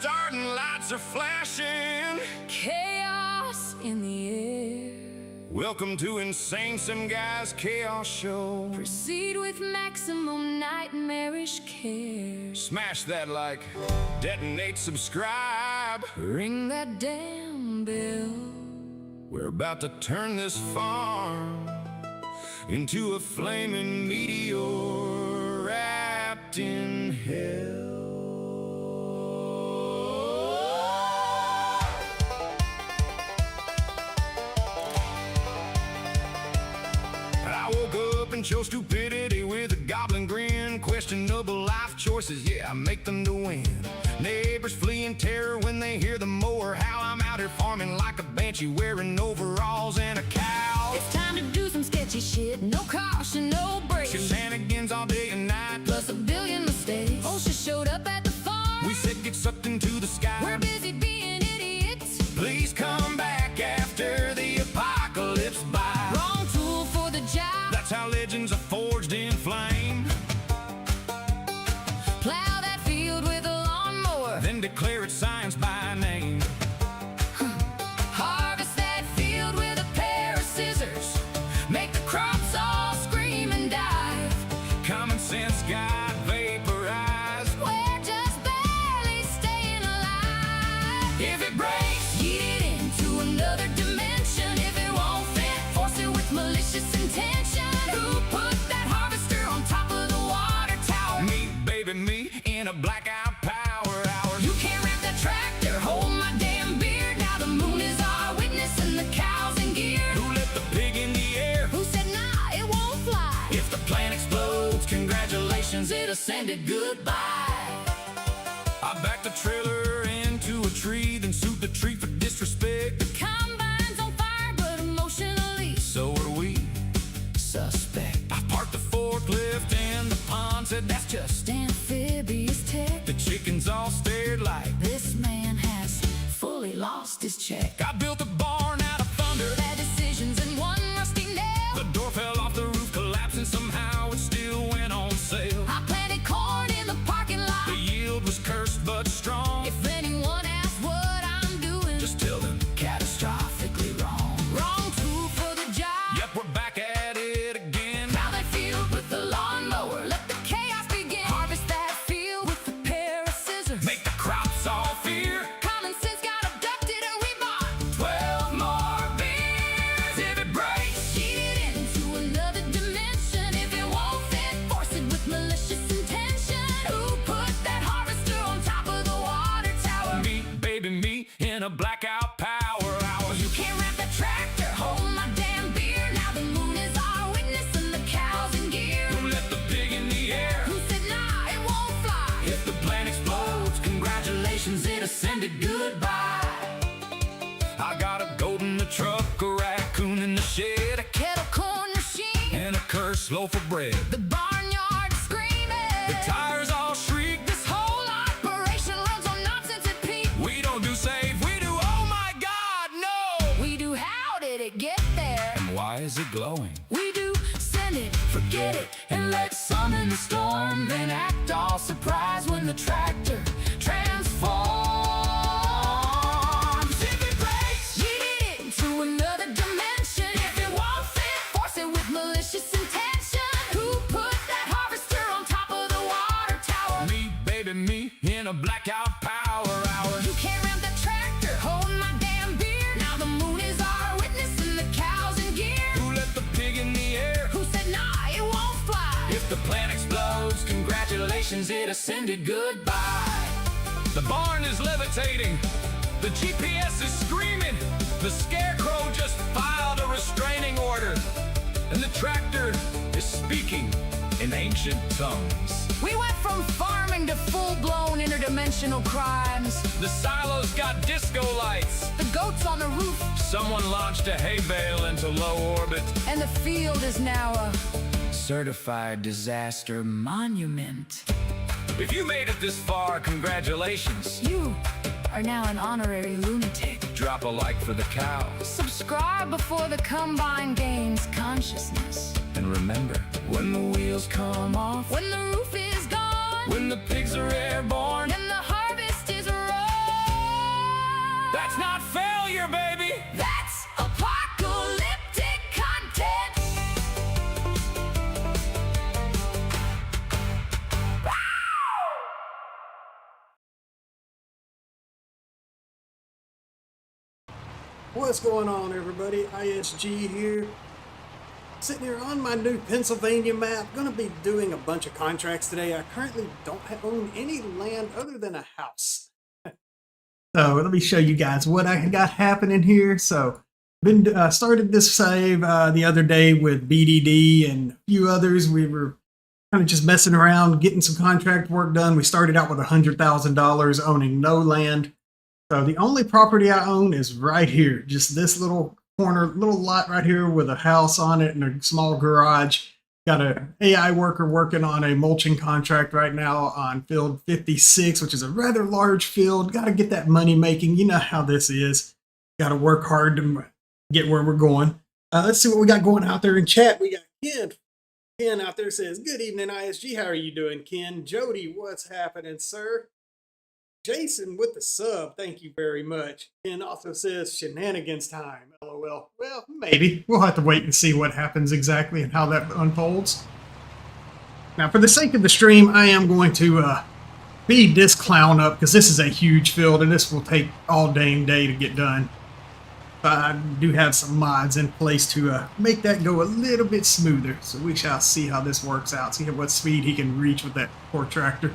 starting lights are flashing. Chaos in the air. Welcome to Insane Some Guys Chaos Show. Proceed with maximum nightmarish care. Smash that like, detonate, subscribe. Ring that damn bell. We're about to turn this farm into a flaming meteor wrapped in hell. I woke up and chose stupidity with a goblin grin. Questionable life choices, yeah, I make them to win. Neighbors flee in terror when they hear the mower howl. I'm out here farming like a banshee, wearing overalls and a cow. It's time to do some sketchy shit. No caution, no brakes. Shenanigans all day and night, Plus a billion mistakes. OSHA showed up at the farm. we said get sucked into the sky. We're busy being idiots. Please come back after the apocalypse by. Wrong tool for the job. That's how legends are forged in flame. Plow that field with a lawnmower. Then declare it science by name. Harvest that field with a pair of scissors. Make the crops all scream and dive. Common sense got vaporized. We're just barely staying alive. If it breaks, Yeet it into another dimension. If it won't fit, force it with malicious intention. Who put that harvester on top of the water tower? me, baby, me, in a blackout power hour. You can't wrap that tractor, hold my damn beard. Now the moon is our witness and the cows in gear. Who let the pig in the air? Who said nah, it won't fly? If the plant explodes, Congratulations, it ascended, goodbye. I backed the trailer into a tree, then sued the tree for disrespect. Combine's on fire, but emotionally So are we. suspect. I parked the forklift and the pond said that's just. Amphibious tech. The chickens all stared like. This man has fully lost his check. I built a barn out of thunder. Bad decisions and one rusty nail. The door fell off the roof, collapsing. Somehow it still went on sale. I planted corn in the parking lot. The yield was cursed but strong. If anyone asks what I'm doing, Just tell them catastrophically wrong. Wrong tool for the job. yep, we're back at it again. Plow that field with the lawnmower. Let the chaos begin. Harvest that field with a pair of scissors. Make the crops all fear. Common sense got abducted and we bought 12 more beers. If it breaks, Cheat it into another dimension. If it won't fit, force it with malicious intention. Who put that harvester on top of the water tower? me, baby, me, in a blackout power hour. You can't wrap that tractor, hold my damn beer. Now the moon is our witness and the cows in gear. Who let the pig in the air? Who said nah, it won't fly? If the plant explodes, Congratulations, it ascended, goodbye. I got a goat in the truck, a raccoon in the shed, Kettle corn machine, and a cursed loaf of bread. the barnyard screaming. The tires all shriek. This whole operation runs on nonsense and peak. We don't do safe, we do oh my God, no! We do how did it get there? And why is it glowing? We do send it, forget it, and let sun in the storm. Then act all surprised when the tractor transforms. If it breaks, yeet it into another dimension. If it won't fit, force it with malicious intention. Who put that harvester on top of the water tower? Me, baby, me, in a blackout power hour. You can't ram that tractor, hold my damn beer. Now the moon is our witness and the cows in gear. Who let the pig in the air? Who said nah, it won't fly? If the plant explodes, congratulations, it ascended, goodbye. The barn is levitating. The GPS is screaming. The scarecrow just filed a restraining order. And the tractor is speaking in ancient tongues. We went from farming to full-blown interdimensional crimes. The silos got disco lights. The goats on the roof, Someone launched a hay bale into low orbit. and the field is now a certified disaster monument. If you made it this far, congratulations. You are now an honorary lunatic. Drop a like for the cow. Subscribe before the combine gains consciousness. And remember, when the wheels come off, When the roof is gone, when the pigs are airborne, and the harvest is rolled. That's not failure, baby. That's apocalyptic content. What's going on, everybody? ISG here. Sitting here on my new Pennsylvania map. Gonna be doing a bunch of contracts today. I currently don't own any land other than a house. So let me show you guys what I got happening here. So been started this save the other day with BDD and a few others. We were kind of just messing around, getting some contract work done. We started out with $100,000 owning no land. So the only property I own is right here, just this little corner, little lot right here with a house on it and a small garage. Got an AI worker working on a mulching contract right now on field 56, which is a rather large field. Got to get that money making. You know how this is. Got to work hard to get where we're going. Let's see what we got going out there in chat. We got Ken. Ken out there says, "Good evening, ISG. How are you doing, Ken?" Jody, what's happening, sir? Jason with the sub, thank you very much. Ken also says shenanigans time, LOL. Well, maybe. We'll have to wait and see what happens exactly and how that unfolds. Now, for the sake of the stream, I am going to speed this clown up because this is a huge field and this will take all dang day to get done. I do have some mods in place to make that go a little bit smoother. So we shall see how this works out. See what speed he can reach with that poor tractor.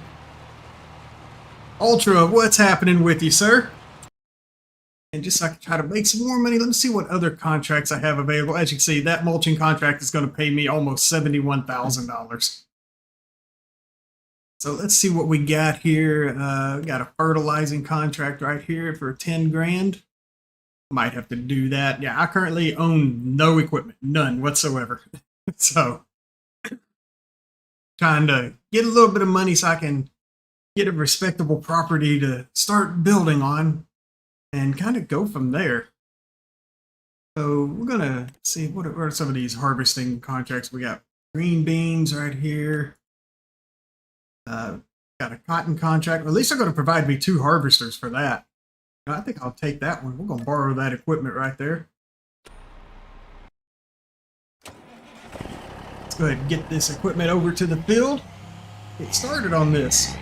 Ultra, what's happening with you, sir? And just so I can try to make some more money, let me see what other contracts I have available. As you can see, that mulching contract is going to pay me almost $71,000. So let's see what we got here. We got a fertilizing contract right here for 10 grand. Might have to do that. Yeah, I currently own no equipment, none whatsoever. So trying to get a little bit of money so I can get a respectable property to start building on and kind of go from there. So we're gonna see what are some of these harvesting contracts. We got green beans right here. Got a cotton contract. Or at least they're going to provide me 2 harvesters for that. I think I'll take that one. We're going to borrow that equipment right there. Let's go ahead and get this equipment over to the field. Get started on this.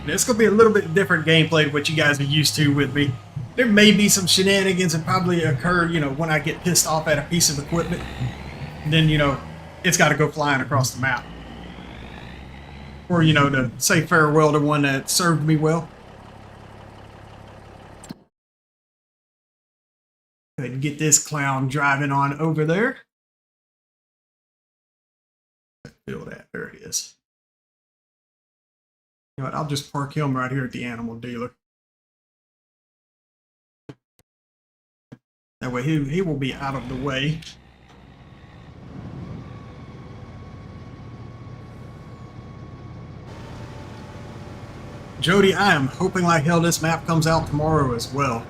It's going to be a little bit different gameplay to what you guys are used to with me. There may be some shenanigans that probably occur, you know, when I get pissed off at a piece of equipment. And then, you know, it's got to go flying across the map. Or, you know, to say farewell to one that served me well. Go ahead and get this clown driving on over there. Feel that. There it is. You know what, I'll just park him right here at the animal dealer. That way he will be out of the way. Jody, I am hoping like hell this map comes out tomorrow as well.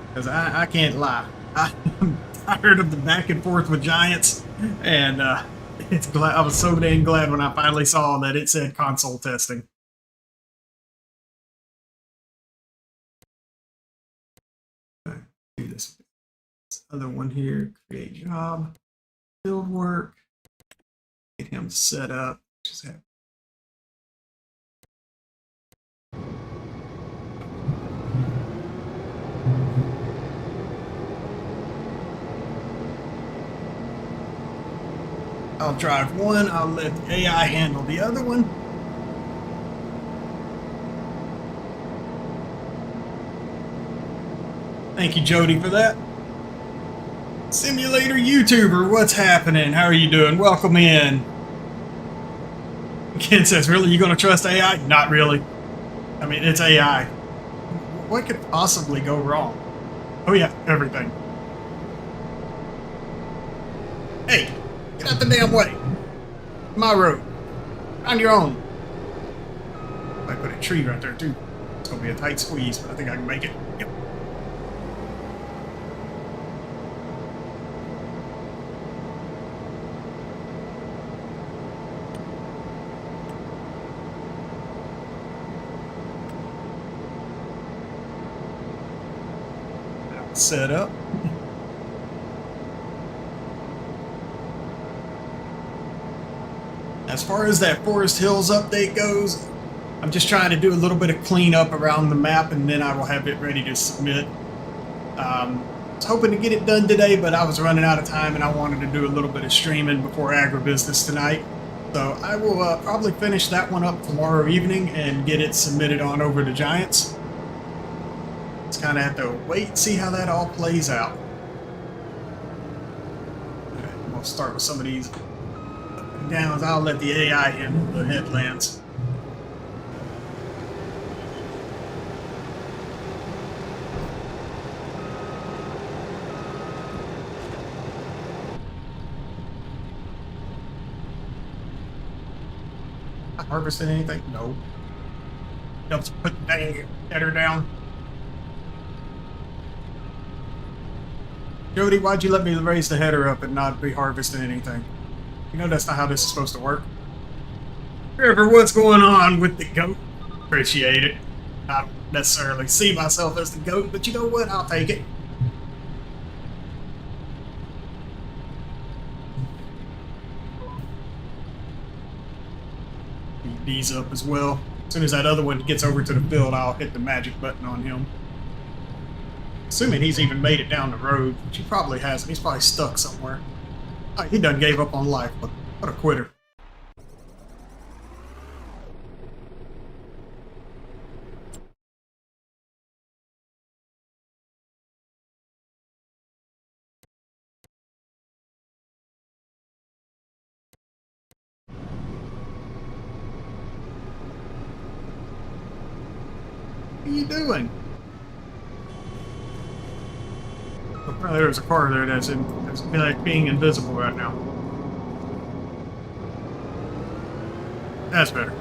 Because I can't lie. I'm tired of the back and forth with Giants. And it's glad I was so dang glad when I finally saw that it said console testing. Okay, do this other one here. Create job, field work, get him set up. Just have I'll drive one, I'll let the AI handle the other one. Thank you, Jody, for that. Simulator YouTuber, what's happening? How are you doing? Welcome in. Ken says, really, you gonna trust AI? Not really. I mean, it's AI. What could possibly go wrong? Oh yeah, everything. Hey! Get out the damn way. My road. On your own. I put a tree right there too. It's gonna be a tight squeeze, but I think I can make it. Yep. set up. As far as that Forest Hills update goes, I'm just trying to do a little bit of cleanup around the map, and then I will have it ready to submit. I was hoping to get it done today, but I was running out of time, and I wanted to do a little bit of streaming before agribusiness tonight. So I will probably finish that one up tomorrow evening and get it submitted on over to Giants. Just kind of have to wait and see how that all plays out. All right, we'll start with some of these downs. I'll let the AI handle the headlands. Harvesting anything? No. Helps put the dang header down. Jody, why'd you let me raise the header up and not be harvesting anything? You know that's not how this is supposed to work. Trevor, what's going on with the goat? Appreciate it. I don't necessarily see myself as the goat, but you know what? I'll take it. Beat these up as well. As soon as that other one gets over to the field, I'll hit the magic button on him. Assuming he's even made it down the road, which he probably hasn't. He's probably stuck somewhere. Oh, he done gave up on life, but what a quitter. What are you doing? Oh, there's a car there that's like being invisible right now. That's better.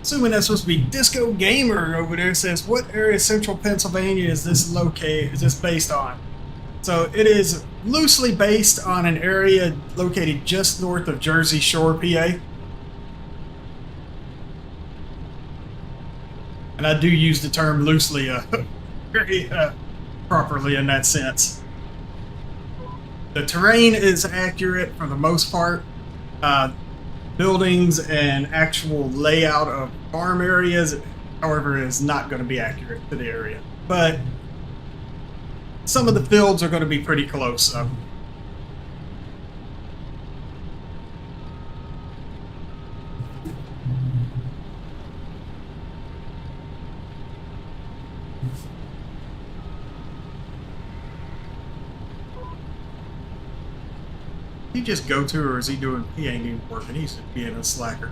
Assuming that's supposed to be Disco Gamer over there, says, what area of central Pennsylvania is this located? Is this based on? So it is loosely based on an area located just north of Jersey Shore, PA. And I do use the term loosely very properly in that sense. The terrain is accurate for the most part. Buildings and actual layout of farm areas, however, is not going to be accurate to the area. But some of the fields are going to be pretty close. So. He just go to, or is he doing? He ain't even working. He's just being a slacker.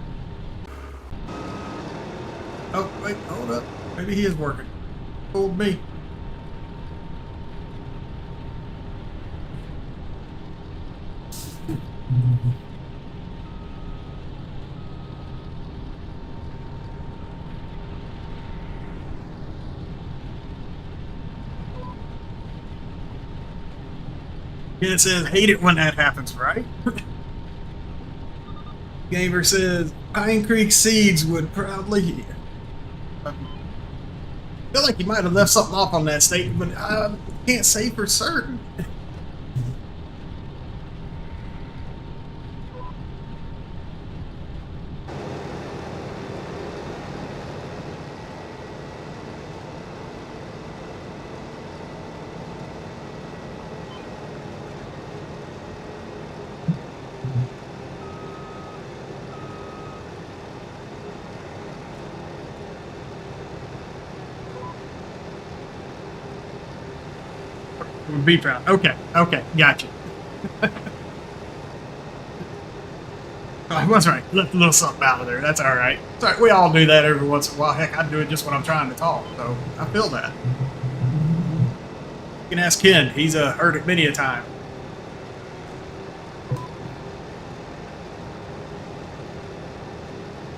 Oh wait, hold up. Maybe he is working. Fooled me. It says, hate it when that happens, right? Gamer says, Pine Creek Seeds would proudly... I feel like you might have left something off on that statement, but I can't say for certain. Be proud. Okay, gotcha. I was right. Left a little something out of there. That's all right. Sorry, we all do that every once in a while. Heck, I do it just when I'm trying to talk. So I feel that. You can ask Ken. He's heard it many a time.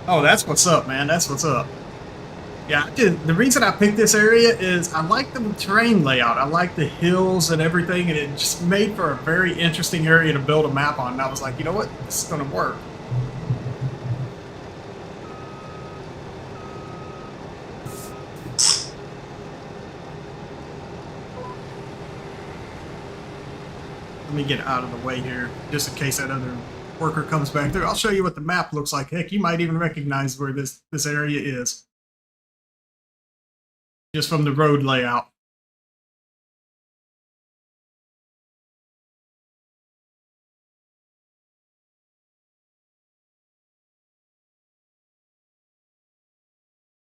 Oh, that's what's up, man. That's what's up. Yeah, the reason I picked this area is I like the terrain layout. I like the hills and everything, and it just made for a very interesting area to build a map on. And I was like, you know what? This is going to work. Let me get out of the way here, just in case that other worker comes back through. I'll show you what the map looks like. Heck, you might even recognize where this area is, just from the road layout.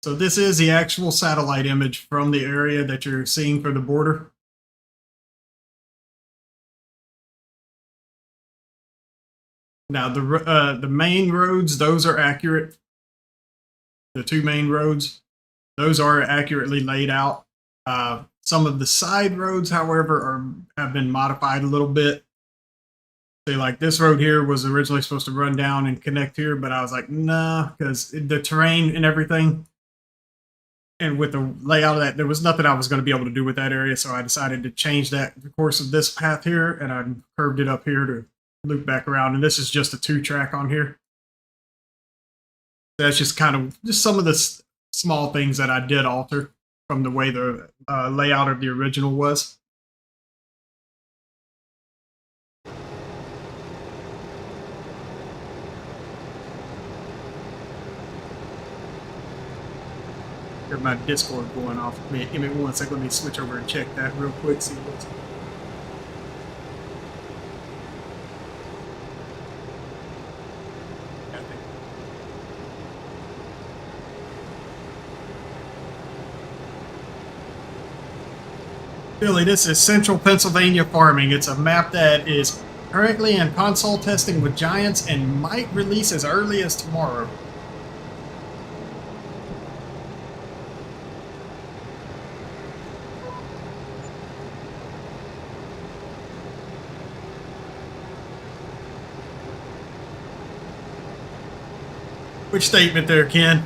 So this is the actual satellite image from the area that you're seeing for the border. Now the main roads, those are accurate. The two main roads, those are accurately laid out. Some of the side roads, however, have been modified a little bit. Say like this road here was originally supposed to run down and connect here, but I was like, nah, because the terrain and everything, and with the layout of that, there was nothing I was going to be able to do with that area, so I decided to change that the course of this path here, and I curved it up here to loop back around, and this is just a 2-track on here. That's just kind of just some of the small things that I did alter from the way the layout of the original was. Hear my Discord going off. Give me 1 second. Let me switch over and check that real quick. See what's. Billy, this is Central Pennsylvania Farming. It's a map that is currently in console testing with Giants and might release as early as tomorrow. Which statement there, Ken?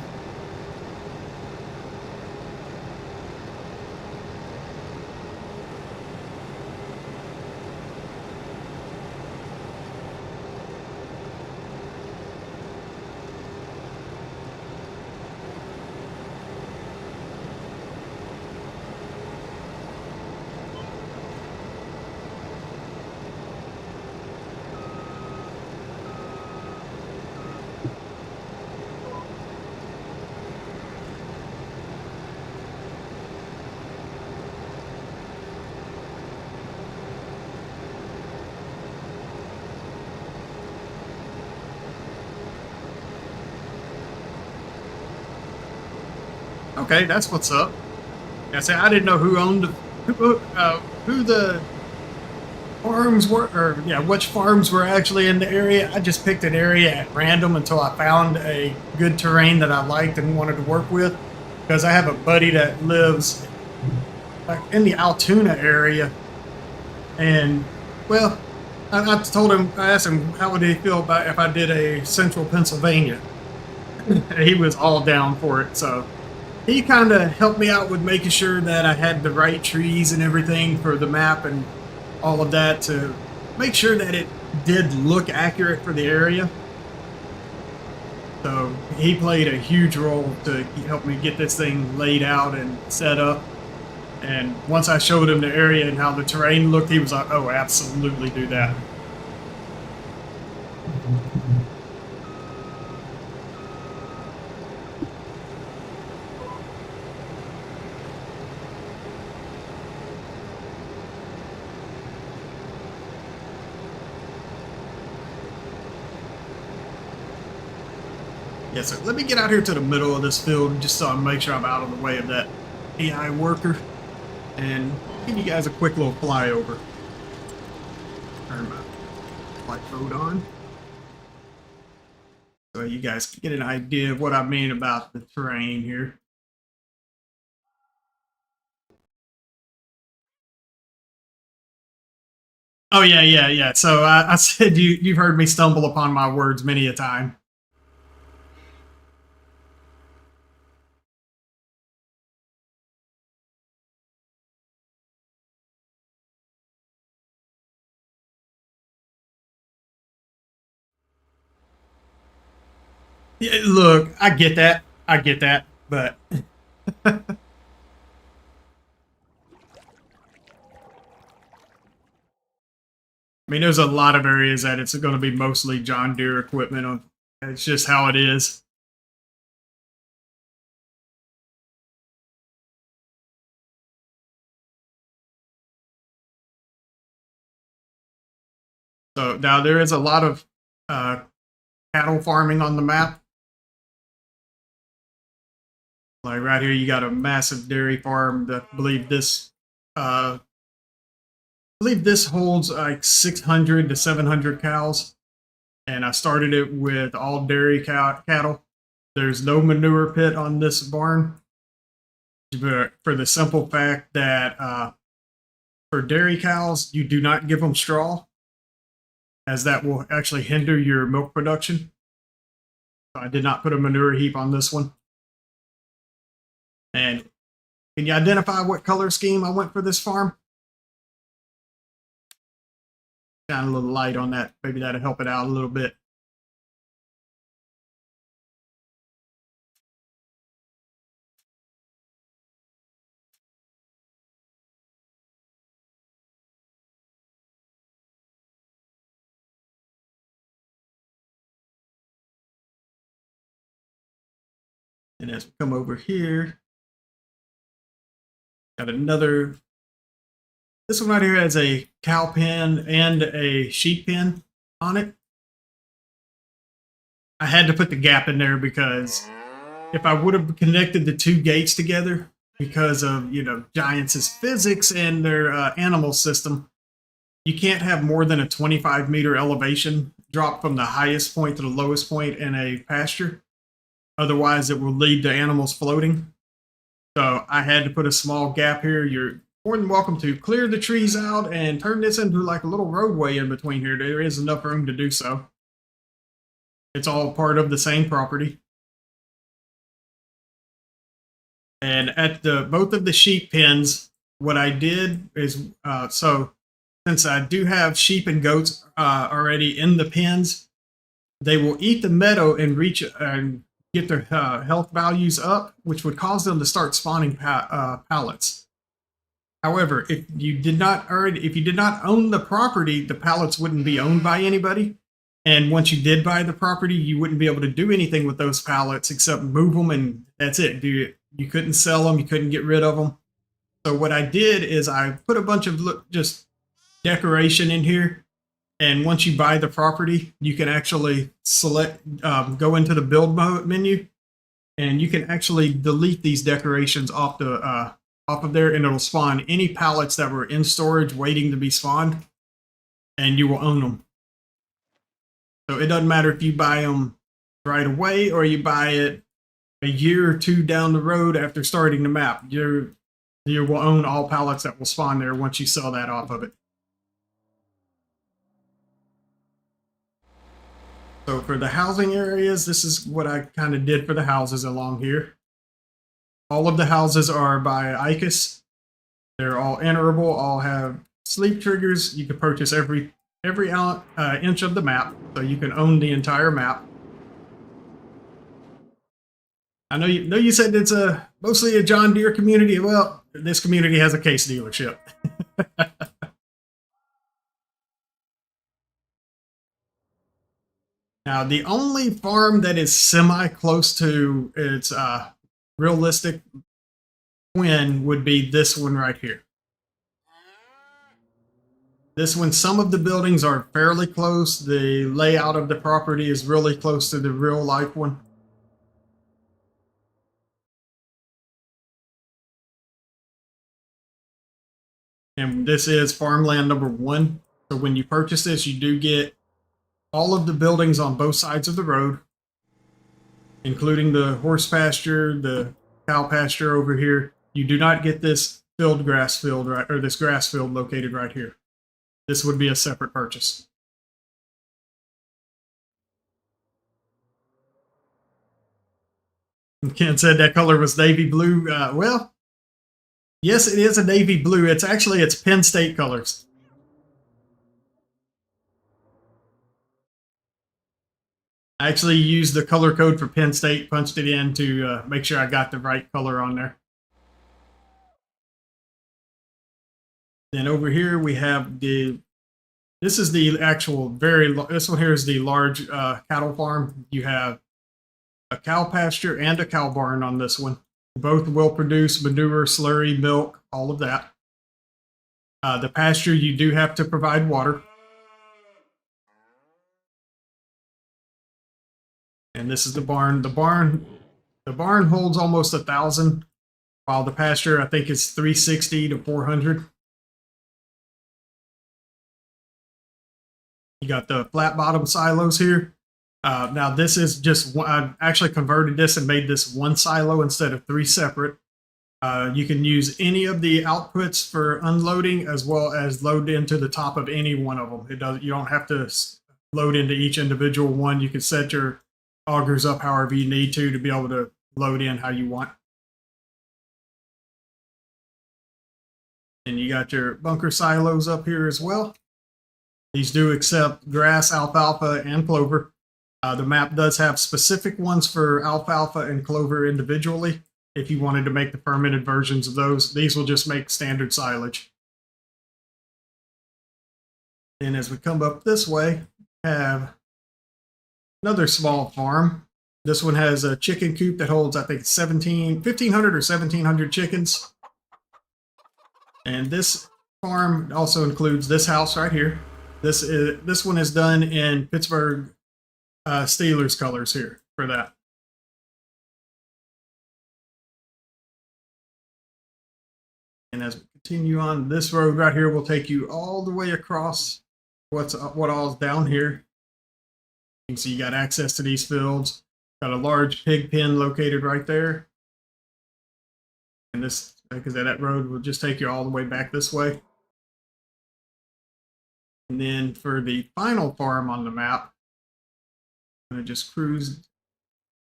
Okay, that's what's up. I say I didn't know who owned who the farms were, or yeah, which farms were actually in the area. I just picked an area at random until I found a good terrain that I liked and wanted to work with. Because I have a buddy that lives like in the Altoona area, and well, I told him, I asked him how would he feel about if I did a Central Pennsylvania. He was all down for it, so he kind of helped me out with making sure that I had the right trees and everything for the map and all of that to make sure that it did look accurate for the area. So he played a huge role to help me get this thing laid out and set up. And once I showed him the area and how the terrain looked, he was like, oh, absolutely do that. Yeah, so let me get out here to the middle of this field just so I make sure I'm out of the way of that AI worker and give you guys a quick little flyover. Turn my flight mode on so you guys can get an idea of what I mean about the terrain here. Oh yeah. So I said you've heard me stumble upon my words many a time. Yeah, look, I get that. I get that, but I mean, there's a lot of areas that it's going to be mostly John Deere equipment. On it's just how it is. So now there is a lot of uh, cattle farming on the map. Like right here, you got a massive dairy farm that I believe this holds like 600 to 700 cows. And I started it with all dairy cattle. There's no manure pit on this barn, but for the simple fact that for dairy cows, you do not give them straw, as that will actually hinder your milk production. So I did not put a manure heap on this one. And can you identify what color scheme I went for this farm? Shine a little light on that. Maybe that'll help it out a little bit. And as we come over here, got another. This one right here has a cow pen and a sheep pen on it. I had to put the gap in there because if I would have connected the two gates together, because of Giants' physics and their animal system, you can't have more than a 25-meter elevation drop from the highest point to the lowest point in a pasture. Otherwise, it will lead to animals floating. So I had to put a small gap here. You're more than welcome to clear the trees out and turn this into like a little roadway in between here. There is enough room to do so. It's all part of the same property. And at both of the sheep pens, what I did is, so since I do have sheep and goats already in the pens, they will eat the meadow and reach and get their health values up, which would cause them to start spawning pallets. However, if you did not own the property, the pallets wouldn't be owned by anybody. And once you did buy the property, you wouldn't be able to do anything with those pallets except move them, and that's it. You couldn't sell them, you couldn't get rid of them. So what I did is I put a bunch of just decoration in here. And once you buy the property, you can actually select, go into the build mode menu, and you can actually delete these decorations off of there, and it'll spawn any pallets that were in storage waiting to be spawned, and you will own them. So it doesn't matter if you buy them right away or you buy it a year or two down the road after starting the map. You will own all pallets that will spawn there once you sell that off of it. So for the housing areas, this is what I kind of did for the houses along here. All of the houses are by ICUS. They're all enterable, all have sleep triggers. You can purchase every inch of the map, so you can own the entire map. I know you said it's mostly a John Deere community. Well, this community has a Case dealership. Now, the only farm that is semi-close to its realistic twin would be this one right here. This one, some of the buildings are fairly close. The layout of the property is really close to the real-life one. And this is farmland number 1. So when you purchase this, you do get all of the buildings on both sides of the road, including the horse pasture, the cow pasture over here. You do not get this grass field located right here. This would be a separate purchase. Ken said that color was navy blue. Well, yes, it is a navy blue. It's Penn State colors. I actually used the color code for Penn State, punched it in to make sure I got the right color on there. Then over here we have this is the actual this one here is the large cattle farm. You have a cow pasture and a cow barn on this one. Both will produce manure, slurry, milk, all of that. The pasture, you do have to provide water. And this is the barn. The barn holds almost 1,000, while the pasture I think is 360 to 400. You got the flat bottom silos here. Now this is just I actually converted this and made this one silo instead of 3 separate. You can use any of the outputs for unloading as well as load into the top of any one of them. You don't have to load into each individual one. You can set your augers up however you need to be able to load in how you want. And you got your bunker silos up here as well. These do accept grass, alfalfa, and clover. The map does have specific ones for alfalfa and clover individually. If you wanted to make the fermented versions of those, these will just make standard silage. And as we come up this way, have another small farm. This one has a chicken coop that holds, I think, 1,500 or 1,700 chickens. And this farm also includes this house right here. This one is done in Pittsburgh Steelers colors here for that. And as we continue on, this road right here will take you all the way across what all is down here. You can see you got access to these fields. Got a large pig pen located right there. And this, like I said, that road will just take you all the way back this way. And then for the final farm on the map, I'm going to just cruise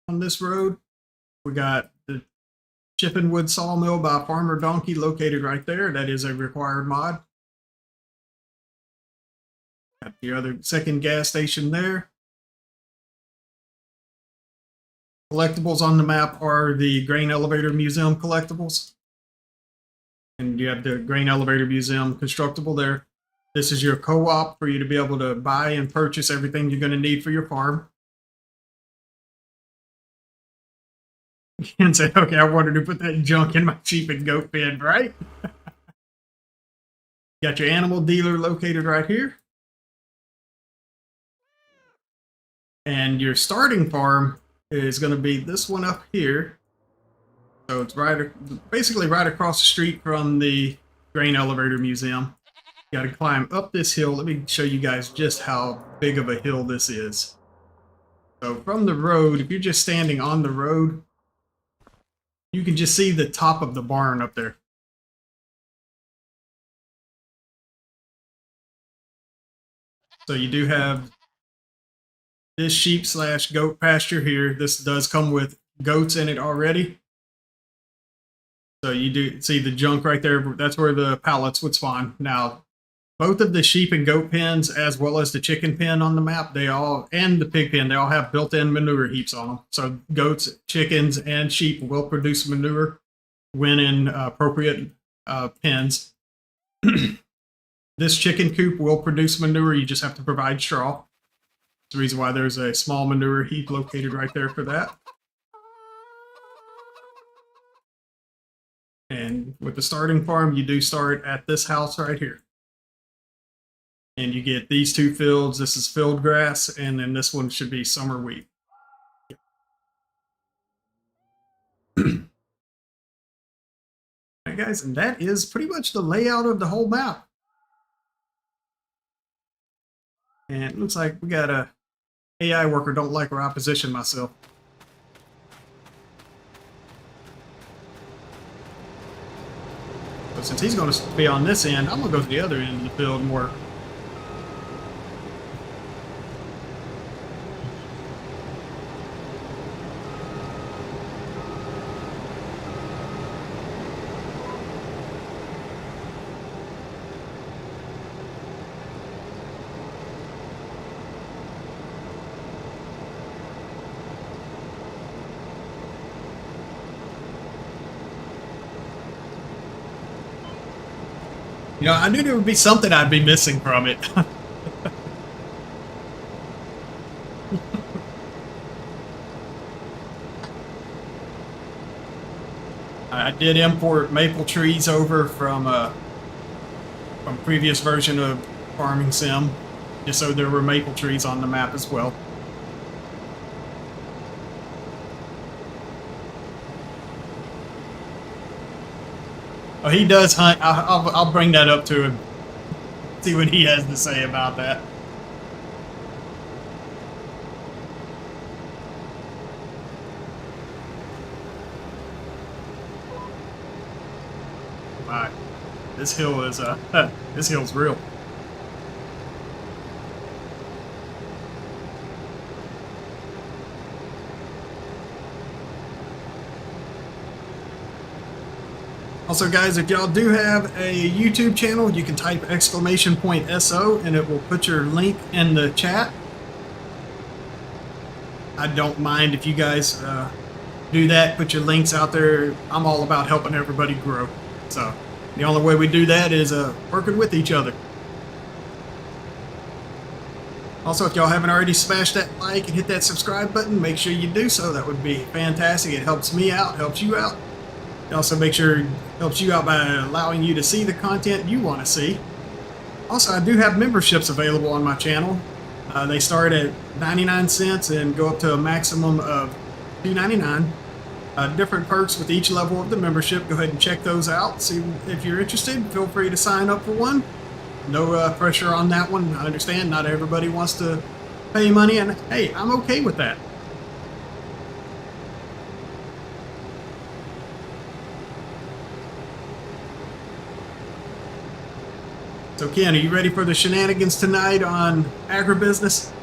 on this road. We got the Chipping Wood Sawmill by Farmer Donkey located right there. That is a required mod. Got the other second gas station there. Collectibles on the map are the Grain Elevator Museum collectibles. And you have the Grain Elevator Museum constructible there. This is your co-op for you to be able to buy and purchase everything you're going to need for your farm. You can say, okay, I wanted to put that junk in my sheep and goat pen, right? Got your animal dealer located right here. And your starting farm is going to be this one up here. So it's basically right across the street from the Grain Elevator Museum. You got to climb up this hill. Let me show you guys just how big of a hill this is. So from the road, if you're just standing on the road, you can just see the top of the barn up there. So you do have this sheep / goat pasture here. This does come with goats in it already. So you do see the junk right there. That's where the pallets would spawn. Now, both of the sheep and goat pens, as well as the chicken pen on the map, and the pig pen, they all have built-in manure heaps on them. So goats, chickens, and sheep will produce manure when in appropriate pens. This chicken coop will produce manure. You just have to provide straw. That's the reason why there's a small manure heap located right there for that. And with the starting farm, you do start at this house right here. And you get these 2 fields. This is field grass, and then this one should be summer wheat. Alright guys, and that is pretty much the layout of the whole map. And it looks like we got a AI worker don't like where I position myself. But since he's going to be on this end, I'm going to go to the other end of the field and work. You know, I knew there would be something I'd be missing from it. I did import maple trees over from previous version of Farming Sim, just so there were maple trees on the map as well. Oh, he does hunt. I'll bring that up to him. See what he has to say about that. My, this hill is this hill's real. Also, guys, if y'all do have a YouTube channel, you can type !SO and it will put your link in the chat. I don't mind if you guys do that, put your links out there. I'm all about helping everybody grow. So the only way we do that is working with each other. Also, if y'all haven't already smashed that like and hit that subscribe button, make sure you do so. That would be fantastic. It helps me out, helps you out. It also makes sure it helps you out by allowing you to see the content you want to see. Also, I do have memberships available on my channel. They start at 99 cents and go up to a maximum of $2.99. Different perks with each level of the membership. Go ahead and check those out. See if you're interested. Feel free to sign up for one. No pressure on that one. I understand not everybody wants to pay money, and hey, I'm okay with that. So Ken, are you ready for the shenanigans tonight on agribusiness?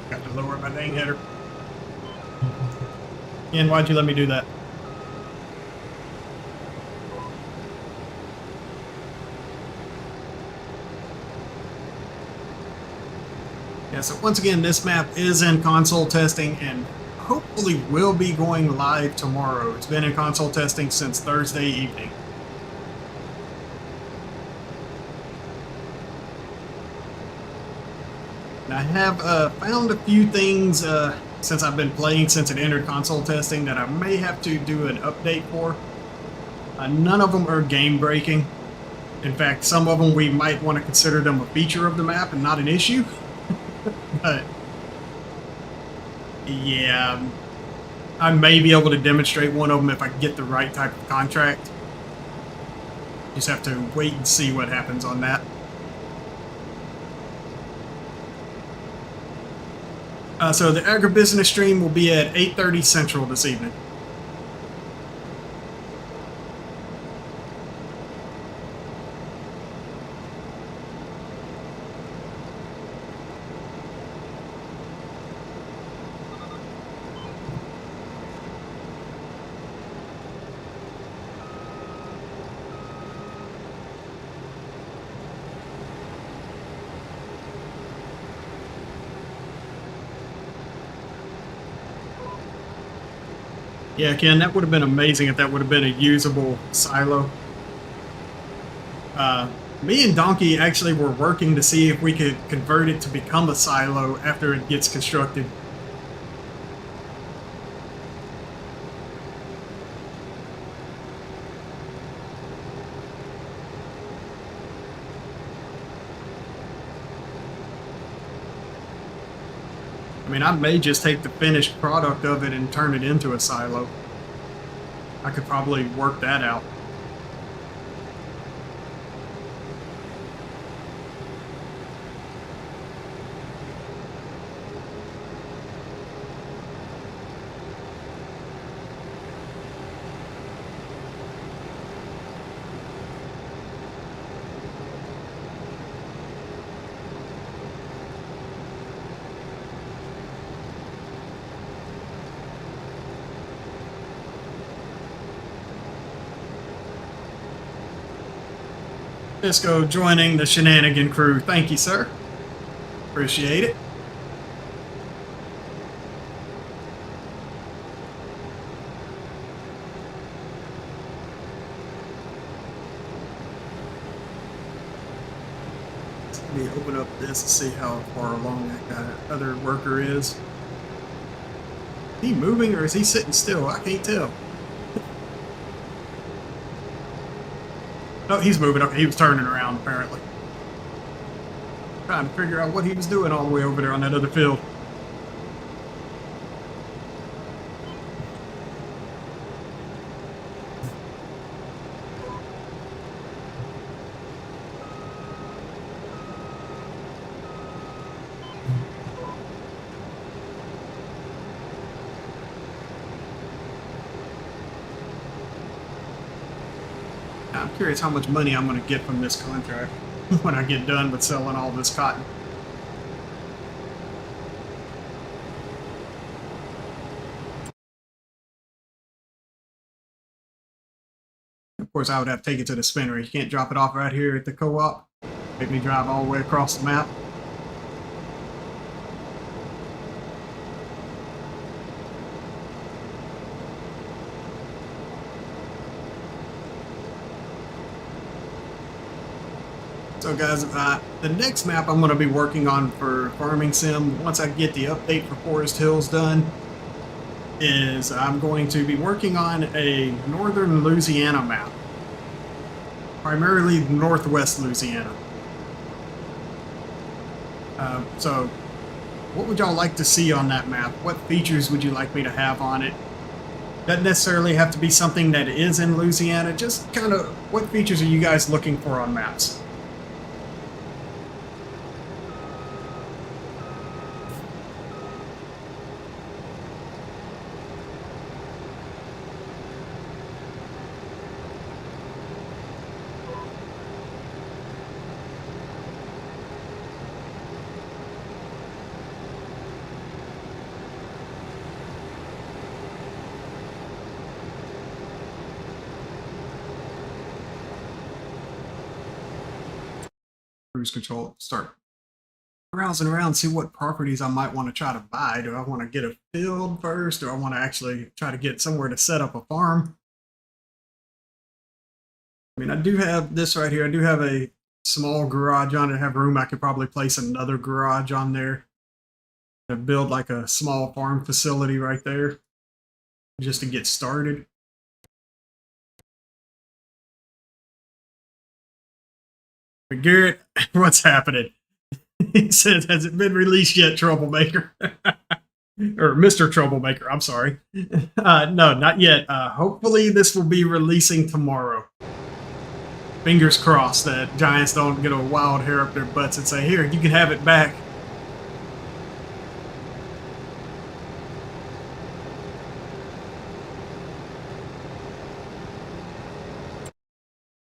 Got to lower my dang header. Ken, why'd you let me do that? Yeah, so once again, this map is in console testing and hopefully will be going live tomorrow. It's been in console testing since Thursday evening. I have found a few things since I've been playing since it entered console testing that I may have to do an update for. None of them are game breaking. In fact, some of them we might want to consider them a feature of the map and not an issue. But yeah, I may be able to demonstrate one of them if I get the right type of contract. Just have to wait and see what happens on that. So the agribusiness stream will be at 8:30 Central this evening. Yeah, Ken, that would have been amazing if that would have been a usable silo. Me and Donkey actually were working to see if we could convert it to become a silo after it gets constructed. I mean, I may just take the finished product of it and turn it into a silo. I could probably work that out. Fisco joining the shenanigan crew. Thank you, sir. Appreciate it. Let me open up this and see how far along that guy, other worker is. Is he moving or is he sitting still? I can't tell. Oh, he's moving. Okay, he was turning around apparently. Trying to figure out what he was doing all the way over there on that other field. I'm curious how much money I'm going to get from this contract when I get done with selling all this cotton. Of course, I would have to take it to the spinner. You can't drop it off right here at the co-op. Make me drive all the way across the map. So guys, the next map I'm going to be working on for Farming Sim, once I get the update for Forest Hills done, is I'm going to be working on a northern Louisiana map. Primarily northwest Louisiana. So, what would y'all like to see on that map? What features would you like me to have on it? Doesn't necessarily have to be something that is in Louisiana, just kind of what features are you guys looking for on maps? Cruise control, start browsing around, see what properties I might want to try to buy. Do I want to get a field first? Do I want to actually try to get somewhere to set up a farm? I mean, I do have this right here. I do have a small garage on it. I have room. I could probably place another garage on there and build like a small farm facility right there just to get started. But Garrett, what's happening? He says, has it been released yet, Troublemaker? Or Mr. Troublemaker, I'm sorry. No, not yet. Hopefully this will be releasing tomorrow. Fingers crossed that Giants don't get a wild hair up their butts and say, here, you can have it back.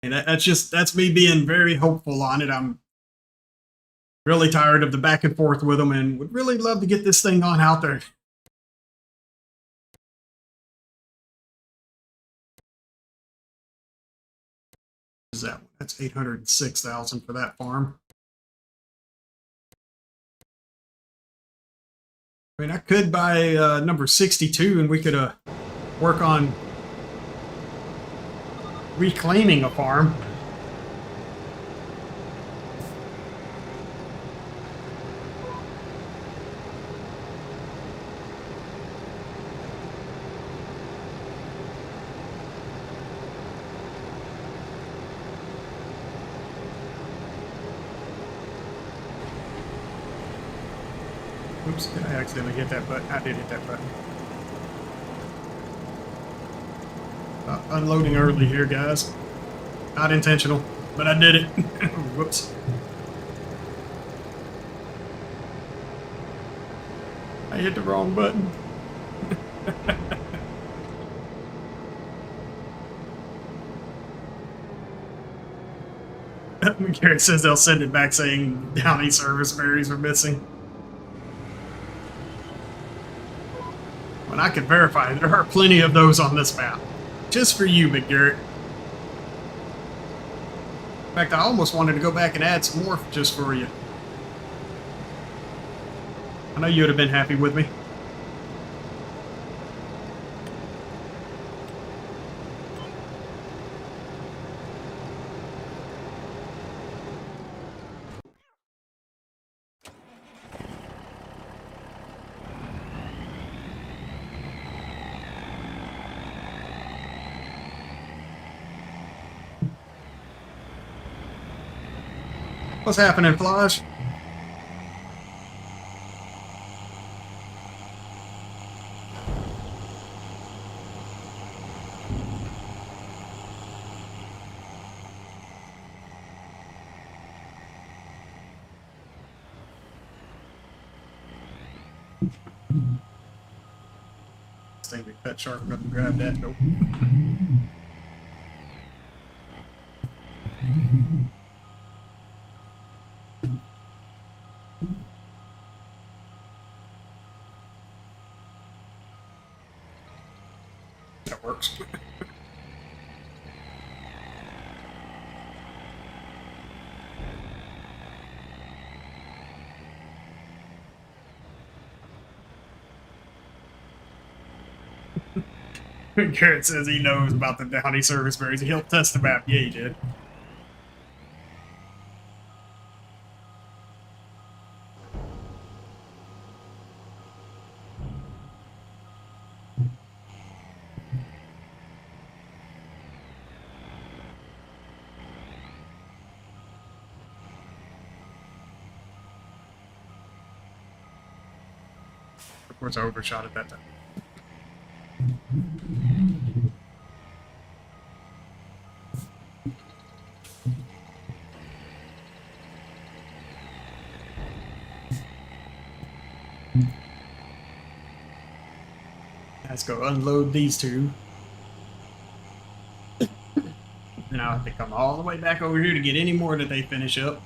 And that's me being very hopeful on it. I'm really tired of the back and forth with them and would really love to get this thing on out there. What is that one? That's 806,000 for that farm. I mean, I could buy number 62 and we could work on reclaiming a farm. Oops, did I accidentally hit that button? I did hit that button. Unloading early here, guys. Not intentional, but I did it. Whoops. I hit the wrong button. Garrett says they'll send it back saying Downey service berries are missing. When I can verify, there are plenty of those on this map. Just for you, McGarrett. In fact, I almost wanted to go back and add some more just for you. I know you would have been happy with me. What's happening, Flash? This thing be cut sharp enough to grab that. Nope. That works. Garrett says he knows about the Downey service berries. He helped test the map. Yeah, he did. Of course, I overshot at that time. Let's go unload these two. Then I'll have to come all the way back over here to get any more that they finish up.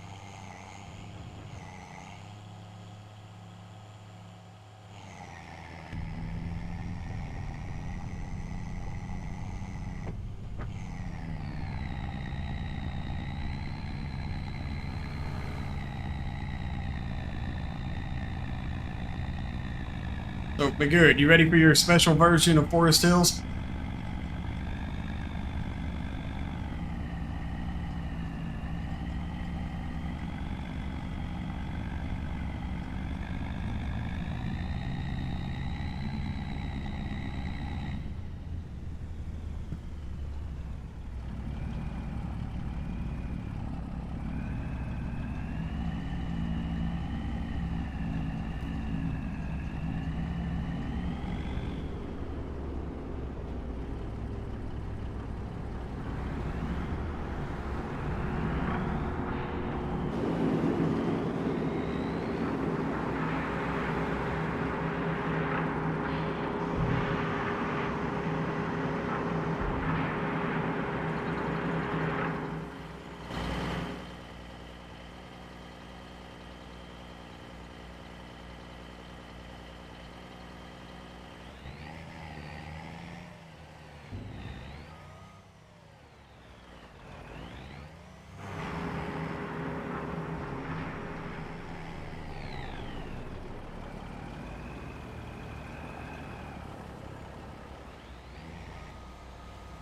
So, McGurd, you ready for your special version of Forest Hills?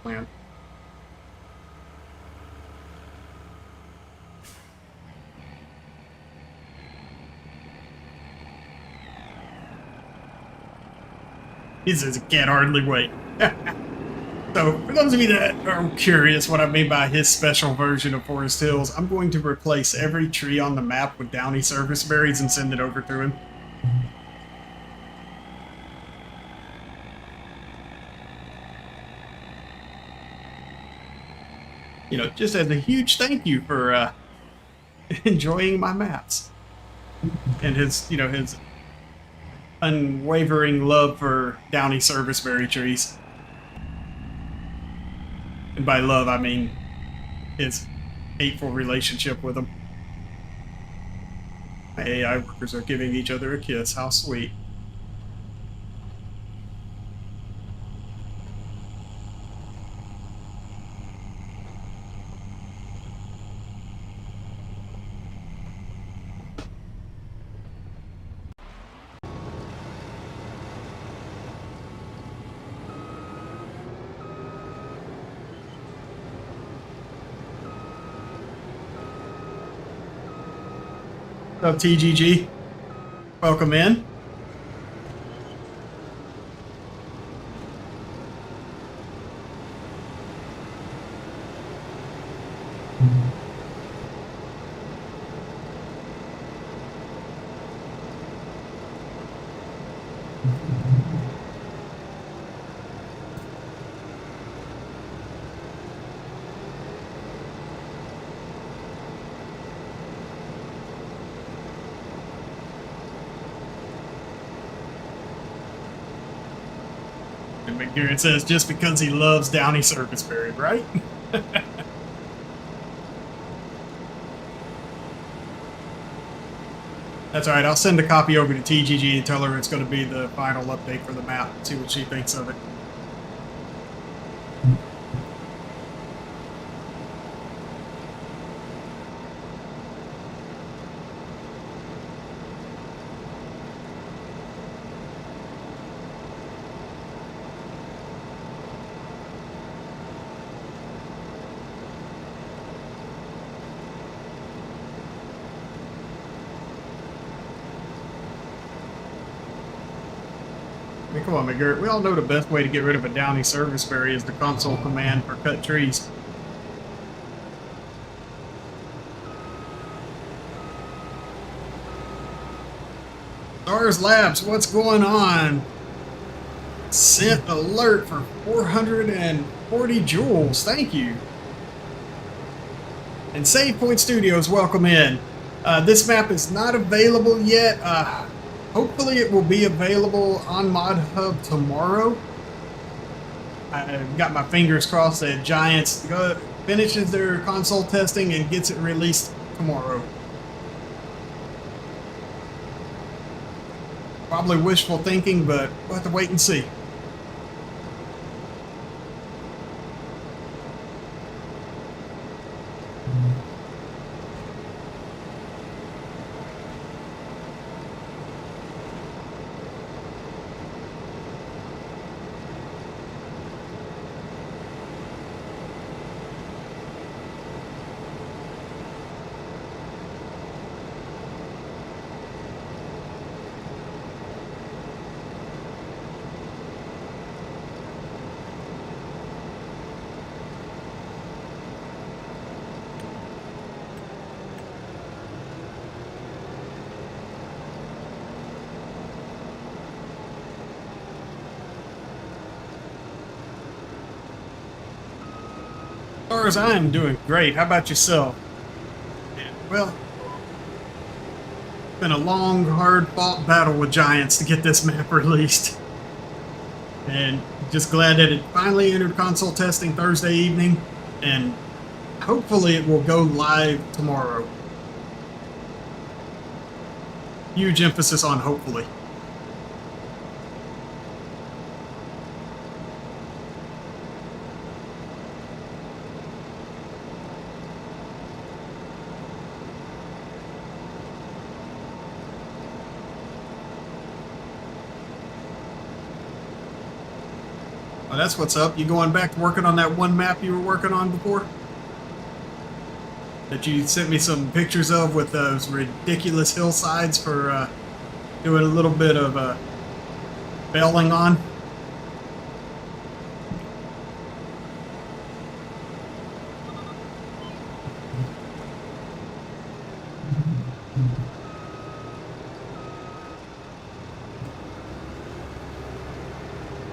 Plan. He says, I can't hardly wait. So, for those of you that are curious what I mean by his special version of Forest Hills, I'm going to replace every tree on the map with Downey service berries and send it over to him. You know, just as a huge thank you for enjoying my maps. And his, you know, his unwavering love for Downey serviceberry trees. And by love, I mean his hateful relationship with them. My AI workers are giving each other a kiss. How sweet. What's up, TGG? Welcome in. And McGarrett says just because he loves Downey Serviceberry, right? That's all right. I'll send a copy over to TGG and tell her it's going to be the final update for the map. See what she thinks of it. I mean, come on, McGirt. We all know the best way to get rid of a Downey Serviceberry is the console command for cut trees. Stars Labs, what's going on? Sent alert for 440 joules. Thank you. And Save Point Studios, welcome in. This map is not available yet. Hopefully it will be available on Mod Hub tomorrow. I've got my fingers crossed that Giants finishes their console testing and gets it released tomorrow. Probably wishful thinking, but we'll have to wait and see. As far as I'm doing great. How about yourself? Yeah, well, it's been a long, hard-fought battle with Giants to get this map released. And just glad that it finally entered console testing Thursday evening, and hopefully it will go live tomorrow. Huge emphasis on hopefully. Oh, that's what's up. You going back to working on that one map you were working on before? That you sent me some pictures of with those ridiculous hillsides for doing a little bit of bailing on?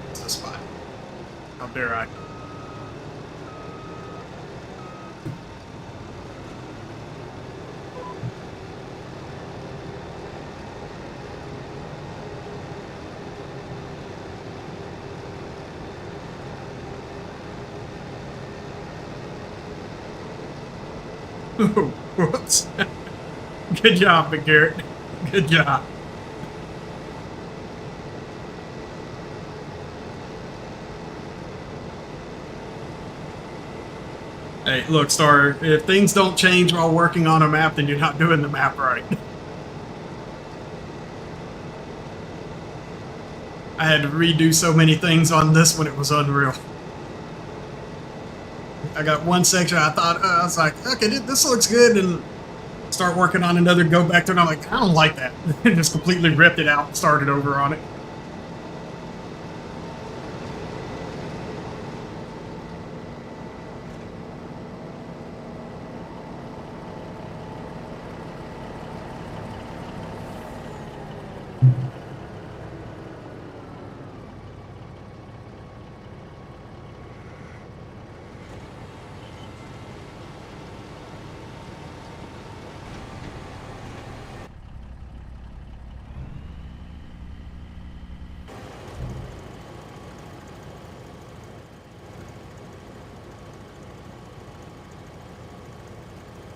It's a spot. How dare I? Whoops. Good job, McGarrett. Good job. Hey, look, Star, if things don't change while working on a map, then you're not doing the map right. I had to redo so many things on this one, it was unreal. I got one section I thought, I was like, okay, this looks good, and start working on another go back there, and I'm like, I don't like that. Just completely ripped it out and started over on it.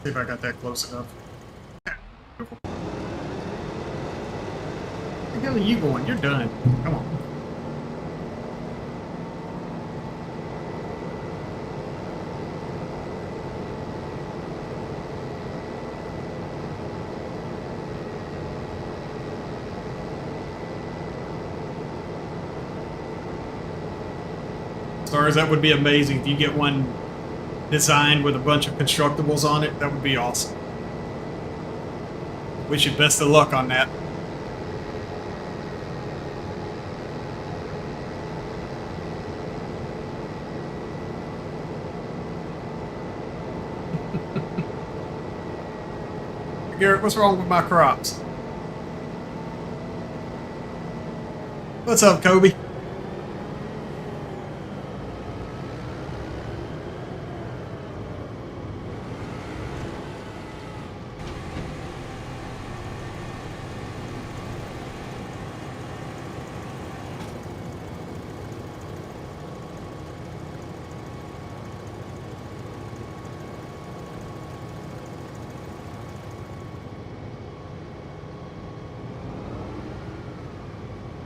See if I got that close enough. Beautiful. Where the hell are you going? You're done. Come on. Stars, that would be amazing if you get one designed with a bunch of constructibles on it. That would be awesome. Wish you best of luck on that. Garrett, what's wrong with my crops? What's up, Kobe?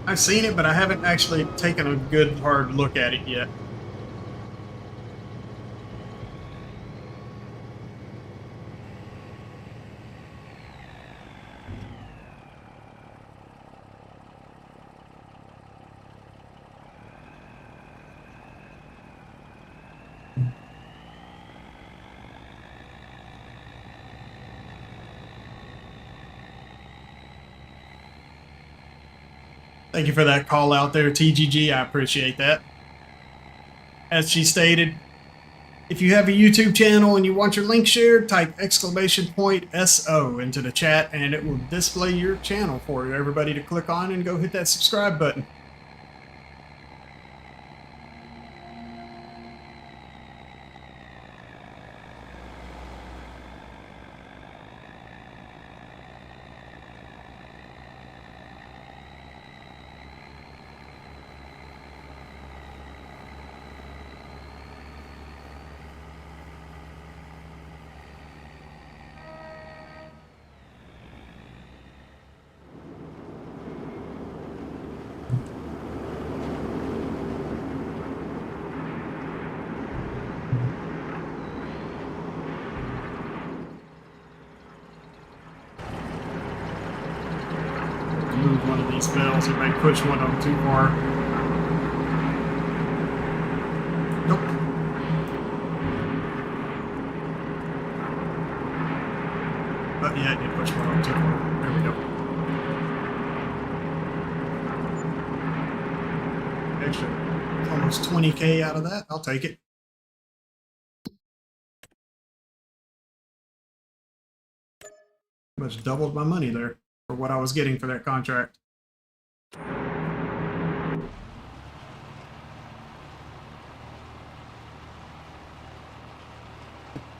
I've seen it, but I haven't actually taken a good hard look at it yet. Thank you for that call out there, TGG. I appreciate that. As she stated, if you have a YouTube channel and you want your link shared, type !SO into the chat and it will display your channel for everybody to click on and go hit that subscribe button. Move one of these bells, it may push one of them too far. Nope. But yeah, it did push one of them too far. There we go. Extra almost 20K out of that. I'll take it. Much doubled my money there for what I was getting for that contract.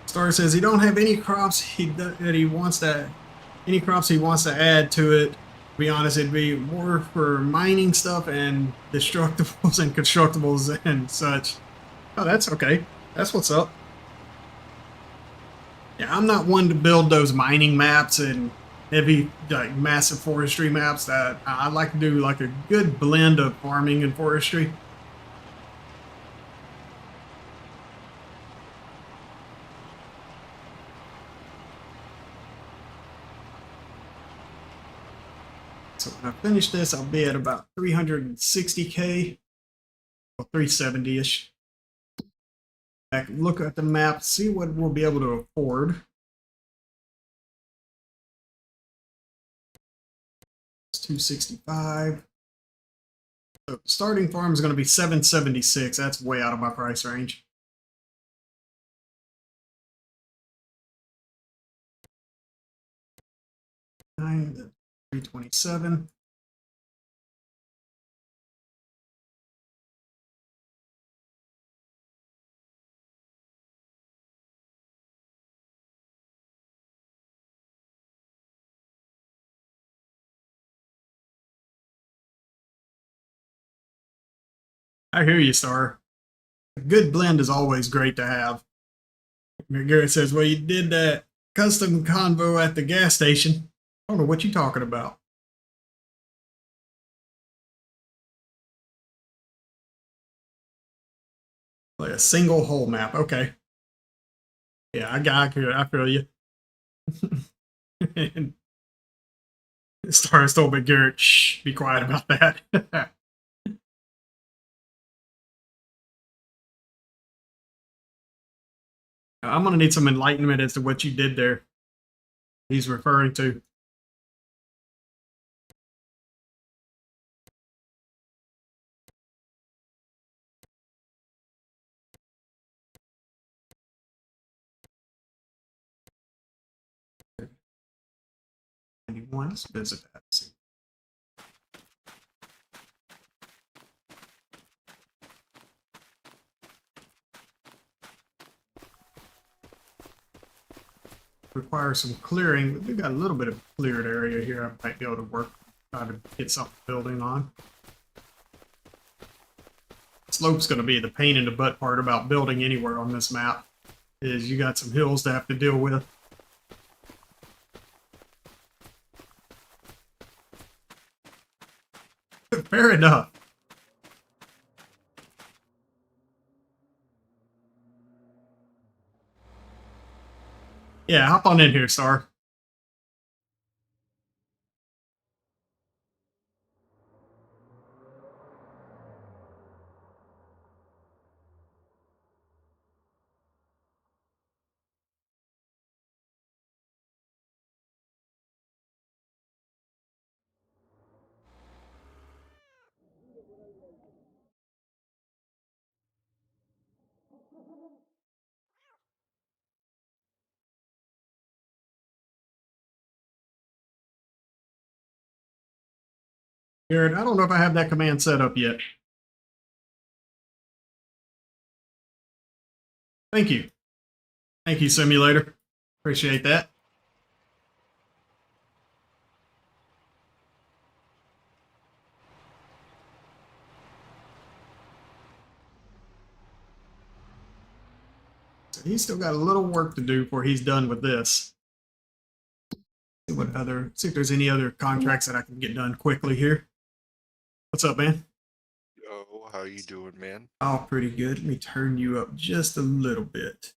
Star says he don't have any crops that he wants to add to it. To be honest, it'd be more for mining stuff and destructibles and constructibles and such. Oh, that's okay. That's what's up. Yeah, I'm not one to build those mining maps and heavy, like massive forestry maps. That I like to do like a good blend of farming and forestry. So when I finish this, I'll be at about 360K or 370-ish. I can look at the map, see what we'll be able to afford. 265. So starting farm is going to be 776. That's way out of my price range. Nine, 327. I hear you, Star. A good blend is always great to have. Garrett says, well, you did that custom convo at the gas station. I don't know what you're talking about. Like a single hole map. Okay. Yeah, I feel you. Star told me, Garrett, shh, be quiet about that. I'm going to need some enlightenment as to what you did there. He's referring to. Let's visit that. See. Require some clearing, but we've got a little bit of cleared area here. I might be able to work, try to get something building on. Slope's going to be the pain in the butt part about building anywhere on this map, is you got some hills to have to deal with. Fair enough. Yeah, hop on in here, Star. Garrett, I don't know if I have that command set up yet. Thank you. Thank you, Simulator. Appreciate that. So he's still got a little work to do before he's done with this. See if there's any other contracts that I can get done quickly here. What's up, man? Yo, how you doing, man? Oh, pretty good. Let me turn you up just a little bit.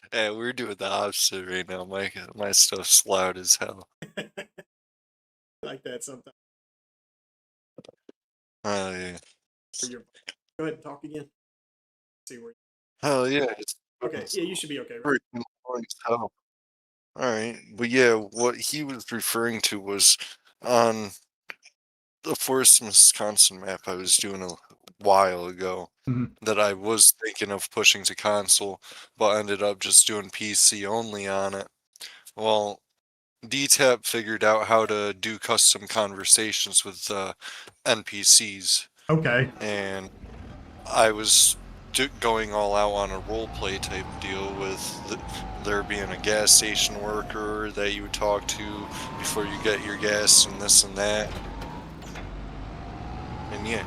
Hey, we're doing the opposite right now. My stuff's loud as hell. Like that sometimes. Oh yeah. Go ahead and talk again. See where. Hell yeah. It's Okay. Yeah, you should be okay. Right? freaking loud as hell. All right, but yeah, what he was referring to was on the Forest, Wisconsin map I was doing a while ago Mhm. that I was thinking of pushing to console, but ended up just doing PC only on it. Well, DTAP figured out how to do custom conversations with NPCs, Okay. and I was going all out on a roleplay type deal with there being a gas station worker that you would talk to before you get your gas and this and that. And yeah.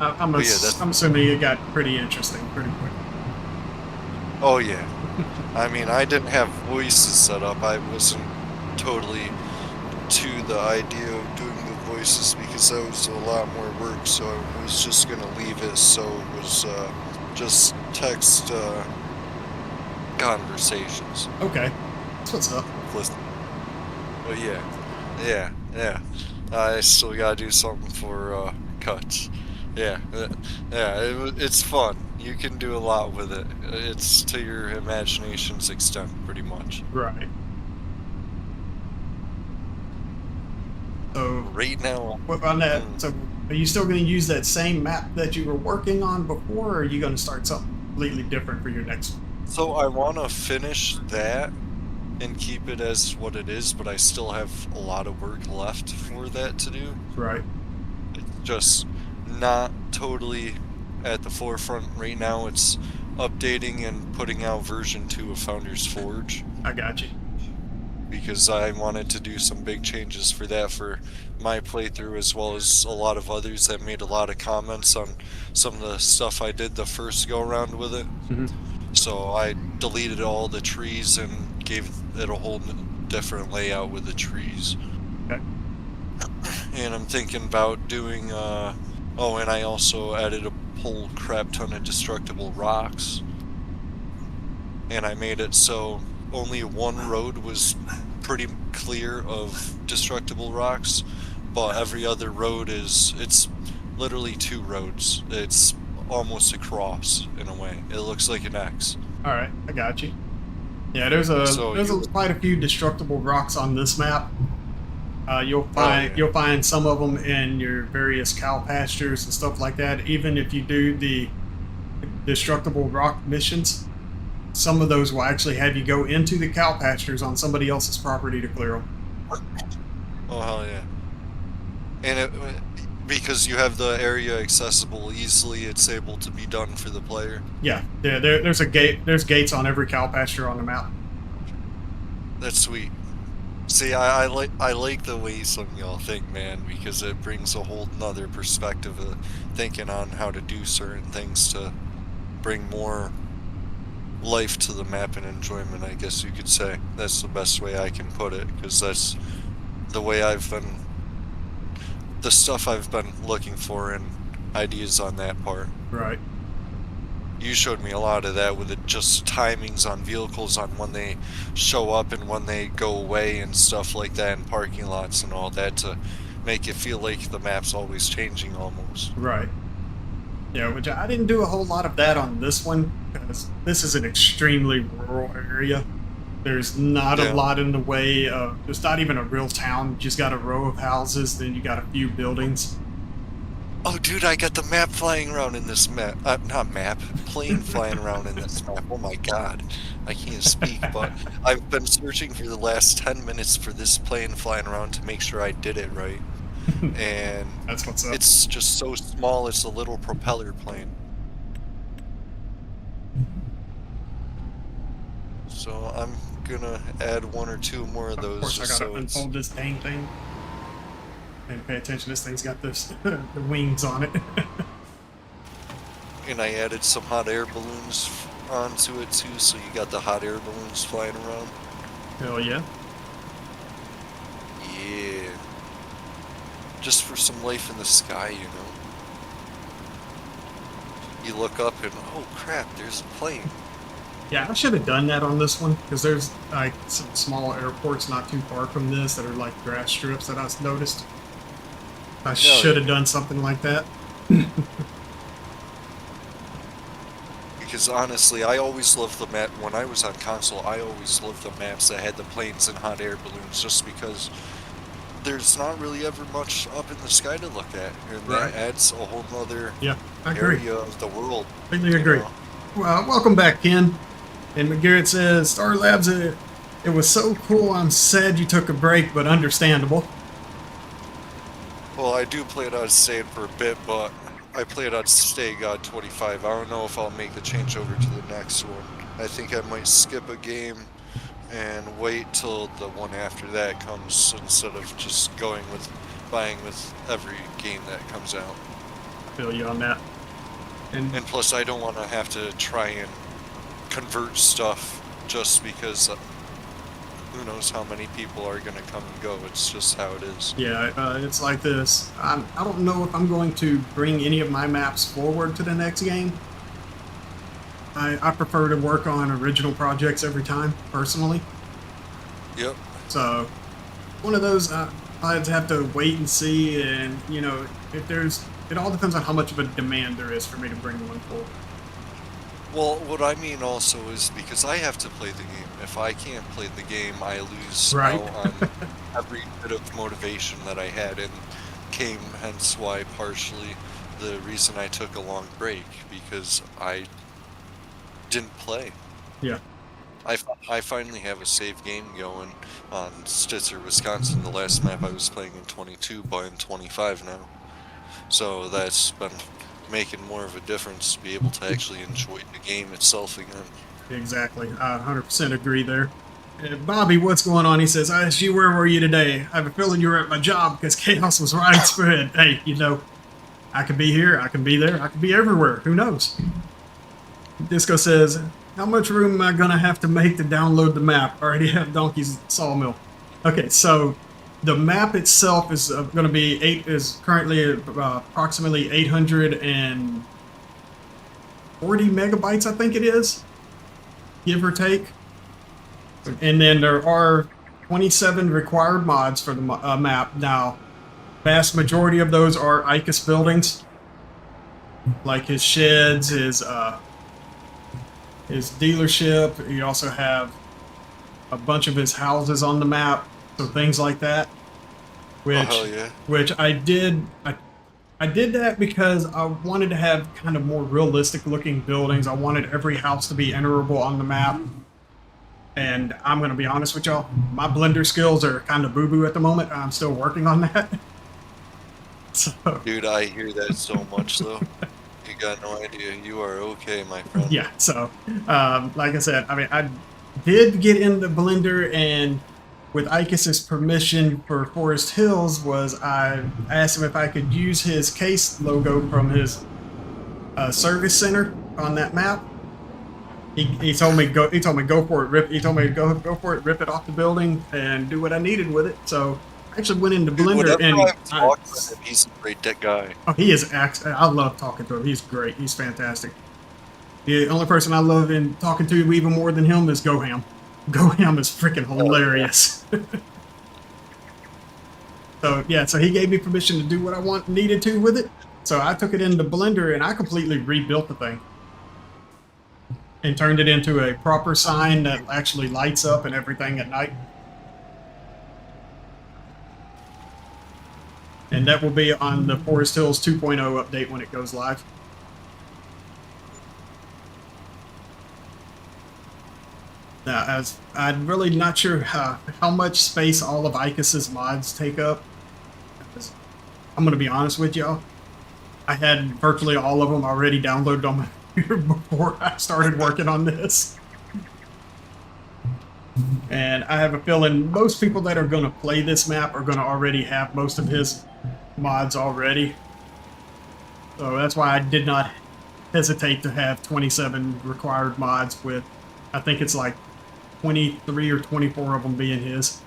I'm assuming it got pretty interesting pretty quick. Oh yeah. I mean, I didn't have voices set up. I wasn't totally to the idea of doing the voices because that was a lot more work, so I was just gonna leave it so it was just text conversations. Okay. That's what's up. Listen. But yeah. I still gotta do something for cuts. Yeah, it's fun. You can do a lot with it. It's to your imagination's extent, pretty much. Right. So Right now, what on that? So are you still going to use that same map that you were working on before, or are you going to start something completely different for your next one? so I want to finish that and keep it as what it is, but I still have a lot of work left for that to do. Right. It's just not totally at the forefront right now. It's updating and putting out version 2 of Founder's Forge, I got you. because I wanted to do some big changes for that for my playthrough, as well as a lot of others that made a lot of comments on some of the stuff I did the first go around with it. So I deleted all the trees and gave it a whole different layout with the trees. Okay. And I'm thinking about doing, oh, and I also added a whole crap ton of destructible rocks. And I made it so only one road was pretty clear of destructible rocks, but every other road it's literally 2 roads. It's almost a cross in a way. It looks like an X. All right, I got you. Yeah, there's quite a few destructible rocks on this map. You'll find some of them in your various cow pastures and stuff like that. Even if you do the destructible rock missions, some of those will actually have you go into the cow pastures on somebody else's property to clear them. Oh hell yeah! And because you have the area accessible easily, it's able to be done for the player. Yeah. There's a gate. There's gates on every cow pasture on the map. That's sweet. See, I like the way some of y'all think, man, because it brings a whole nother perspective of thinking on how to do certain things to bring more life to the map and enjoyment, I guess you could say. That's the best way I can put it, because that's the way the stuff I've been looking for and ideas on that part. Right. You showed me a lot of that with it, just timings on vehicles on when they show up and when they go away and stuff like that, in parking lots and all that, to make it feel like the map's always changing almost. Right. Yeah, which I didn't do a whole lot of that on this one, because this is an extremely rural area. There's not a lot in the way of, there's not even a real town. You just got a row of houses, then you got a few buildings. Oh, dude, I got the map flying around in this map. Not map, plane flying around in this map. Oh my god, I can't speak, but I've been searching for the last 10 minutes for this plane flying around to make sure I did it right. And That's what's up. it's just so small, it's a little propeller plane. So I'm gonna add 1 or 2 more of those. Of course, I just gotta so it's... unfold this dang thing. And pay attention, this thing's got this the wings on it. And I added some hot air balloons onto it too, so you got the hot air balloons flying around. Hell yeah. Yeah. Just for some life in the sky, you know. You look up and, oh crap, there's a plane. Yeah, I should have done that on this one, because there's like some small airports not too far from this that are like grass strips that I noticed. I should have done something like that. Because honestly, I always loved the map. When I was on console, I always loved the maps that had the planes and hot air balloons, just because there's not really ever much up in the sky to look at. And that adds a whole nother area of the world. Completely agree. Well, welcome back, Ken. And McGarrett says, Star Labs, it was so cool. I'm sad you took a break, but understandable. Well, I do plan on staying for a bit, but I plan on staying on 25. I don't know if I'll make the changeover to the next one. I think I might skip a game and wait till the one after that comes, instead of just buying with every game that comes out. I feel you on that. And plus, I don't want to have to try and convert stuff just because who knows how many people are going to come and go. It's just how it is. Yeah, it's like this. I don't know if I'm going to bring any of my maps forward to the next game. I prefer to work on original projects every time, personally. Yep. So, one of those, I'd have to wait and see, and, you know, if there's... It all depends on how much of a demand there is for me to bring one forward. Well, what I mean also is because I have to play the game. If I can't play the game, I lose Right. out on every bit of motivation that I had, and came hence why partially the reason I took a long break, because I didn't play. Yeah. I finally have a save game going on Stitzer, Wisconsin. The last map I was playing in 22, but in 25 now. So that's been making more of a difference to be able to actually enjoy the game itself again. Exactly. I 100% agree there. Bobby, what's going on? He says, ISG, where were you today? I have a feeling you were at my job because chaos was widespread. Hey, you know, I could be here, I can be there, I could be everywhere. Who knows? Disco says, how much room am I going to have to make to download the map? I already have Donkey's Sawmill. Okay, so the map itself is going to be currently approximately 840 megabytes, I think it is, give or take. And then there are 27 required mods for the map. Now, vast majority of those are ICUS buildings, like his sheds, his dealership. You also have a bunch of his houses on the map, so things like that. Which, hell yeah. which I did that because I wanted to have kind of more realistic looking buildings. I wanted every house to be enterable on the map. And I'm going to be honest with y'all, my Blender skills are kind of boo-boo at the moment. I'm still working on that. So, Dude, I hear that so much though. You got no idea. You are okay, my friend. yeah, so, like I said, I mean, I did get into Blender, and with ICUS's permission for Forest Hills was I asked him if I could use his case logo from his service center on that map. He told me go for it, He told me go for it, rip it off the building, and do what I needed with it. So I actually went into Blender, and he's a great guy. oh, he is. I love talking to him. He's great. He's fantastic. The only person I love in talking to even more than him is Goham. Goham is freaking hilarious. So yeah, so he gave me permission to do what I needed to with it. So I took it into Blender and I completely rebuilt the thing. And turned it into a proper sign that actually lights up and everything at night. And that will be on the Forest Hills 2.0 update when it goes live. Now, as I'm really not sure how much space all of ICUS's mods take up. I'm going to be honest with y'all. I had virtually all of them already downloaded on my before I started working on this. And I have a feeling most people that are going to play this map are going to already have most of his mods already. So that's why I did not hesitate to have 27 required mods with, I think it's like 23 or 24 of them being his.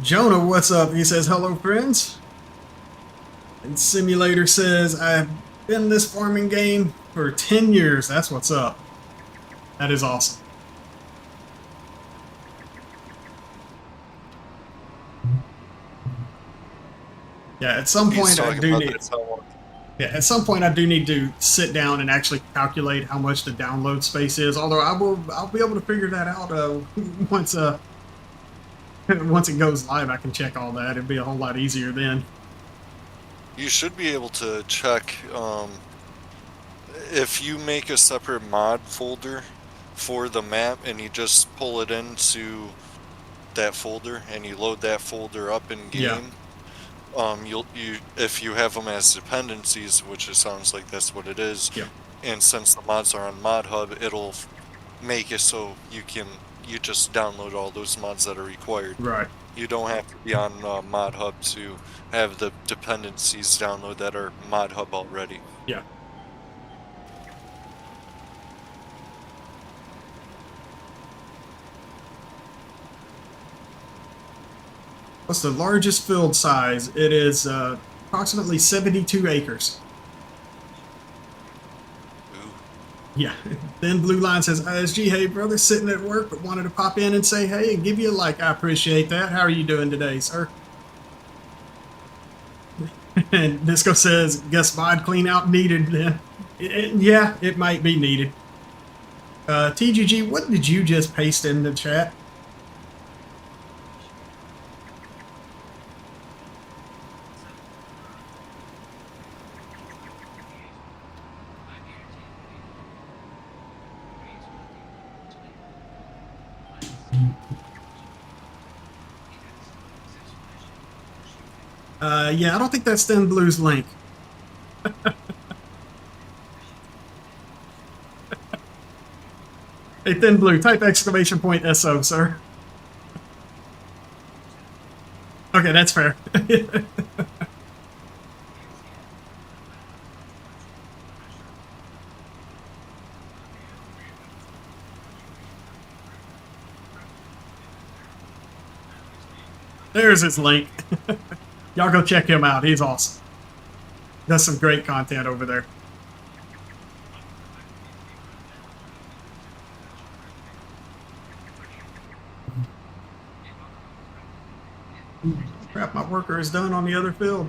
Jonah, what's up? He says, hello, friends. And Simulator says, I've been in this farming game for 10 years. That's what's up. That is awesome. Yeah, at some point I do need... Yeah, at some point I do need to sit down and actually calculate how much the download space is. Although I'll be able to figure that out once it goes live. I can check all that. It'd be a whole lot easier then. You should be able to check if you make a separate mod folder for the map and you just pull it into that folder and you load that folder up in game. Yeah. If you have them as dependencies, which it sounds like that's what it is, Yeah. and since the mods are on Mod Hub, it'll make it so you just download all those mods that are required. Right. You don't have to be on Mod Hub to have the dependencies download that are Mod Hub already. Yeah. What's the largest field size? It is approximately 72 acres. Ooh. Yeah. Then Blue Line says, ISG, hey brother, sitting at work, but wanted to pop in and say hey and give you a like. I appreciate that. How are you doing today, sir? And Disco says, guess mod clean out needed then. Yeah, it might be needed. TGG, what did you just paste in the chat? Yeah, I don't think that's Thin Blue's link. Hey, Thin Blue, type exclamation point SO, sir. Okay, that's fair. There's his link. Y'all go check him out. He's awesome. Does some great content over there. Crap, my worker is done on the other field.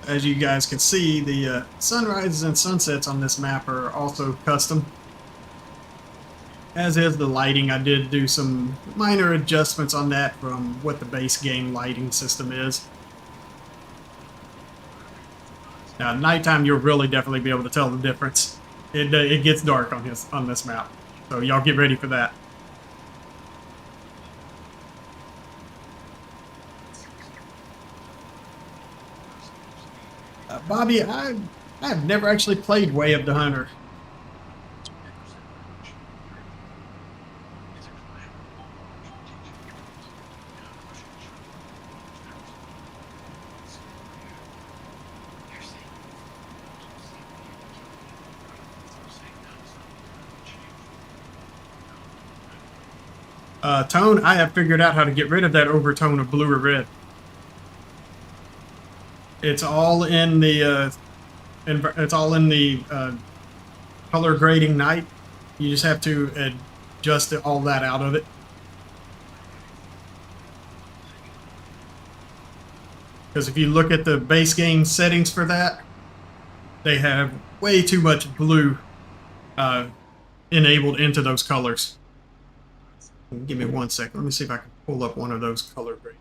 As you guys can see, the sunrises and sunsets on this map are also custom. As is the lighting. I did do some minor adjustments on that from what the base game lighting system is. Now, at nighttime, you'll really definitely be able to tell the difference. It gets dark on this map, so y'all get ready for that. Bobby, I have never actually played Way of the Hunter. Tone, I have figured out how to get rid of that overtone of blue or red. It's all in the color grading night. You just have to adjust all that out of it. Because if you look at the base game settings for that, they have way too much blue enabled into those colors. Give me 1 second. Let me see if I can pull up one of those color grades.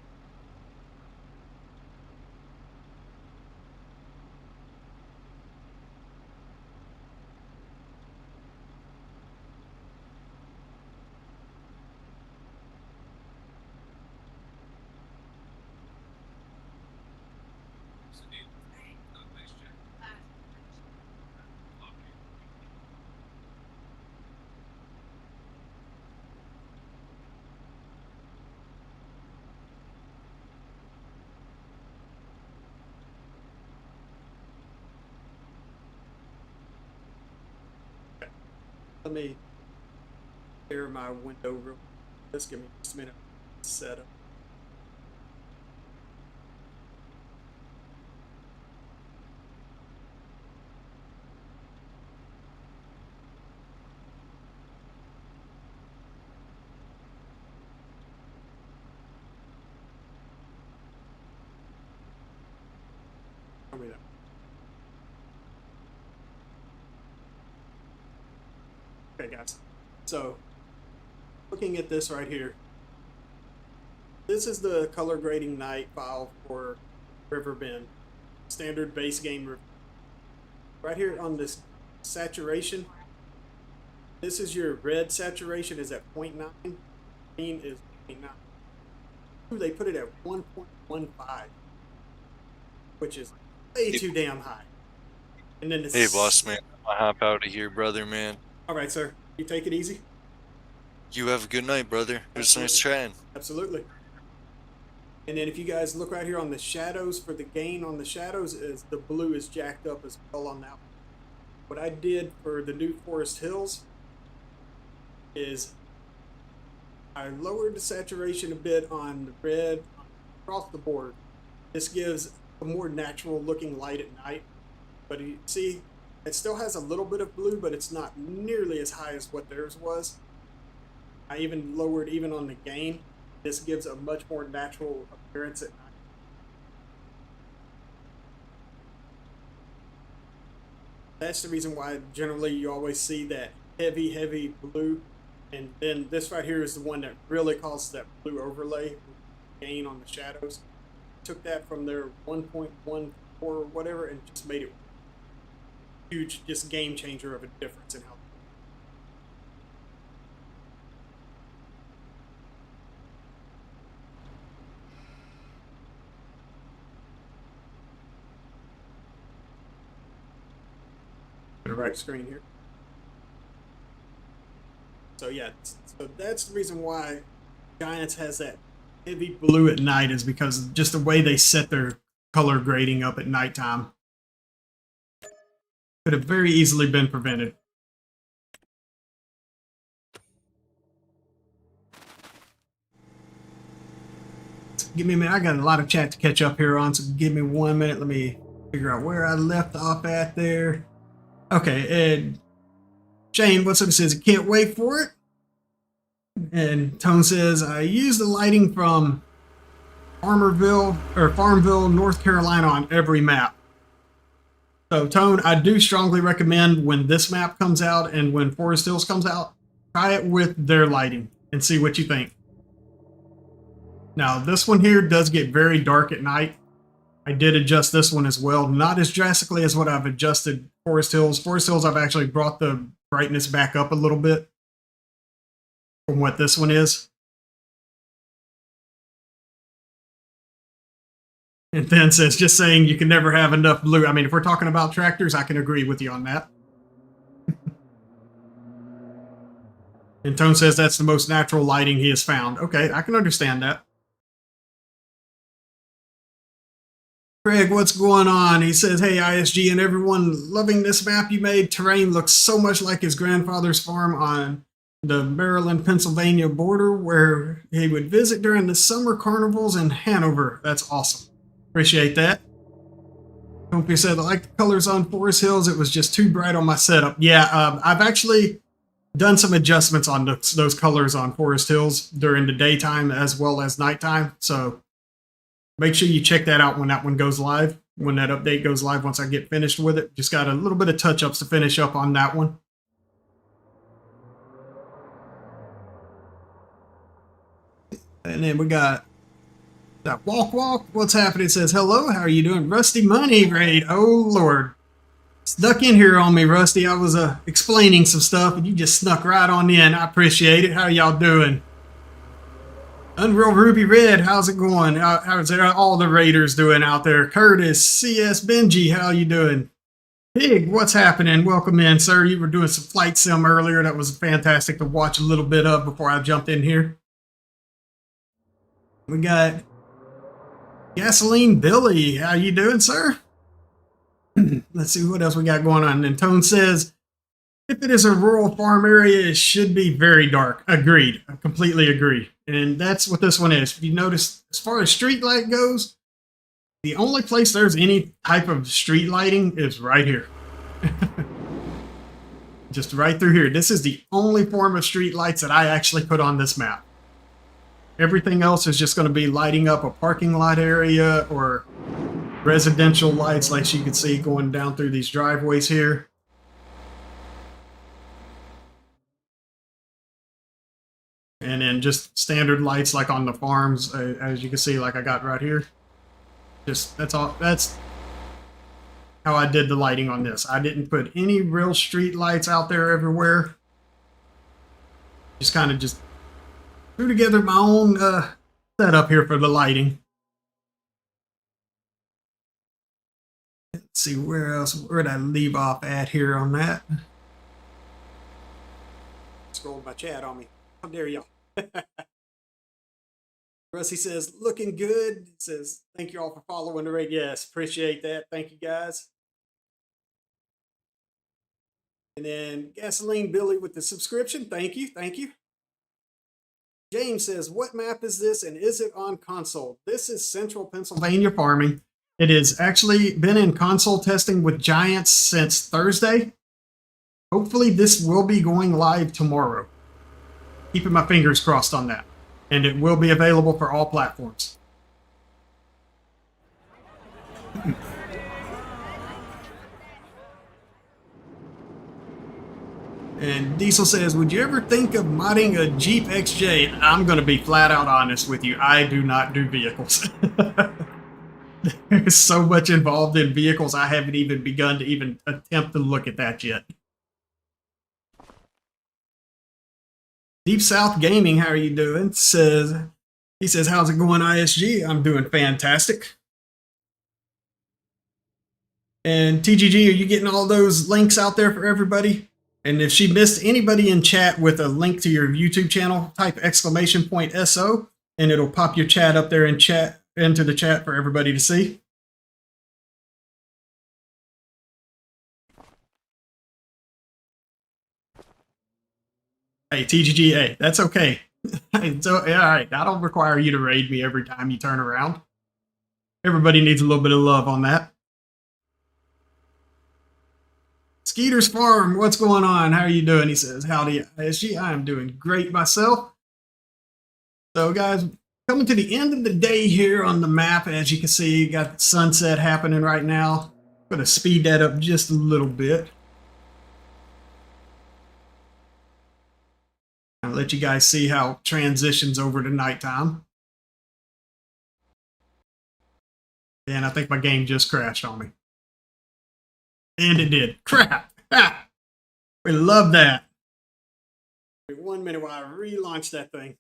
Let me clear my window real quick. Just give me just a minute to set up. Tell me that. Okay, guys. So, looking at this right here, this is the color grading night file for Riverbend. Standard base game. Right here on this saturation, this is your red saturation is at 0.9. Green is 0.9. They put it at 1.15, which is way too damn high. And then Hey, boss man, I'll hop out of here, brother, man. All right, sir. You take it easy. You have a good night, brother. It was nice chatting. Absolutely. And then if you guys look right here on the shadows, for the gain on the shadows, is the blue is jacked up as well on that one. What I did for the New Forest Hills is I lowered the saturation a bit on the red across the board. This gives a more natural looking light at night. But you see, It still has a little bit of blue, but it's not nearly as high as what theirs was. I even lowered even on the gain. This gives a much more natural appearance at night. That's the reason why generally you always see that heavy blue. And then this right here is the one that really causes that blue overlay gain on the shadows. Took that from their 1.14 or whatever and just made it huge, just game changer of a difference in how. The right screen here. So yeah, so that's the reason why Giants has that heavy blue at night, is because just the way they set their color grading up at nighttime. Could have very easily been prevented. So give me a minute. I got a lot of chat to catch up here on, so give me 1 minute. Let me figure out where I left off at there. Okay, and Shane, what's up? Says, can't wait for it. And Tone says, I use the lighting from Farmville, North Carolina on every map. So Tone, I do strongly recommend when this map comes out and when Forest Hills comes out, try it with their lighting and see what you think. Now, this one here does get very dark at night. I did adjust this one as well, not as drastically as what I've adjusted Forest Hills. Forest Hills, I've actually brought the brightness back up a little bit from what this one is. And then says, just saying you can never have enough blue. I mean, if we're talking about tractors, I can agree with you on that. And Tone says that's the most natural lighting he has found. Okay, I can understand that. Craig, what's going on? He says, hey, ISG and everyone, loving this map you made. Terrain looks so much like his grandfather's farm on the Maryland-Pennsylvania border where he would visit during the summer carnivals in Hanover. That's awesome. Appreciate that. Compy said, I like the colors on Forest Hills. It was just too bright on my setup. Yeah, I've actually done some adjustments on those colors on Forest Hills during the daytime as well as nighttime. So make sure you check that out when that one goes live, when that update goes live once I get finished with it. Just got a little bit of touch-ups to finish up on that one. And then we got that Walk. What's happening? It says, hello, how are you doing? Rusty Money Raid. Oh, Lord. Snuck in here on me, Rusty. I was explaining some stuff, and you just snuck right on in. I appreciate it. How y'all doing? Unreal Ruby Red, how's it going? How's all the raiders doing out there? Curtis, CS Benji, how you doing? Pig, what's happening? Welcome in, sir. You were doing some flight sim earlier. That was fantastic to watch a little bit of before I jumped in here. We got Gasoline Billy. How you doing, sir? Let's see what else we got going on. And Tone says, if it is a rural farm area, it should be very dark. Agreed. I completely agree. And that's what this one is. If you notice, as far as street light goes, the only place there's any type of street lighting is right here. Just right through here. This is the only form of street lights that I actually put on this map. Everything else is just going to be lighting up a parking lot area or residential lights like you can see going down through these driveways here. And then just standard lights like on the farms, as you can see, like I got right here. Just, that's all. That's how I did the lighting on this. I didn't put any real street lights out there everywhere. Just kind of just threw together my own setup here for the lighting. Let's see, where else, where did I leave off at here on that? Scrolled my chat on me. How dare y'all? Rusty says, looking good. He says, thank you all for following the raid. Yes, appreciate that. Thank you, guys. And then Gasoline Billy with the subscription. Thank you. Thank you. James says, what map is this and is it on console? This is Central Pennsylvania Farming. It has actually been in console testing with Giants since Thursday. Hopefully, this will be going live tomorrow. Keeping my fingers crossed on that. And it will be available for all platforms. And Diesel says, would you ever think of modding a Jeep XJ? I'm going to be flat out honest with you. I do not do vehicles. There's so much involved in vehicles, I haven't even begun to even attempt to look at that yet. Deep South Gaming, how are you doing? He says, how's it going, ISG? I'm doing fantastic. And TGG, are you getting all those links out there for everybody? And if she missed anybody in chat with a link to your YouTube channel, type !SO and it'll pop your chat up there in chat into the chat for everybody to see. Hey, TGG, hey, that's okay. So, yeah, all right, I don't require you to raid me every time you turn around. Everybody needs a little bit of love on that. Skeeter's Farm, what's going on? How are you doing? He says, howdy, ISG. I am doing great myself. So, guys, coming to the end of the day here on the map. As you can see, you got the sunset happening right now. I'm going to speed that up just a little bit. I'll let you guys see how it transitions over to nighttime. And I think my game just crashed on me. And it did. Crap. Ah, we love that. 1 minute while I relaunch that thing.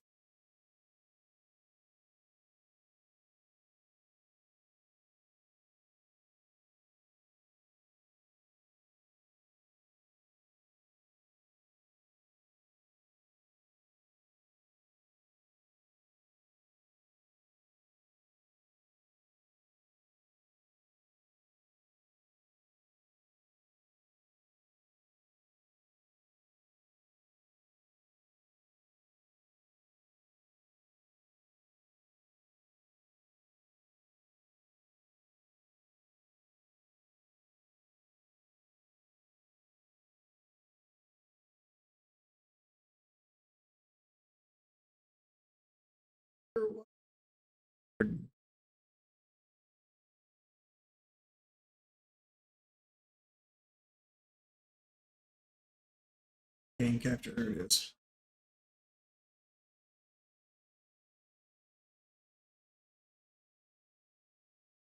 Game capture, there it is.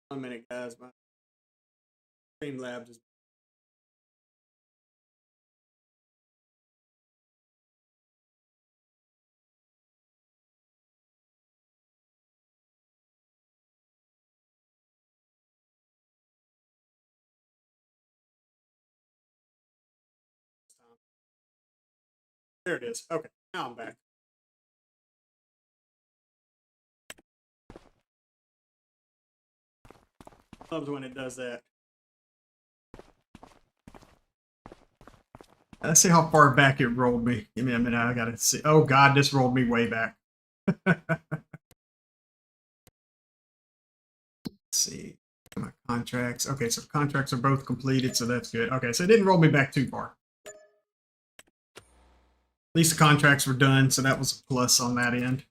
1 minute, guys. My Streamlabs is there it is. Okay, now I'm back. Loves when it does that. Let's see how far back it rolled me. Give me a minute. I gotta see. Oh God, this rolled me way back. Let's see. My contracts. Okay, so contracts are both completed, so that's good. Okay, so it didn't roll me back too far. At least the contracts were done, so that was a plus on that end.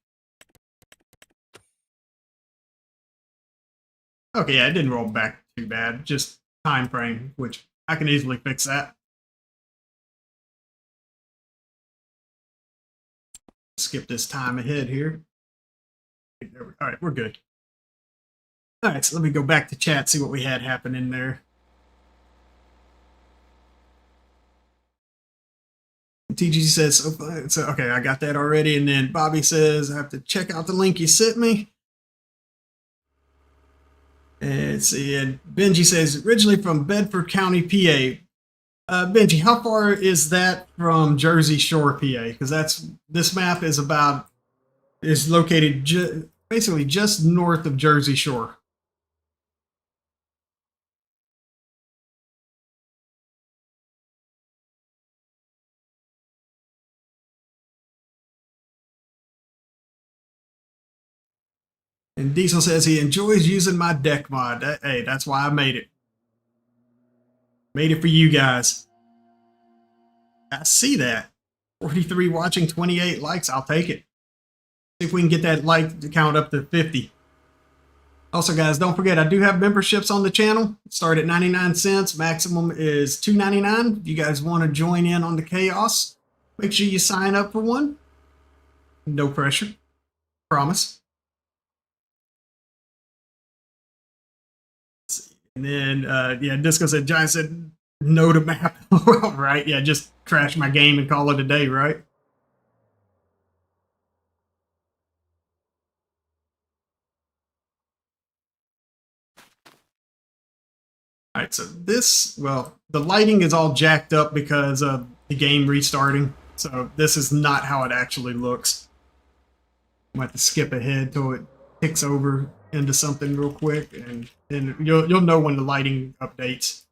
Okay, yeah, it didn't roll back too bad. Just time frame, which I can easily fix that. Skip this time ahead here. All right, we're good. All right, so let me go back to chat, see what we had happening there. TG says, so okay, I got that already. And then Bobby says, I have to check out the link you sent me. And let's see, and Benji says, originally from Bedford County, PA. Benji, how far is that from Jersey Shore, PA? Because this map is located basically just north of Jersey Shore. And Diesel says he enjoys using my deck mod. Hey, that's why I made it. Made it for you guys. I see that. 43 watching, 28 likes. I'll take it. See if we can get that like count up to 50. Also, guys, don't forget, I do have memberships on the channel. Start at 99 cents. Maximum is $2.99. If you guys want to join in on the chaos, make sure you sign up for one. No pressure. Promise. And then, yeah, Disco said, Giant said, no to map. Well, right, yeah, just crash my game and call it a day, right? All right, so this, well, the lighting is all jacked up because of the game restarting. So this is not how it actually looks. I'm going to have to skip ahead till it ticks over into something real quick, and then you'll know when the lighting updates.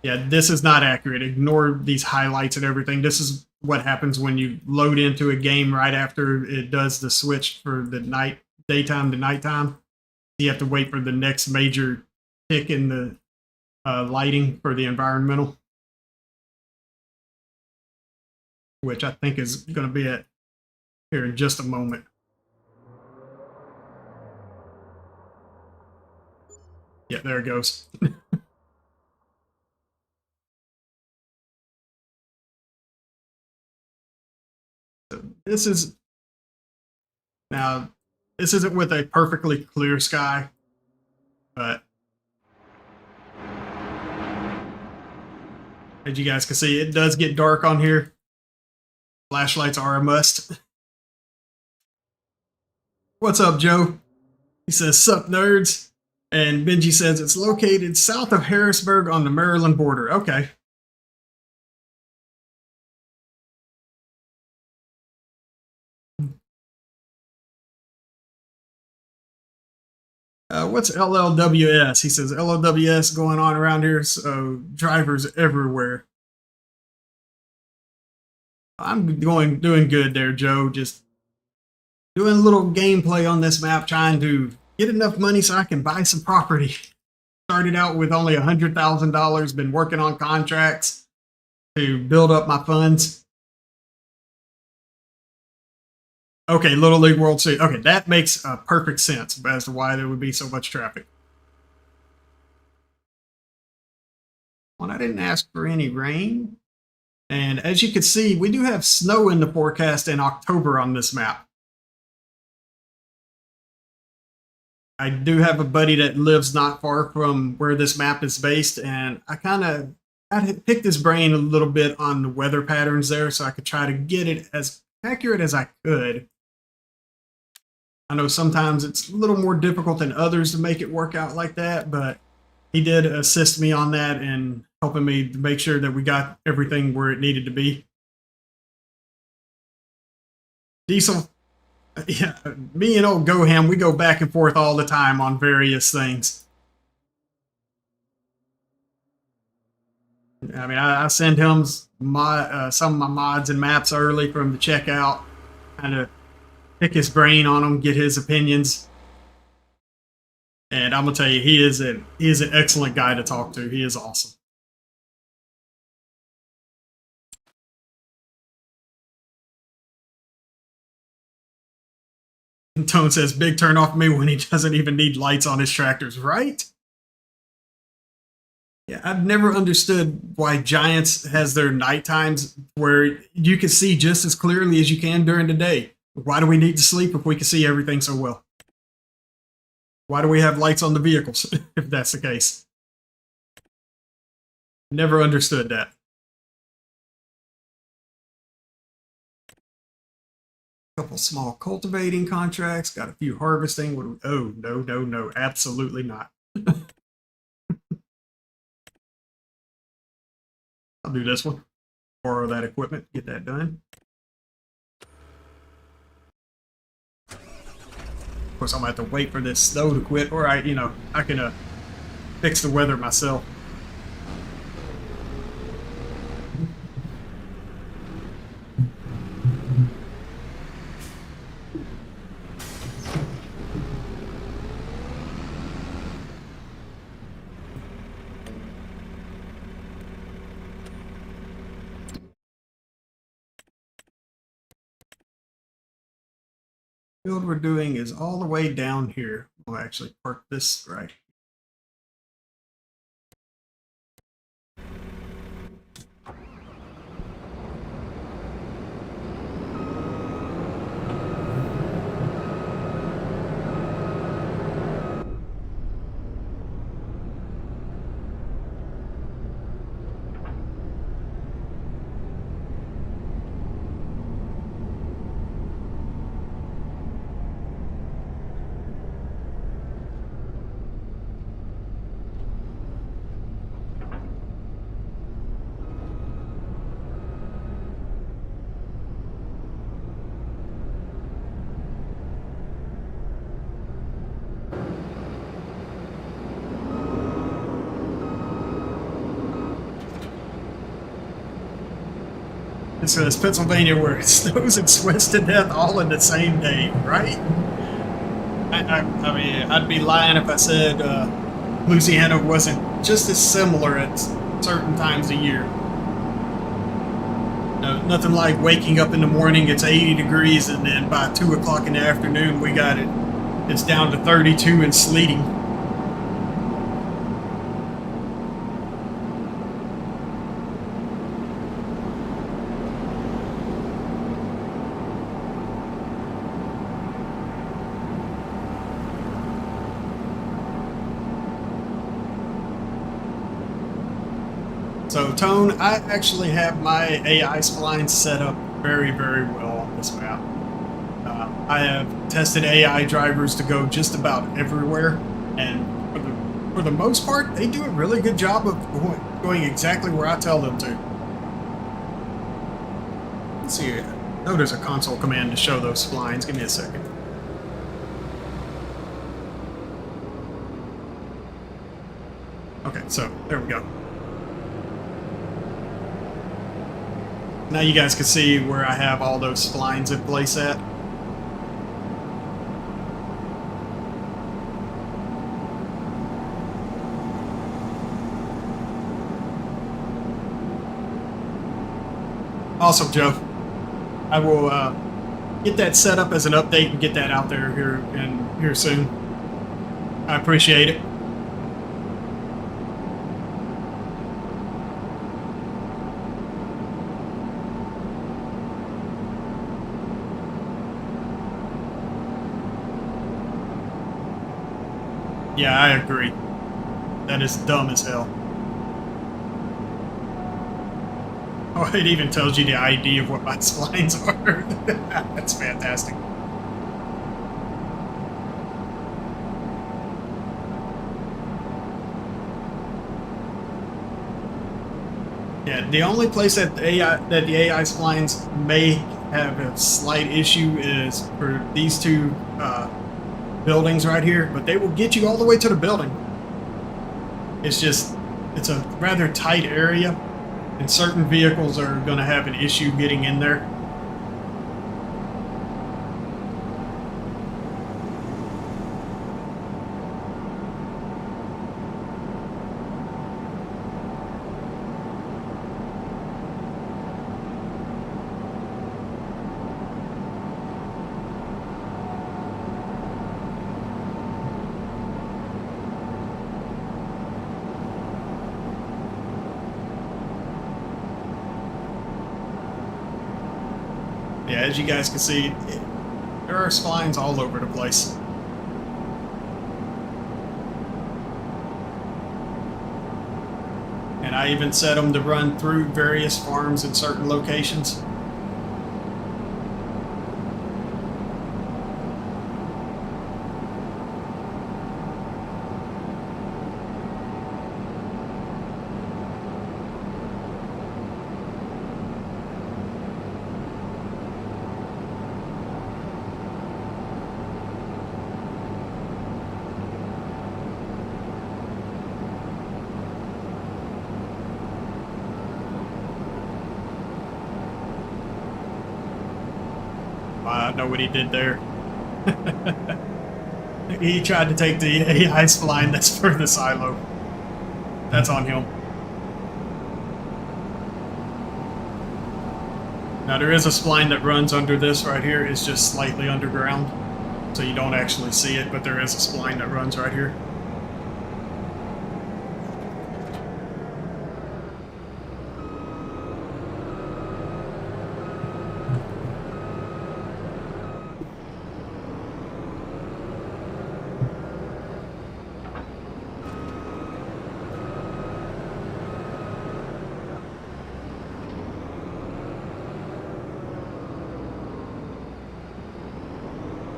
Yeah, this is not accurate. Ignore these highlights and everything. This is what happens when you load into a game right after it does the switch for the daytime to nighttime. You have to wait for the next major tick in the lighting for the environmental, which I think is going to be at here in just a moment. Yeah, there it goes. So this is now. This isn't with a perfectly clear sky, but as you guys can see, it does get dark on here. Flashlights are a must. What's up, Joe? He says, sup, nerds? And Benji says it's located south of Harrisburg on the Maryland border. Okay. What's LLWS? He says LLWS going on around here, so drivers everywhere. I'm doing good there, Joe. Just doing a little gameplay on this map, trying to get enough money so I can buy some property. Started out with only $100,000, been working on contracts to build up my funds. Okay, Little League World Series. Okay, that makes perfect sense as to why there would be so much traffic. Well, I didn't ask for any rain. And as you can see, we do have snow in the forecast in October on this map. I do have a buddy that lives not far from where this map is based, and I picked his brain a little bit on the weather patterns there so I could try to get it as accurate as I could. I know sometimes it's a little more difficult than others to make it work out like that, but he did assist me on that and helping me to make sure that we got everything where it needed to be. Diesel, yeah, me and old Goham, we go back and forth all the time on various things. I mean, I send him some of my mods and maps early from the checkout, kind of pick his brain on them, get his opinions. And I'm gonna tell you, he is an excellent guy to talk to. He is awesome. And Tone says, big turn off me when he doesn't even need lights on his tractors, right? Yeah, I've never understood why Giants has their night times where you can see just as clearly as you can during the day. Why do we need to sleep if we can see everything so well? Why do we have lights on the vehicles if that's the case? Never understood that. Couple small cultivating contracts, got a few harvesting. Oh, no, absolutely not. I'll do this one. Borrow that equipment, get that done. Of course, I'm gonna have to wait for this snow to quit, or I can fix the weather myself. build we're doing is all the way down here. We'll actually park this right here. This is Pennsylvania where it snows and sweats to death all in the same day, right? I mean, I'd be lying if I said Louisiana wasn't just as similar at certain times of year. No, nothing like waking up in the morning, it's 80 degrees, and then by 2 o'clock in the afternoon, we got it. It's down to 32 and sleeting. So Tone, I actually have my AI splines set up very, very well on this map. I have tested AI drivers to go just about everywhere, and for the most part, they do a really good job of going exactly where I tell them to. Let's see, I know there's a console command to show those splines. Give me a second. Okay, so there we go. Now you guys can see where I have all those splines in place at. Awesome, Joe. I will get that set up as an update and get that out there here soon. I appreciate it. Yeah, I agree. That is dumb as hell. Oh, it even tells you the ID of what my splines are. That's fantastic. Yeah, the only place that the AI splines may have a slight issue is for these two buildings right here, but they will get you all the way to the building. It's just, it's a rather tight area, and certain vehicles are going to have an issue getting in there. Yeah, as you guys can see, there are splines all over the place. And I even set them to run through various farms in certain locations. I know what he did there. He tried to take the AI spline that's for the silo. That's on him. Now there is a spline that runs under this right here. It's just slightly underground. So you don't actually see it, but there is a spline that runs right here.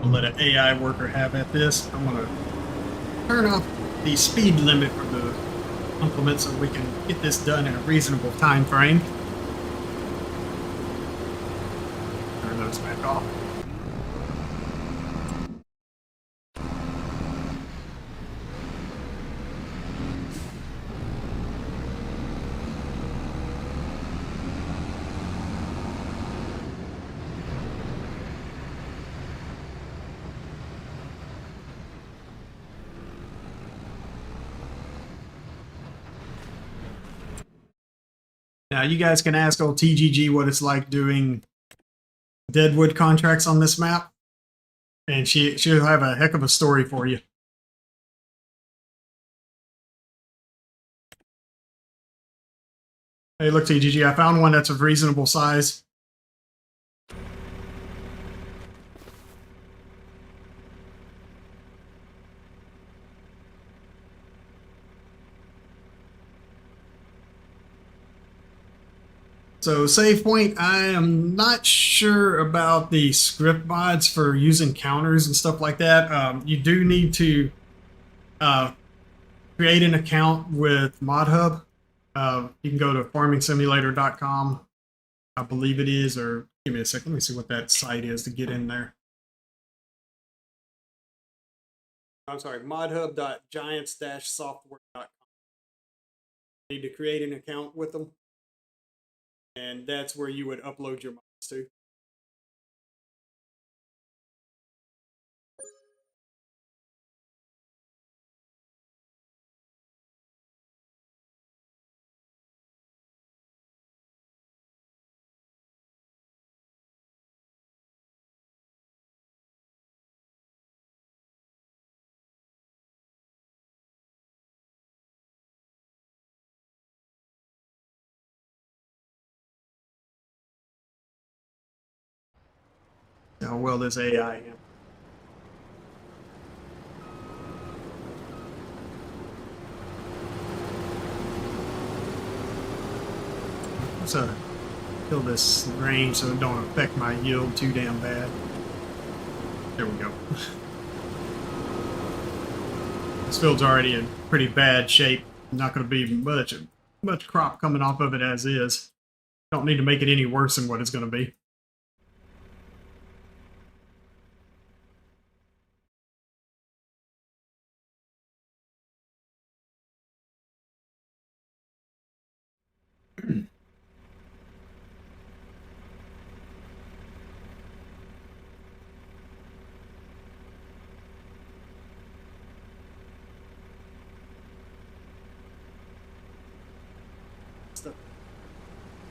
I'll let an AI worker have at this. I'm going to turn off the speed limit for the implement so we can get this done in a reasonable time frame. Turn those back off. Now, you guys can ask old TGG what it's like doing Deadwood contracts on this map, and she'll have a heck of a story for you. Hey, look, TGG, I found one that's of reasonable size. So save point, I am not sure about the script mods for using counters and stuff like that. You do need to create an account with ModHub. You can go to farmingsimulator.com, I believe it is, or give me a second, let me see what that site is to get in there. I'm sorry, modhub.giants-software.com. Need to create an account with them. And that's where you would upload your mods to. How well this AI am. So kill this range so it don't affect my yield too damn bad. There we go. This field's already in pretty bad shape. Not going to be much crop coming off of it as is. Don't need to make it any worse than what it's going to be.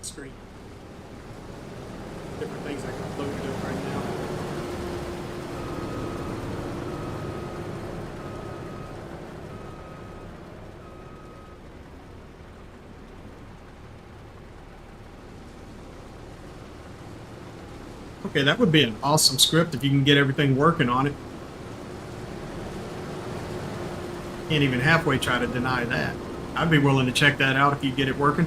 Screen. Different things I can upload to it right now. Okay, that would be an awesome script if you can get everything working on it. Can't even halfway try to deny that. I'd be willing to check that out if you get it working.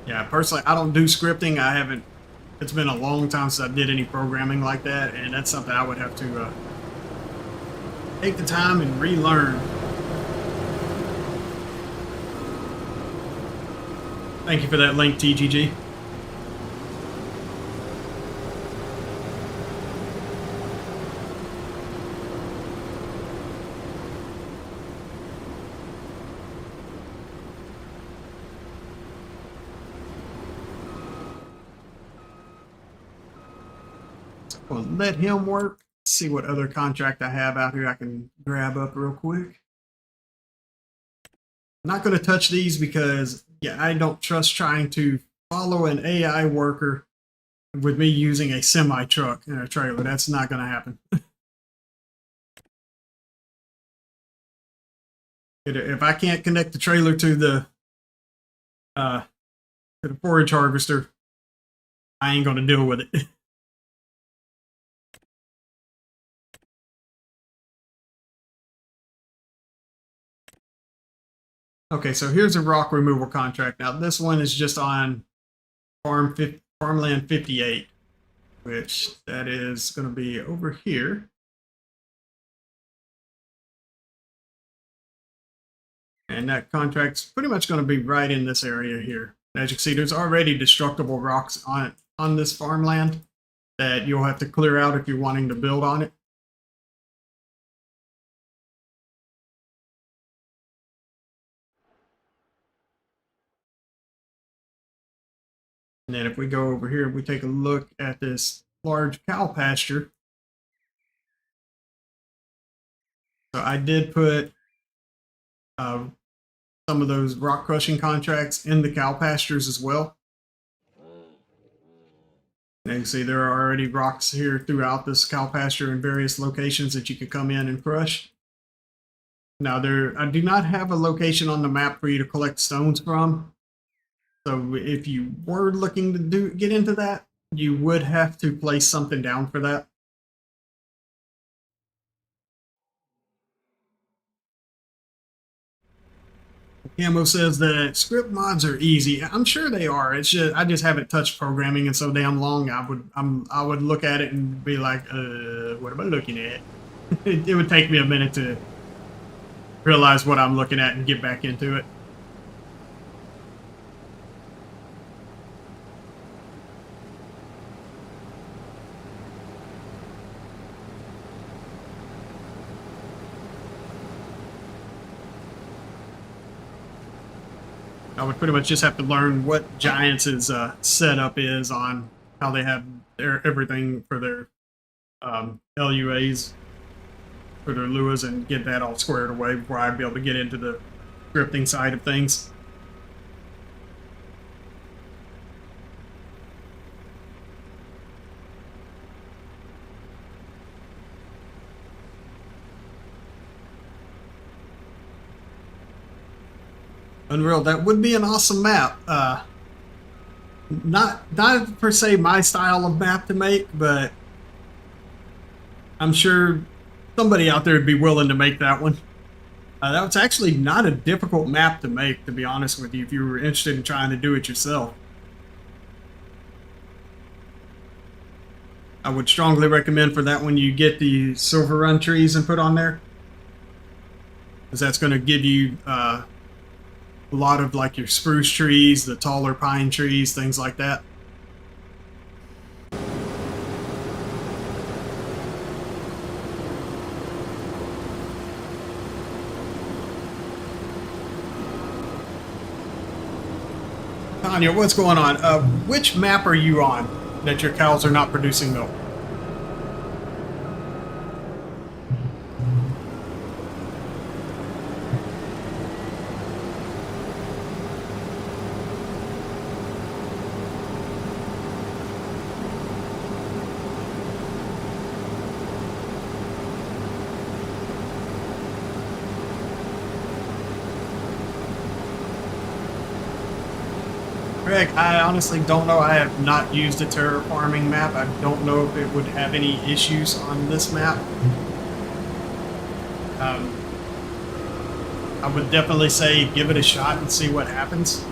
Yeah, personally, I don't do scripting. I haven't. It's been a long time since I did any programming like that, and that's something I would have to take the time and relearn. Thank you for that link, TGG. Well, let him work. See what other contract I have out here I can grab up real quick. I'm not going to touch these because, yeah, I don't trust trying to follow an AI worker with me using a semi truck and a trailer. That's not going to happen. If I can't connect the trailer to the forage harvester, I ain't going to deal with it. Okay, so here's a rock removal contract. Now this one is just on farmland 58, which that is going to be over here. And that contract's pretty much going to be right in this area here. As you can see, there's already destructible rocks on this farmland that you'll have to clear out if you're wanting to build on it. And then if we go over here, we take a look at this large cow pasture. So I did put some of those rock crushing contracts in the cow pastures as well. And you can see there are already rocks here throughout this cow pasture in various locations that you can come in and crush. Now I do not have a location on the map for you to collect stones from. So if you were looking to get into that, you would have to place something down for that. Camo says that script mods are easy. I'm sure they are. It's just I just haven't touched programming in so damn long. I would look at it and be like, what am I looking at? It would take me a minute to realize what I'm looking at and get back into it. I would pretty much just have to learn what Giants' setup is on how they have everything for their LUAs, for their LUAs, and get that all squared away before I'd be able to get into the scripting side of things. Unreal, that would be an awesome map. Not per se my style of map to make, but I'm sure somebody out there would be willing to make that one. That was actually not a difficult map to make, to be honest with you, if you were interested in trying to do it yourself. I would strongly recommend for that one you get the Silver Run trees and put on there, because that's going to give you a lot of like your spruce trees, the taller pine trees, things like that. Tanya, what's going on? Which map are you on that your cows are not producing milk? Greg, I honestly don't know. I have not used a terraforming map. I don't know if it would have any issues on this map. I would definitely say give it a shot and see what happens.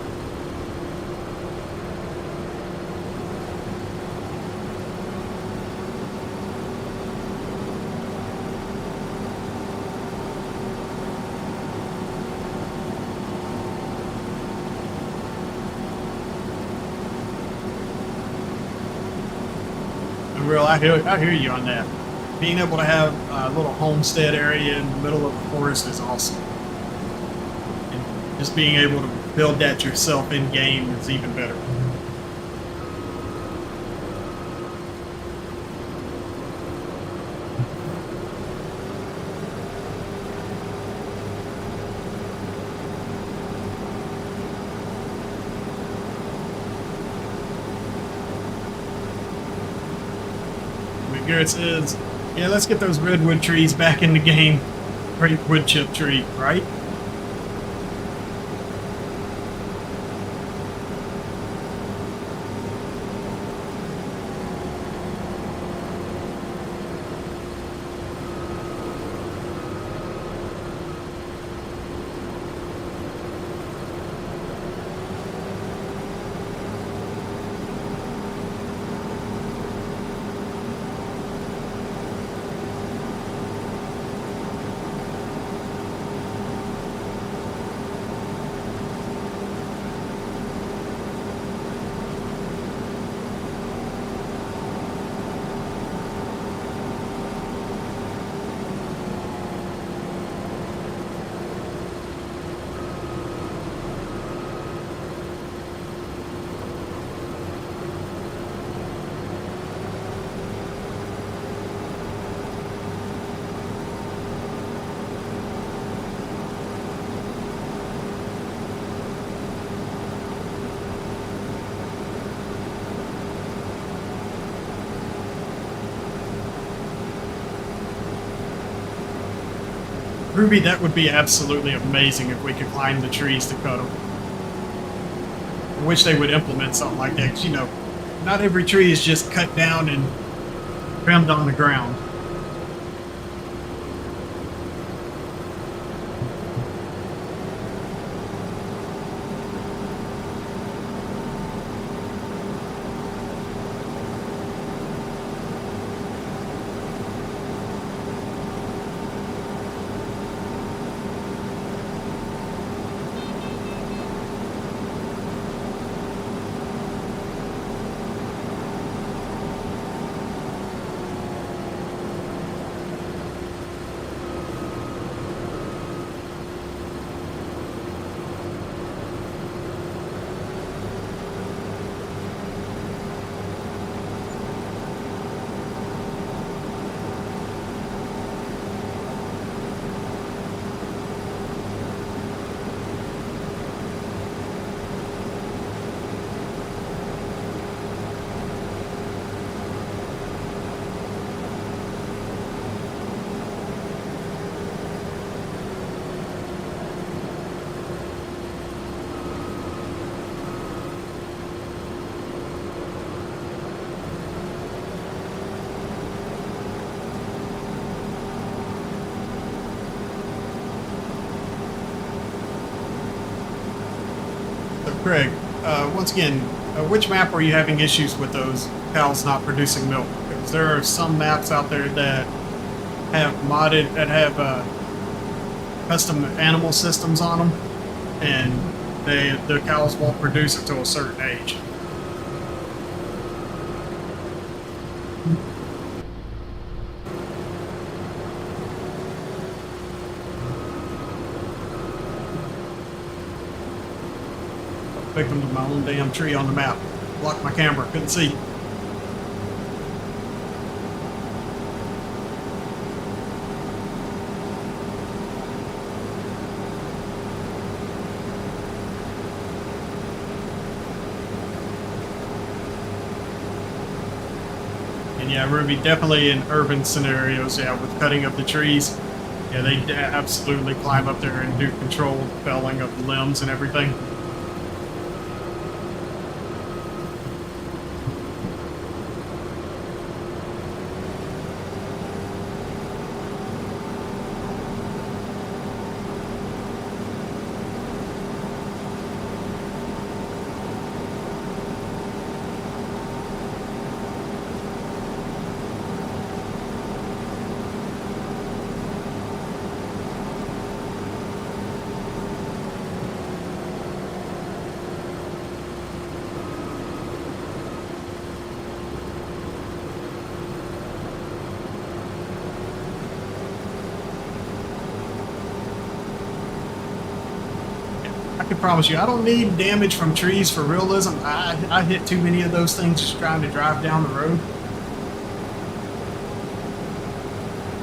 Real, I hear you on that. Being able to have a little homestead area in the middle of the forest is awesome. And just being able to build that yourself in game is even better. Garrett says, yeah, let's get those redwood trees back in the game. Great wood chip tree, right? Ruby, that would be absolutely amazing if we could climb the trees to cut them. I wish they would implement something like that, 'cause, you know, not every tree is just cut down and trimmed on the ground. So, Craig, once again, which map are you having issues with those cows not producing milk? Because there are some maps out there that have modded, that have custom animal systems on them, and the cows won't produce until a certain age. Victim to my own damn tree on the map. Blocked my camera, couldn't see. And yeah, Ruby, definitely in urban scenarios, yeah, with cutting of the trees, yeah, they absolutely climb up there and do controlled felling of the limbs and everything. I can promise you, I don't need damage from trees for realism. I hit too many of those things just trying to drive down the road.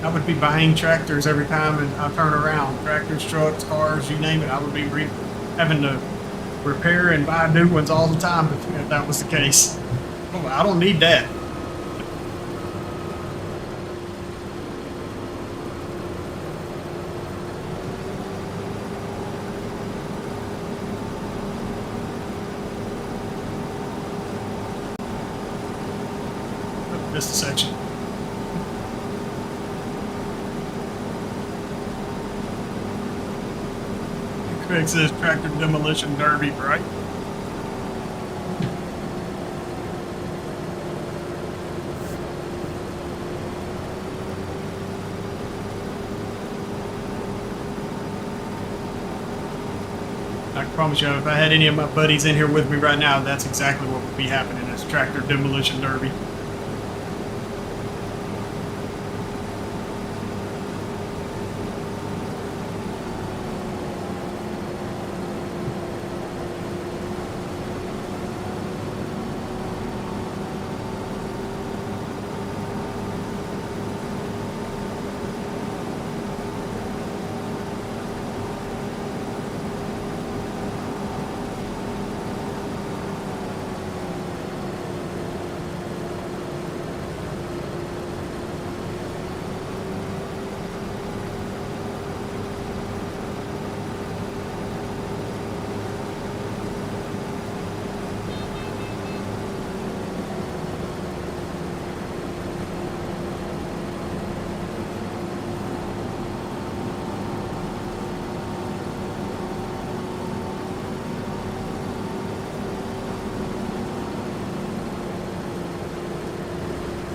I would be buying tractors every time and I turn around. Tractors, trucks, cars, you name it. I would be having to repair and buy new ones all the time if that was the case. I don't need that. Just a section. Craig says tractor demolition derby, right? I can promise you, if I had any of my buddies in here with me right now, that's exactly what would be happening. Is tractor demolition derby.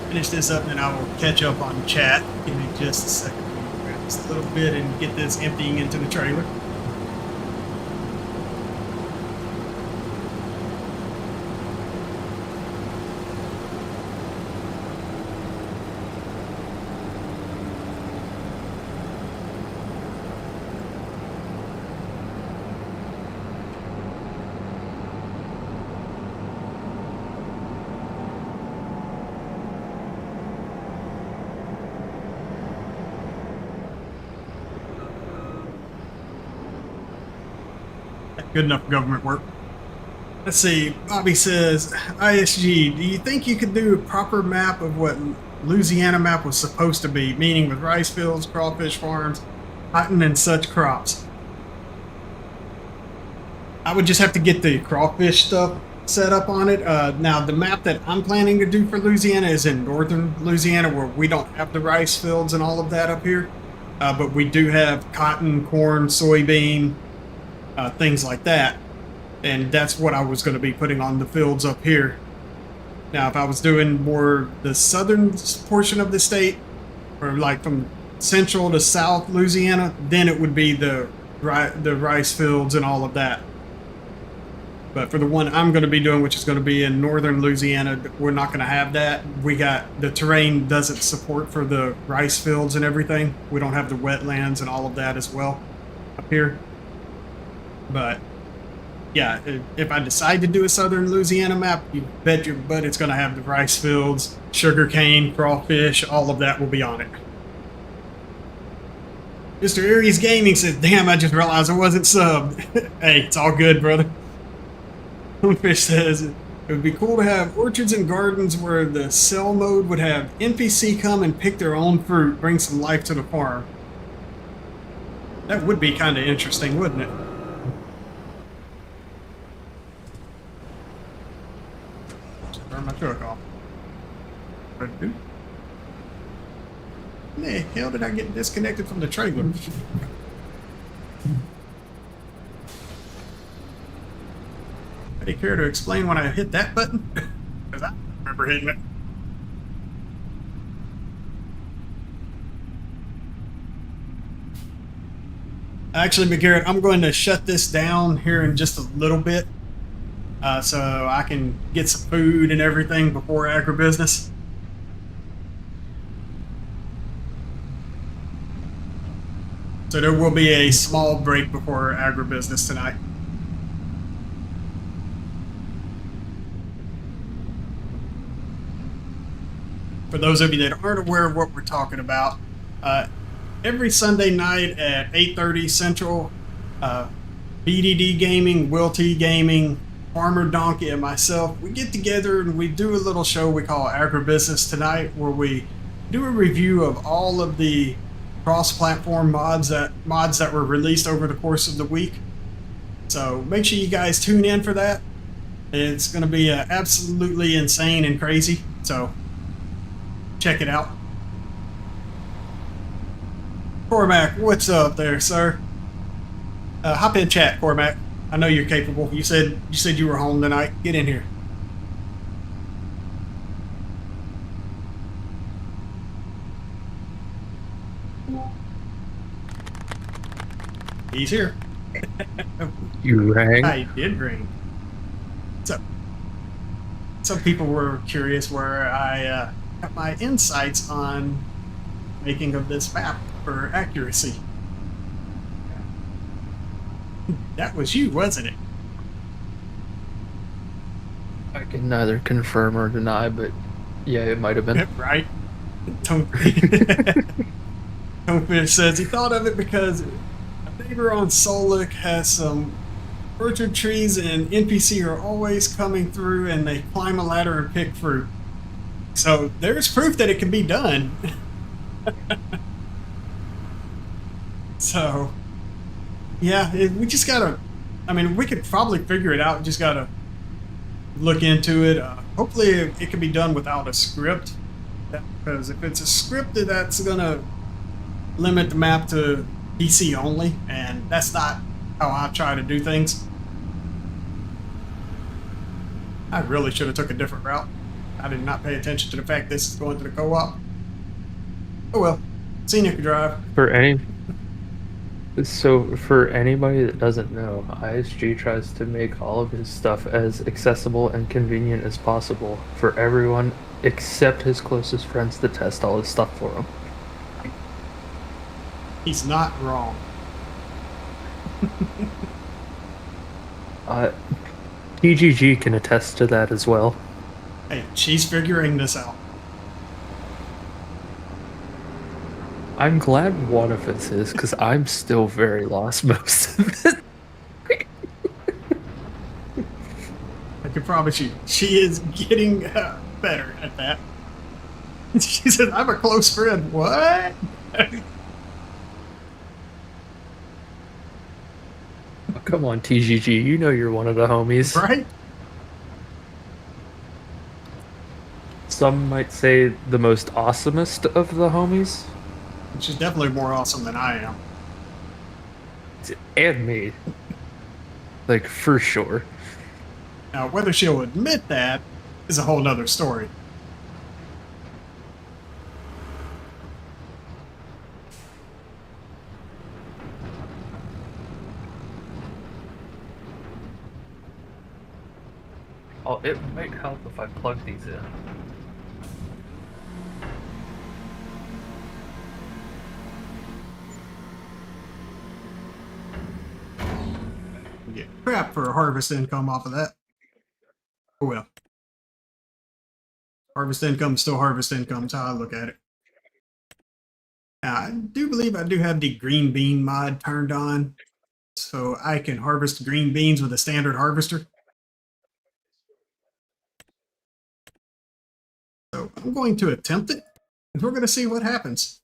Finish this up, and I will catch up on chat. Give me just a second. Grab this a little bit and get this emptying into the trailer. Good enough government work. Let's see. Bobby says, ISG, do you think you could do a proper map of what Louisiana map was supposed to be, meaning with rice fields, crawfish farms, cotton, and such crops? I would just have to get the crawfish stuff set up on it. Now, the map that I'm planning to do for Louisiana is in northern Louisiana, where we don't have the rice fields and all of that up here. But we do have cotton, corn, soybean, things like that, and that's what I was going to be putting on the fields up here. Now, if I was doing more the southern portion of the state, or like from central to south Louisiana, then it would be the rice fields and all of that. But for the one I'm going to be doing, which is going to be in northern Louisiana, we're not going to have that. The terrain doesn't support for the rice fields and everything. We don't have the wetlands and all of that as well up here. But yeah, if I decide to do a southern Louisiana map, you bet your butt it's going to have the rice fields, sugarcane, crawfish, all of that will be on it. Mr. Aries Gaming says, damn, I just realized I wasn't subbed. Hey, it's all good, brother. Fish says, it would be cool to have orchards and gardens where the sell mode would have NPC come and pick their own fruit, bring some life to the farm. That would be kind of interesting, wouldn't it? Turn my truck off. What did I do? When the hell did I get disconnected from the trailer? Anybody care to explain when I hit that button? Because I remember hitting it. Actually, McGarrett, I'm going to shut this down here in just a little bit. So I can get some food and everything before agribusiness. So there will be a small break before agribusiness tonight. For those of you that aren't aware of what we're talking about, every Sunday night at 8:30 Central, BDD Gaming, Will T Gaming, Farmer Donkey, and myself, we get together and we do a little show we call Agribusiness Tonight, where we do a review of all of the cross-platform mods that were released over the course of the week. So make sure you guys tune in for that. It's going to be absolutely insane and crazy. So check it out. Cormac, what's up there, sir? Hop in chat, Cormac. I know you're capable. You said you were home tonight. Get in here. He's here. You rang? I did ring. So, some people were curious where I got my insights on making of this map for accuracy. That was you, wasn't it? I can neither confirm or deny, but yeah, it might have been. Right? Tonefish says he thought of it because a neighbor on Solik has some orchard trees and NPC are always coming through and they climb a ladder and pick fruit. So there's proof that it can be done. So, yeah, we just gotta, I mean, we could probably figure it out. Just gotta look into it. Hopefully it can be done without a script. Because if it's a script, that's gonna limit the map to PC only, and that's not how I try to do things. I really should have took a different route. I did not pay attention to the fact this is going to the co-op. Oh well, scenic drive. For anybody that doesn't know, ISG tries to make all of his stuff as accessible and convenient as possible for everyone except his closest friends to test all his stuff for him. He's not wrong. TGG can attest to that as well. Hey, she's figuring this out. I'm glad one of us is, because I'm still very lost most of it. I can promise you, she is getting better at that. She said, I'm a close friend. What? Oh, come on, TGG, you know you're one of the homies. Right? Some might say the most awesomest of the homies. She's definitely more awesome than I am. And me. Like, for sure. Now, whether she'll admit that is a whole nother story. Oh, it might help if I plug these in. We get crap for harvest income off of that. Oh well. Harvest income is still harvest income, is how I look at it. Now, I do believe I do have the green bean mod turned on, so I can harvest green beans with a standard harvester. So I'm going to attempt it, and we're going to see what happens.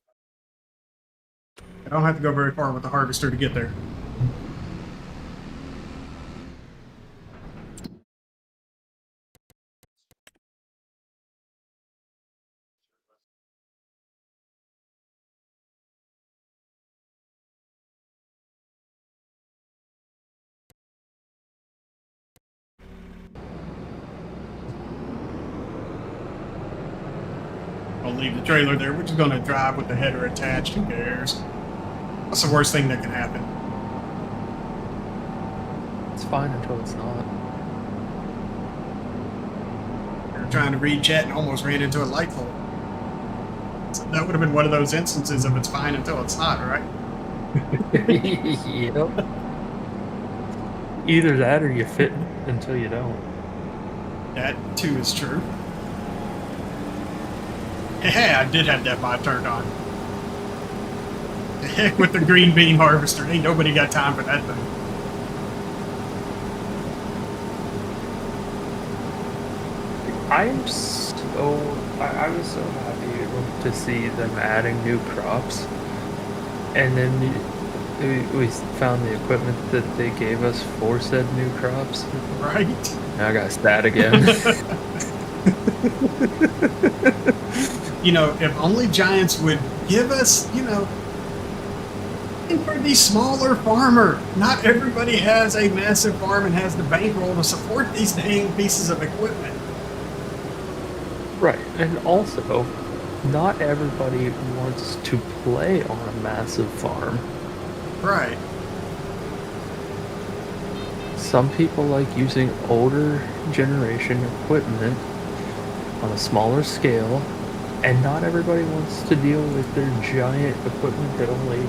I don't have to go very far with the harvester to get there. I'll leave the trailer there. We're just going to drive with the header attached. Who cares? What's the worst thing that can happen? It's fine until it's not. We were trying to read chat and almost ran into a light pole. So that would have been one of those instances of it's fine until it's not, right? Yep. Either that or you fit until you don't. That too is true. Hey, I did have that mod turned on. The heck with the green bean harvester. Ain't nobody got time for that thing. I was so happy to see them adding new crops, and then we found the equipment that they gave us for said new crops. Right? Now I got sad again. you know, if only Giants would give us, you know, and for the smaller farmer. Not everybody has a massive farm and has the bankroll to support these dang pieces of equipment. Right, and also, not everybody wants to play on a massive farm. Right. Some people like using older generation equipment on a smaller scale, and not everybody wants to deal with their giant equipment that only,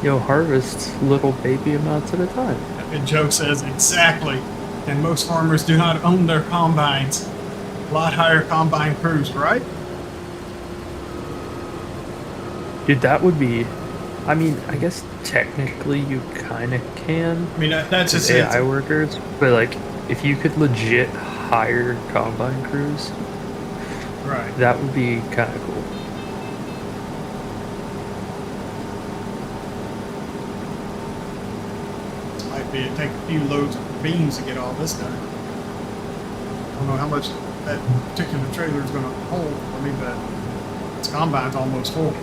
you know, harvests little baby amounts at a time. And Joe says exactly. And most farmers do not own their combines. A lot higher combine crews, right? Dude, that would be. I mean, I guess technically you kind of can. I mean, that's just with AI workers, but like, if you could legit hire combine crews, right. that would be kind of cool. This might be, take a few loads of beans to get all this done. I don't know how much that particular trailer is going to hold for me, but this combine's almost full.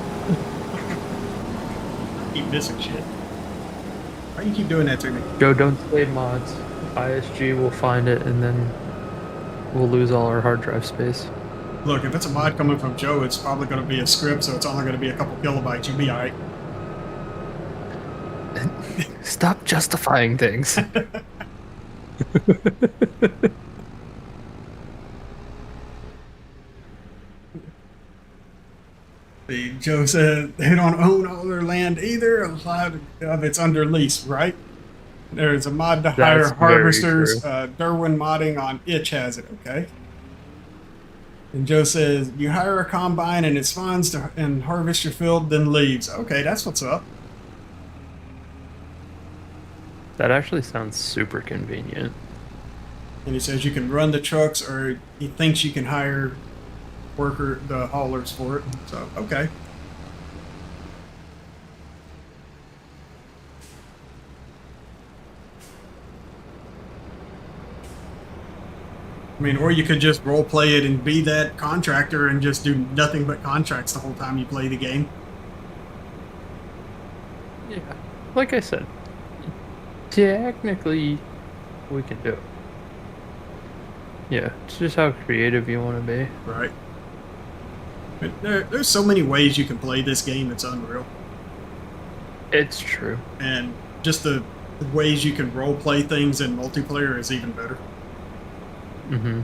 Keep missing shit. Why do you keep doing that to me? Joe, don't save mods. ISG will find it, and then we'll lose all our hard drive space. Look, if it's a mod coming from Joe, it's probably going to be a script, so it's only going to be a couple kilobytes. You'll be alright. Stop justifying things. Joe said they don't own all their land either. A lot of it's under lease, right? There's a mod to hire That's very harvesters. true. Derwin Modding on Itch has it, okay? And Joe says, you hire a combine and its funds to and harvest your field, then leaves. Okay, that's what's up. That actually sounds super convenient. And he says you can run the trucks, or he thinks you can hire the haulers for it. So, okay. I mean, or you could just role play it and be that contractor and just do nothing but contracts the whole time you play the game. Yeah, like I said, technically we can do it. Yeah, it's just how creative you want to be. Right. But there's so many ways you can play this game, it's unreal. It's true. And just the ways you can role play things in multiplayer is even better. Mm-hmm.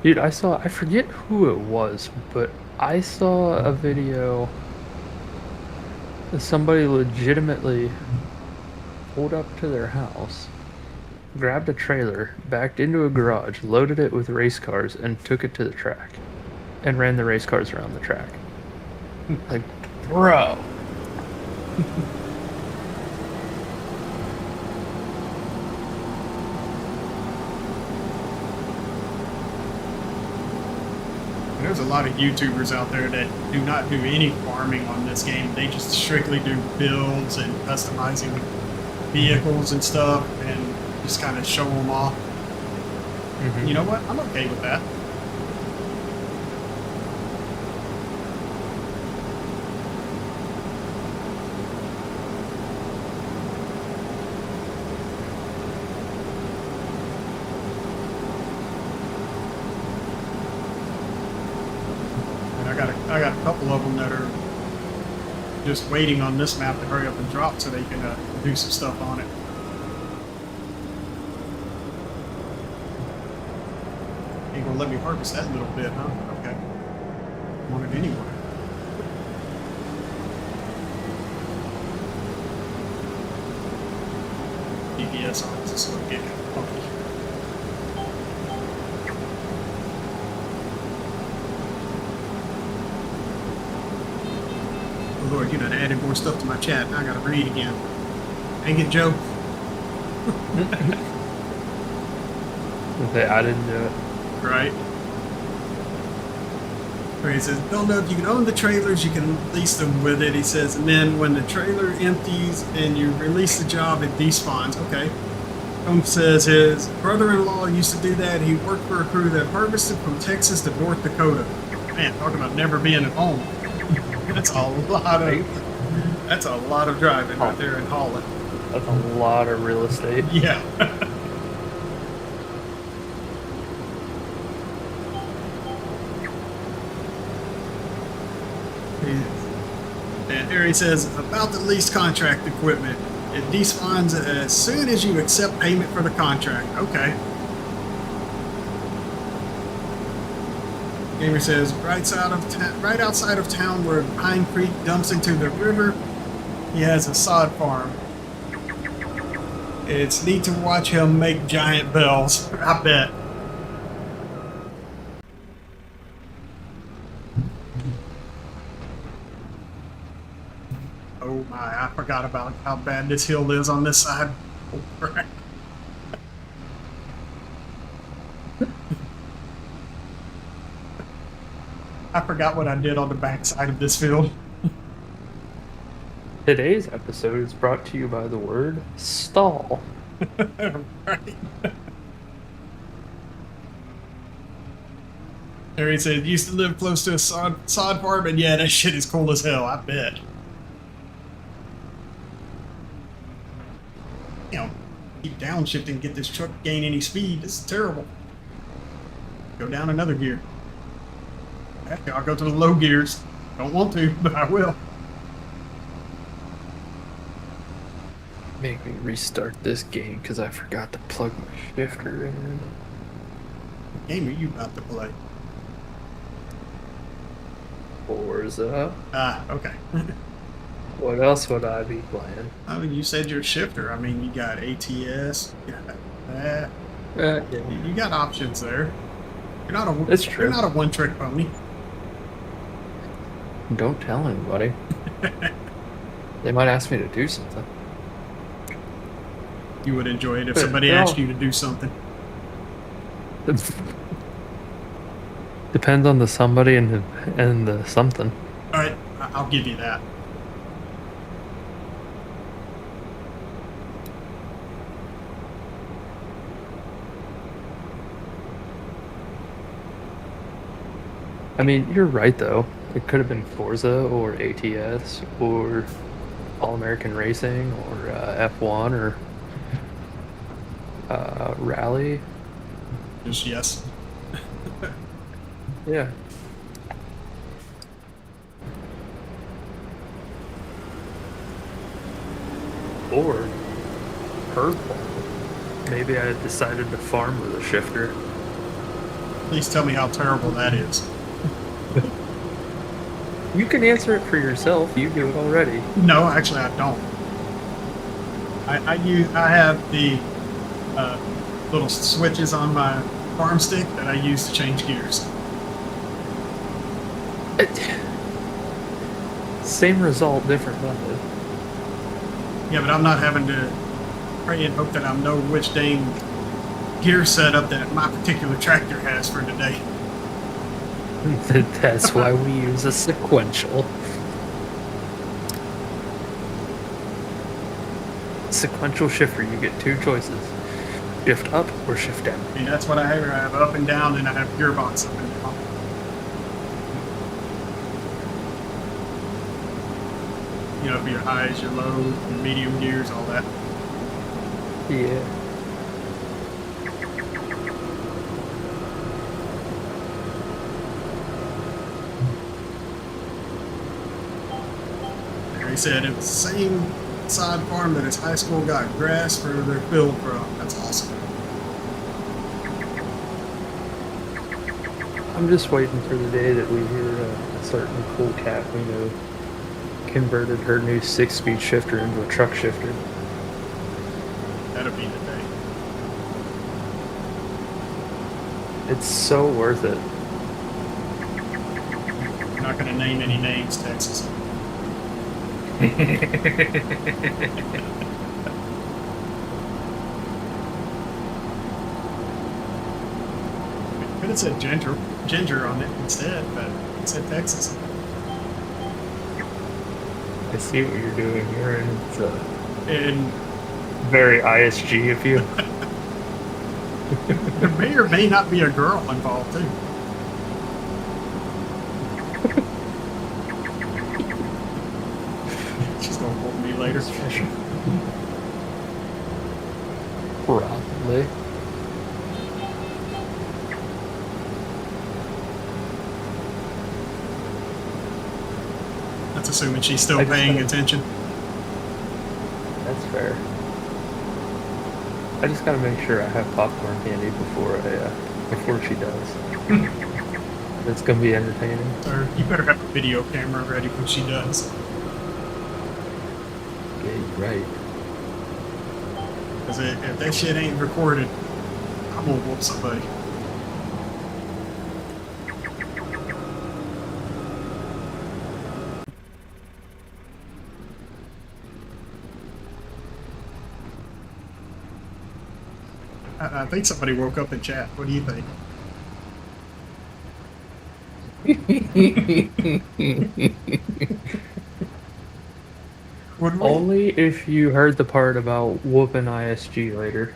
Dude, I forget who it was, but I saw a video of somebody legitimately pulled up to their house, grabbed a trailer, backed into a garage, loaded it with race cars, and took it to the track. And ran the race cars around the track. Like, bro. There's a lot of YouTubers out there that do not do any farming on this game. They just strictly do builds and customizing vehicles and stuff and just kind of show them off. Mm-hmm. You know what? I'm okay with that. I got a couple of them that are just waiting on this map to hurry up and drop so they can do some stuff on it. Ain't gonna let me harvest that little bit, huh? Okay. Want it anyway. DPS on this is getting funky. Oh Lord, you done added more stuff to my chat. Now I gotta read again. Dang it, Joe. Okay, I didn't do it. Right. He says, don't know if you can own the trailers, you can lease them with it. He says, and then when the trailer empties and you release the job, it despawns. Okay. Tom says his brother-in-law used to do that. He worked for a crew that harvested from Texas to North Dakota. Man, talking about never being at home. That's a lot Right? of that's a lot of driving right there in Holland. That's a lot of real estate. Yeah. And here he says about the leased contract equipment. It despawns as soon as you accept payment for the contract. Okay. Gamer says right outside of town where Pine Creek dumps into the river, he has a sod farm. It's neat to watch him make giant bells. I bet. Oh my, I forgot about how bad this hill is on this side. Oh, crap. I forgot what I did on the back side of this field. Today's episode is brought to you by the word stall. Right. Harry said, used to live close to a sod farm, and yeah, that shit is cool as hell, I bet. You know, keep downshifting, get this truck gain any speed. This is terrible. Go down another gear. Heck, I'll go to the low gears. Don't want to, but I will. Make me restart this game because I forgot to plug my shifter in. What game are you about to play? Forza. Ah, okay. What else would I be playing? I mean, you said you're a shifter. I mean, you got ATS. You got that. Yeah. You got options there. You're not a. That's true. You're not a one-trick pony. Don't tell anybody. They might ask me to do something. You would enjoy it if But somebody no. asked you to do something. Depends on the somebody and the something. All right, I'll give you that. I mean, you're right though. It could have been Forza or ATS or All American Racing or F1 or Rally. Just yes. Yeah. Or herd farm. Maybe I decided to farm with a shifter. Please tell me how terrible that is. You can answer it for yourself. You do it already. No, actually, I don't. I have the little switches on my farm stick that I use to change gears. Same result, different method. Yeah, but I'm not having to pray and hope that I know which dang gear setup that my particular tractor has for today. That's why we use a sequential. Sequential shifter, you get two choices. Shift up or shift down. I mean, that's what I have. I have up and down, and I have gearbox up and down. You know, for your highs, your lows, your medium gears, all that. Yeah. He said it was the same side farm that his high school got grass for their field from. That's awesome. I'm just waiting for the day that we hear a certain cool cat we know converted her new 6-speed shifter into a truck shifter. That'll be the day. It's so worth it. I'm not going to name any names, Texas. Could have said ginger on it instead, but it said Texas. I see what you're doing here, and it's And very ISG of you. there may or may not be a girl involved too. later. Probably. That's assuming she's still I just paying gotta- attention. That's fair. I just gotta make sure I have popcorn handy before she does. It's gonna be entertaining. Or you better have a video camera ready when she does. Yeah, you're right. Because if that shit ain't recorded, I'm gonna whoop somebody. I think somebody woke up in chat. What do you think? Would we? Only if you heard the part about whooping ISG later.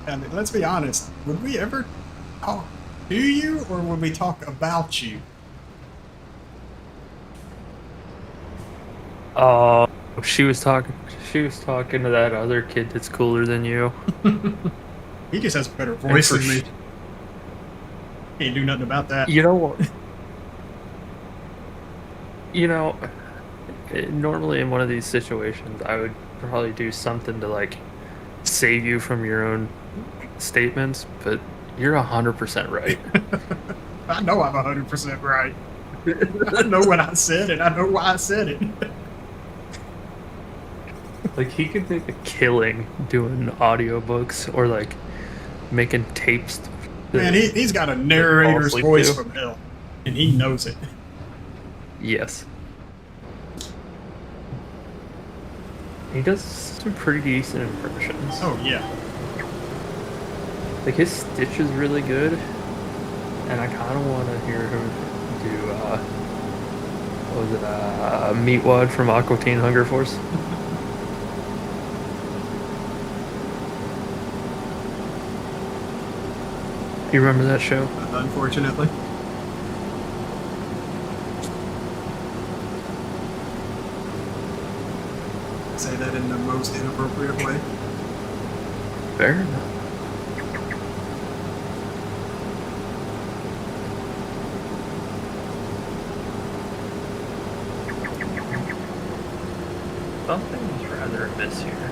And let's be honest, would we ever talk to you or would we talk about you? Oh, she was talking to that other kid that's cooler than you. He just has a better voice for than me. Can't do nothing about that. You know what? Normally in one of these situations, I would probably do something to like save you from your own statements, but you're 100% right. I know I'm 100% right. I know what I said and I know why I said it. Like he could make a killing doing audiobooks or like making tapes. Man, he's got a narrator's asleep voice to. from hell, and he knows it. Yes. He does some pretty decent impressions. Oh, yeah. Like his Stitch is really good, and I kind of want to hear him do what was it, Meatwad from Aqua Teen Hunger Force. You remember that show? Unfortunately. Say that in the most inappropriate way. Fair enough. Something's rather amiss here.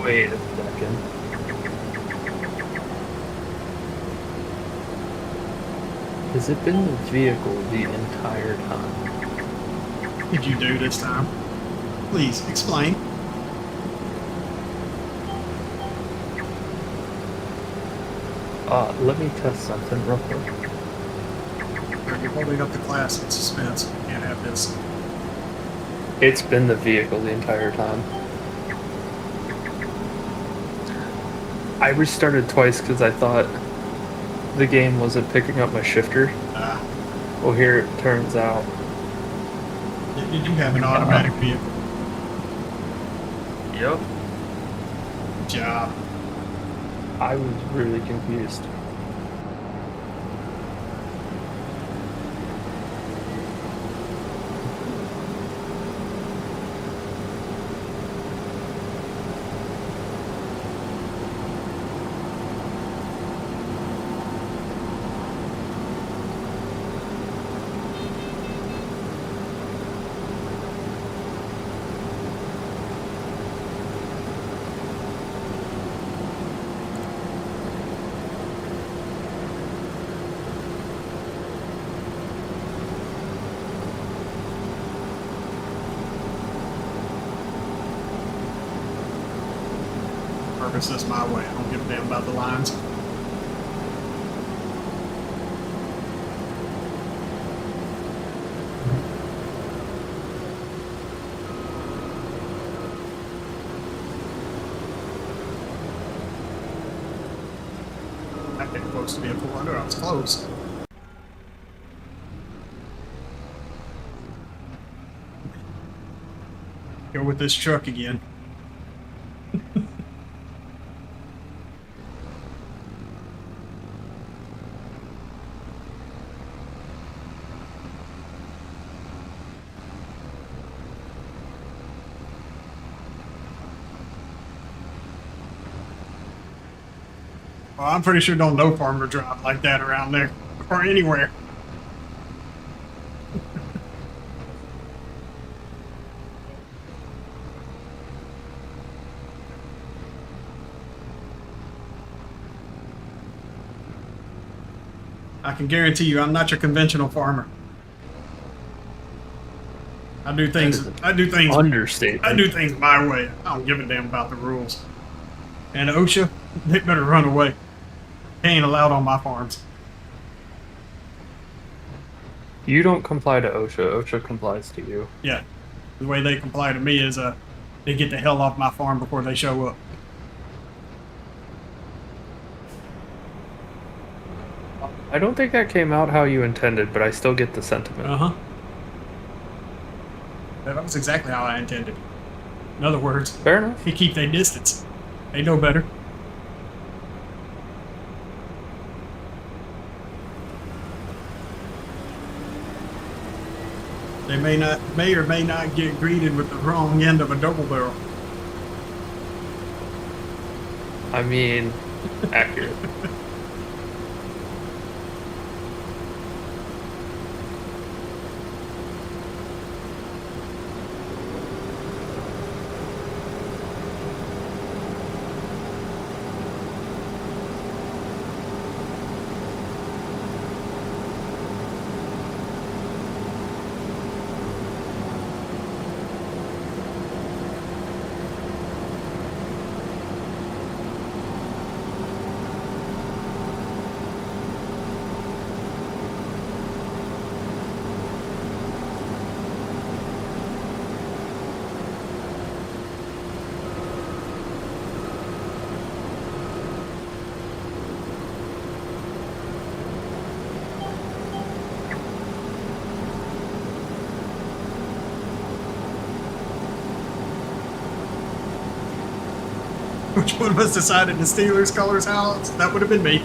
Wait a second. Has it been the vehicle the entire time? What did you do this time? Please, explain. Let me test something real quick. You're holding up the class in suspense. You can't have this. It's been the vehicle the entire time. I restarted twice because I thought the game wasn't picking up my shifter. Well, here it turns out. Did you have an automatic vehicle? Yep. Good job. I was really confused. Purpose this my way. I don't give a damn about the lines. Getting close to being 400. I was close. Go with this truck again. Well, I'm pretty sure don't no farmer drive like that around there or anywhere. I can guarantee you, I'm not your conventional farmer. I do things. Understatement. I do things my way. I don't give a damn about the rules. And OSHA, they better run away. They ain't allowed on my farms. You don't comply to OSHA. OSHA complies to you. Yeah, the way they comply to me is they get the hell off my farm before they show up. I don't think that came out how you intended, but I still get the sentiment. Uh-huh. That was exactly how I intended. In other words, Fair enough. they keep their distance. They know better. They may or may not get greeted with the wrong end of a double barrel. I mean, accurate. Which one of us decided the Steelers colors house? That would have been me.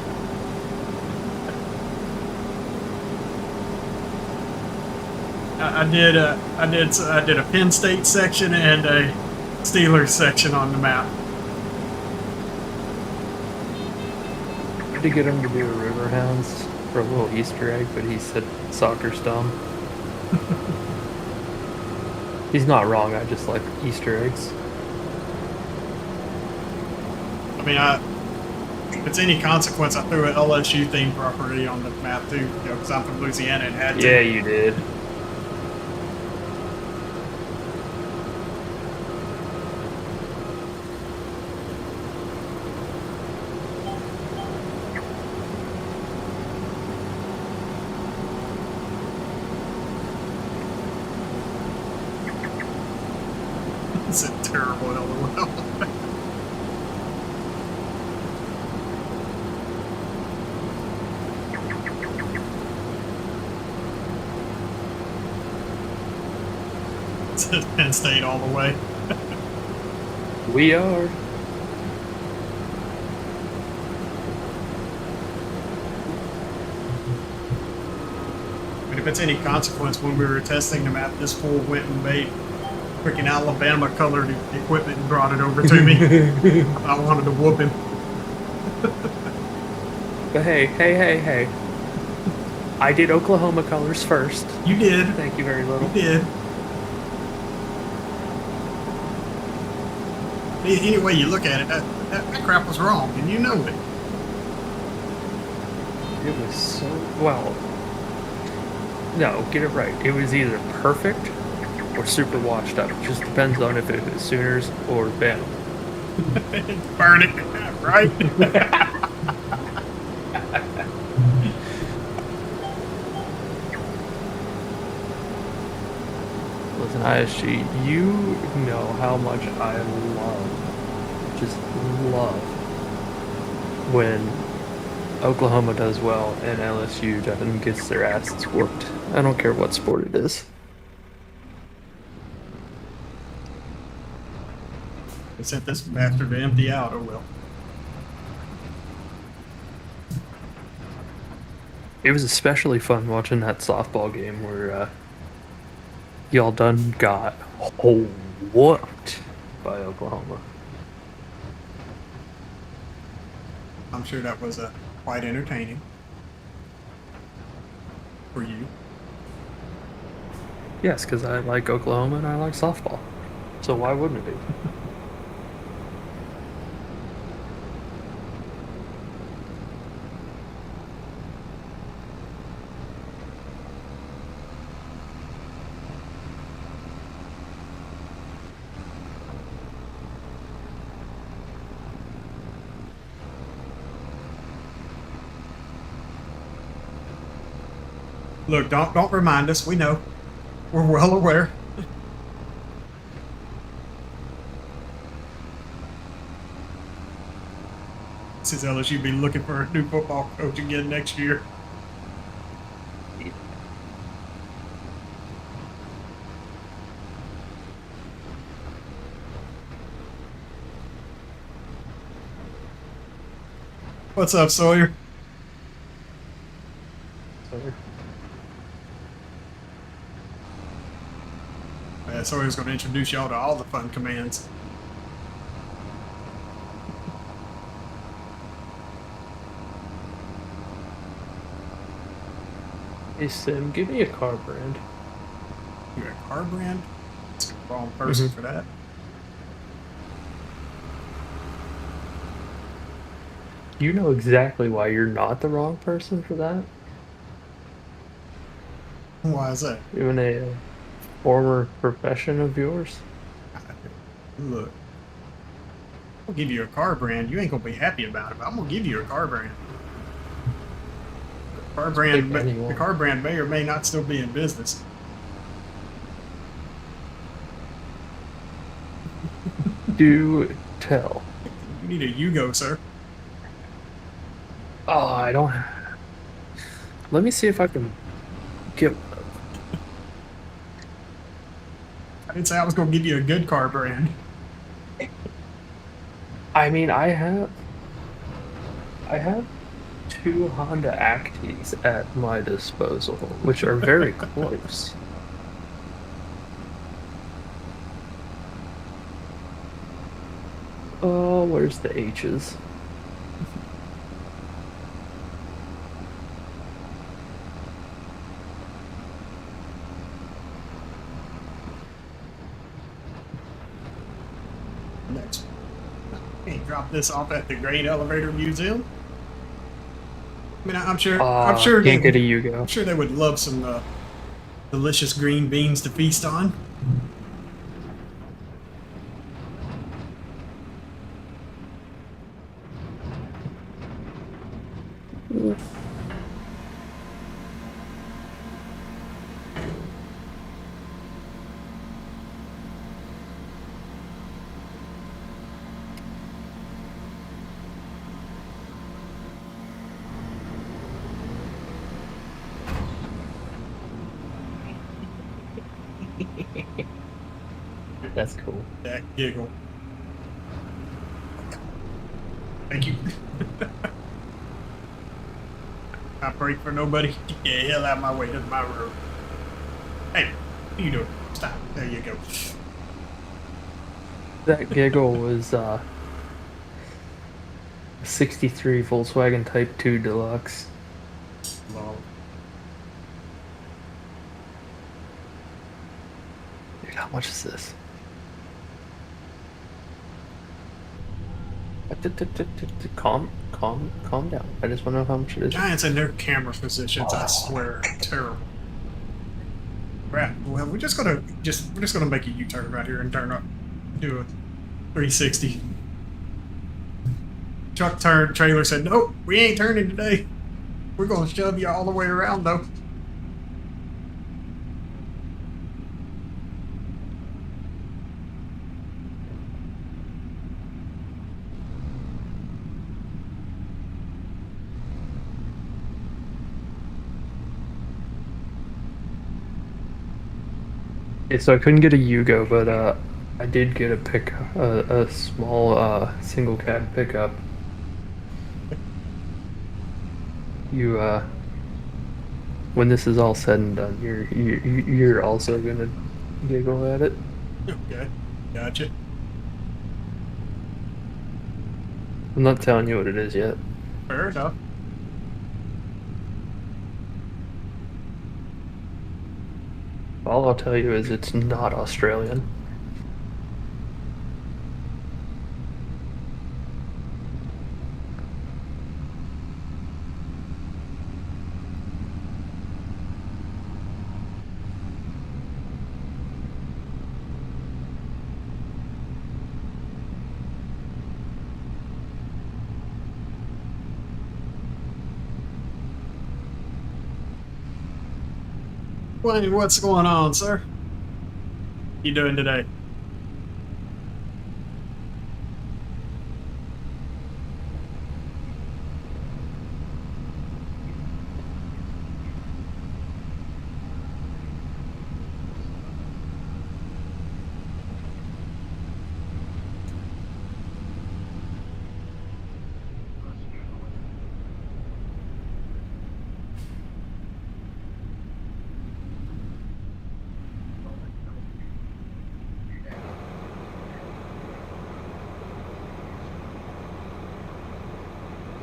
I did a Penn State section and a Steelers section on the map. I tried to get him to do a Riverhounds for a little Easter egg, but he said soccer's dumb. He's not wrong, I just like Easter eggs. I mean, if it's any consequence, I threw an LSU themed property on the map too, because I'm from Louisiana and had to. Yeah, you did. It's a terrible LOL. It says Penn State all the way. We are. But if it's any consequence, when we were testing the map, this fool went and made freaking Alabama colored equipment and brought it over to me. I wanted to whoop him. But hey. I did Oklahoma colors first. You did. Thank you very little. You did. Any way you look at it, that crap was wrong, and you know it. It was so... well... no, get it right. It was either perfect or super washed up. It just depends on if it was Sooners or Bama. Burn it, right? Listen, ISG, you know how much I love, just love, when Oklahoma does well, and LSU doesn't gets their asses whooped. I don't care what sport it is. They sent this bastard to empty out. Oh well. It was especially fun watching that softball game where y'all done got whooped by Oklahoma. I'm sure that was quite entertaining for you. Yes, because I like Oklahoma and I like softball. So why wouldn't it be? Look, don't remind us. We know. We're well aware. Since LSU be looking for a new football coach again next year. What's up, Sawyer? Sawyer's going to introduce y'all to all the fun commands. Hey Sim, give me a car brand. You're a car brand? It's the wrong person for that. You know exactly why you're not the wrong person for that? Why is that? Even a former profession of yours? Look, I'll give you a car brand. You ain't gonna be happy about it, but I'm gonna give you a car brand. The car brand may or may not still be in business. Do tell. You need a Yugo, sir. Oh, I don't. Let me see if I can get. I didn't say I was gonna give you a good car brand. I mean, I have 2 Honda Actis at my disposal, which are very close. Oh, where's the H's? Next. Hey, drop this off at the Grain Elevator Museum. I mean, I'm sure Can't get a Yugo. I'm sure they would love some delicious green beans to feast on. That's cool. That giggle. Thank you. I break for nobody. Get the hell out of my way. This is my road. Hey, what are you doing? Stop. There you go. That giggle was 63 Volkswagen Type 2 Deluxe. Lol. Dude, how much is this? Calm down. I just want to know how much it is. Giants in their camera positions, I swear, terrible. Right. Well, we're just gonna make a U-turn right here and turn up, do a 360. Truck turned. Trailer said, "Nope, we ain't turning today. We're gonna shove you all the way around, though." Yeah, so I couldn't get a Yugo, but I did get a small single cab pickup. You when this is all said and done, you're also gonna giggle at it. Okay, gotcha. I'm not telling you what it is yet. Fair enough. All I'll tell you is it's not Australian. Wayne, what's going on, sir? You doing today?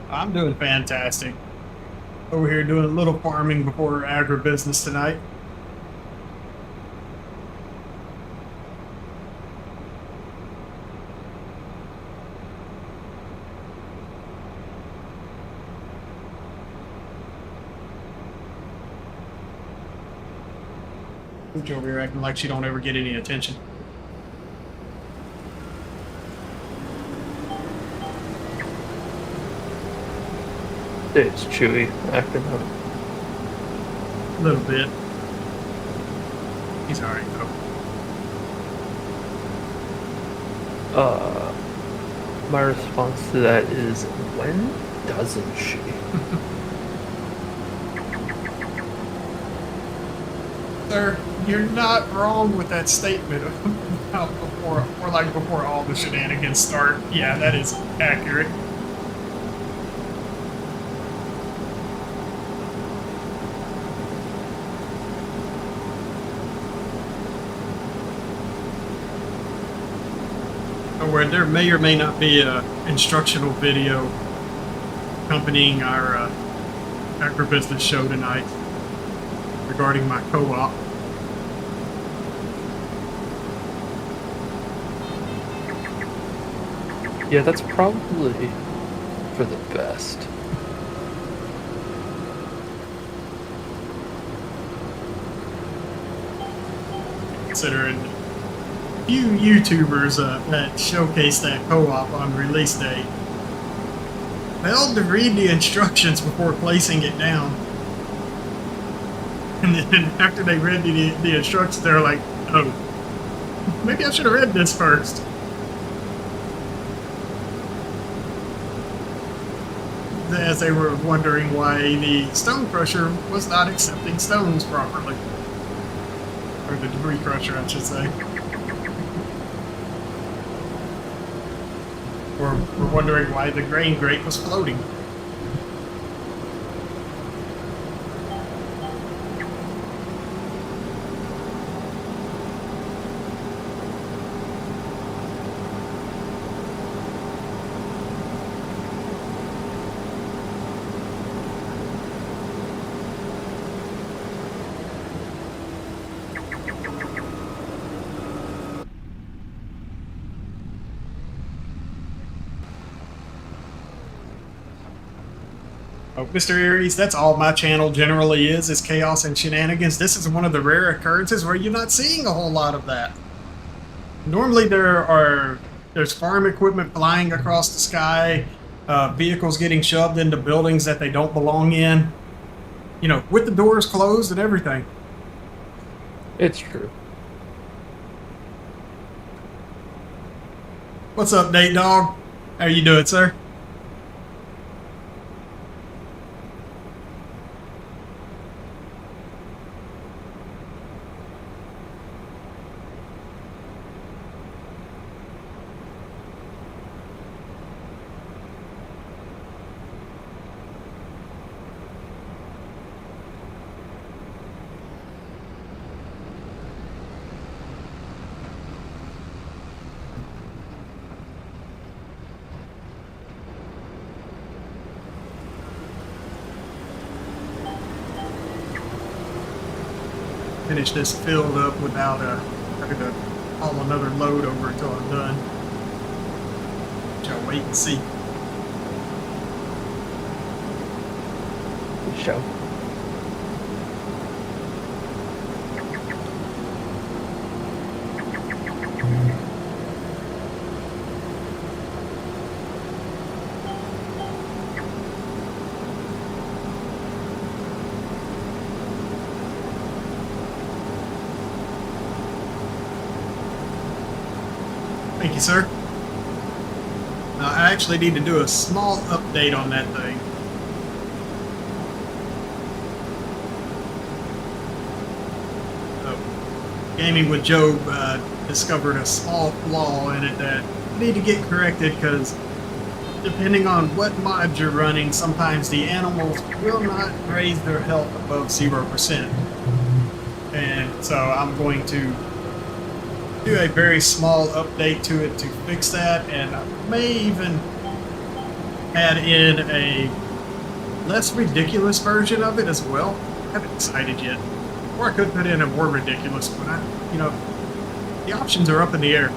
I'm doing fantastic. Over here doing a little farming before agribusiness tonight. Pooch over here acting like she don't ever get any attention. It's Chewy acting up. A little bit. He's alright though. My response to that is, when doesn't she? Sir, you're not wrong with that statement about before all the shenanigans start. Yeah, that is accurate. Where there may or may not be a instructional video accompanying our agribusiness show tonight regarding my co-op. Yeah, that's probably for the best. Considering few YouTubers that showcase that co-op on release day failed to read the instructions before placing it down. And then after they read the instructions, they're like, oh, maybe I should have read this first. As they were wondering why the stone crusher was not accepting stones properly. Or the debris crusher, I should say. Or we're wondering why the grain grate was floating. Oh, Mr. Aries, that's all my channel generally is chaos and shenanigans. This is one of the rare occurrences where you're not seeing a whole lot of that. Normally there's farm equipment flying across the sky, vehicles getting shoved into buildings that they don't belong in, you know, with the doors closed and everything. It's true. What's up, Nate Dog? How you doing, sir? finish this filled up without having to haul another load over until I'm done. Shall wait and see. Show. Thank you, sir. I actually need to do a small update on that thing. Gaming with Job discovered a small flaw in it that I need to get corrected because depending on what mods you're running, sometimes the animals will not raise their health above 0%. And so I'm going to do a very small update to it to fix that, and I may even add in a less ridiculous version of it as well. I haven't decided yet. Or I could put in a more ridiculous one. The options are up in the air.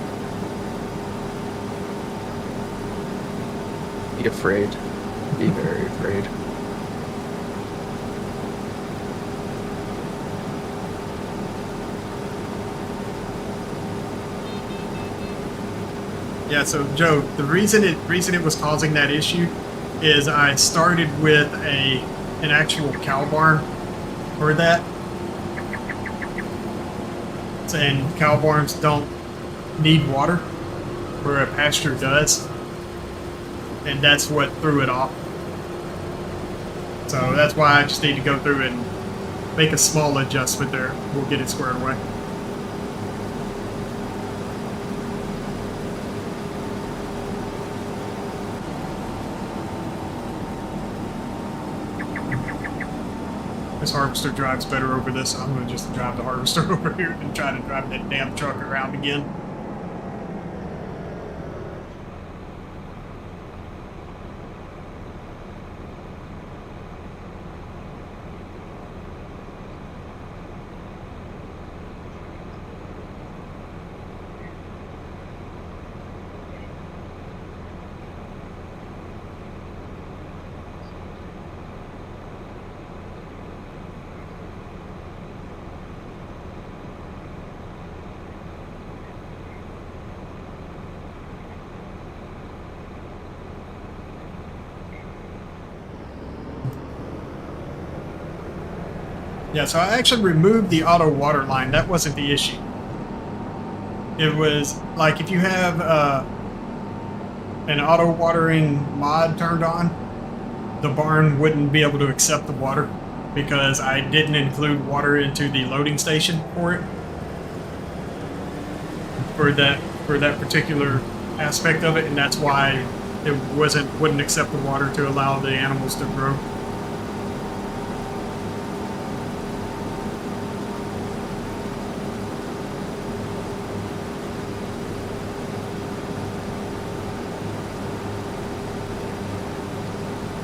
Be afraid. Be very afraid. Yeah, so Joe, the reason it was causing that issue is I started with an actual cow barn for that. And cow barns don't need water, where a pasture does. And that's what threw it off. So that's why I just need to go through and make a small adjustment there. We'll get it squared away. This harvester drives better over this, so I'm going to just drive the harvester over here and try to drive that damn truck around again. Yeah, so I actually removed the auto water line. That wasn't the issue. It was like if you have an auto watering mod turned on, the barn wouldn't be able to accept the water because I didn't include water into the loading station for it. For that particular aspect of it, and that's why it wouldn't accept the water to allow the animals to grow.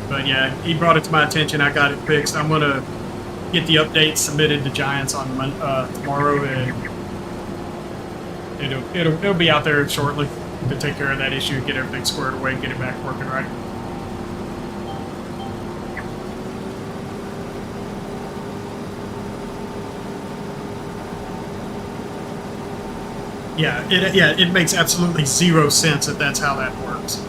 But yeah, he brought it to my attention. I got it fixed. I'm gonna get the update submitted to Giants on tomorrow, and it'll be out there shortly to take care of that issue, get everything squared away, and get it back working right. Yeah, it makes absolutely zero sense that that's how that works.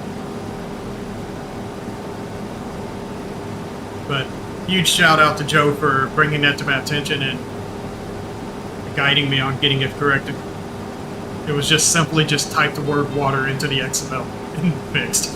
But huge shout out to Joe for bringing that to my attention and guiding me on getting it corrected. It was just simply just type the word water into the XML and fixed.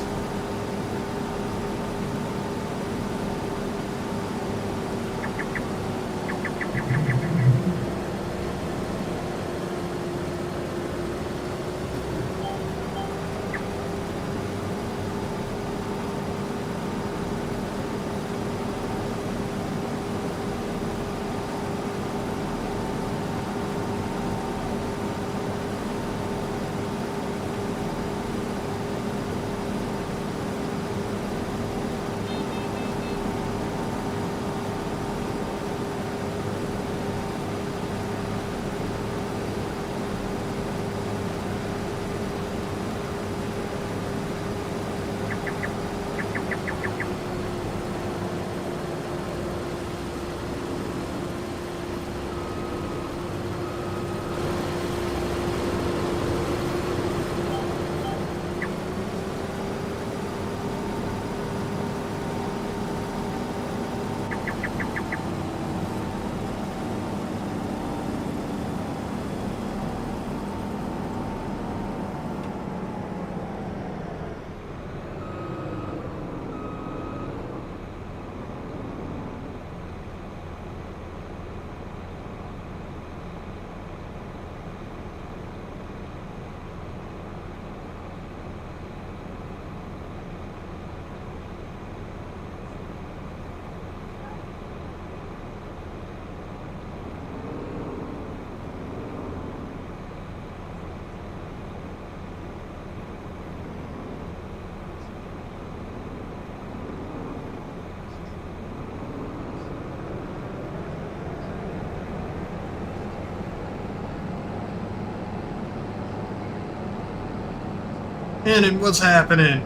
Hannon, what's happening?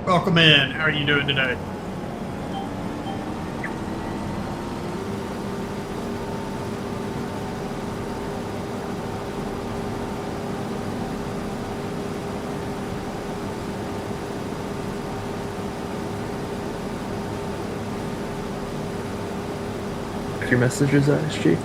Welcome in. How are you doing today? Your messages, ISG.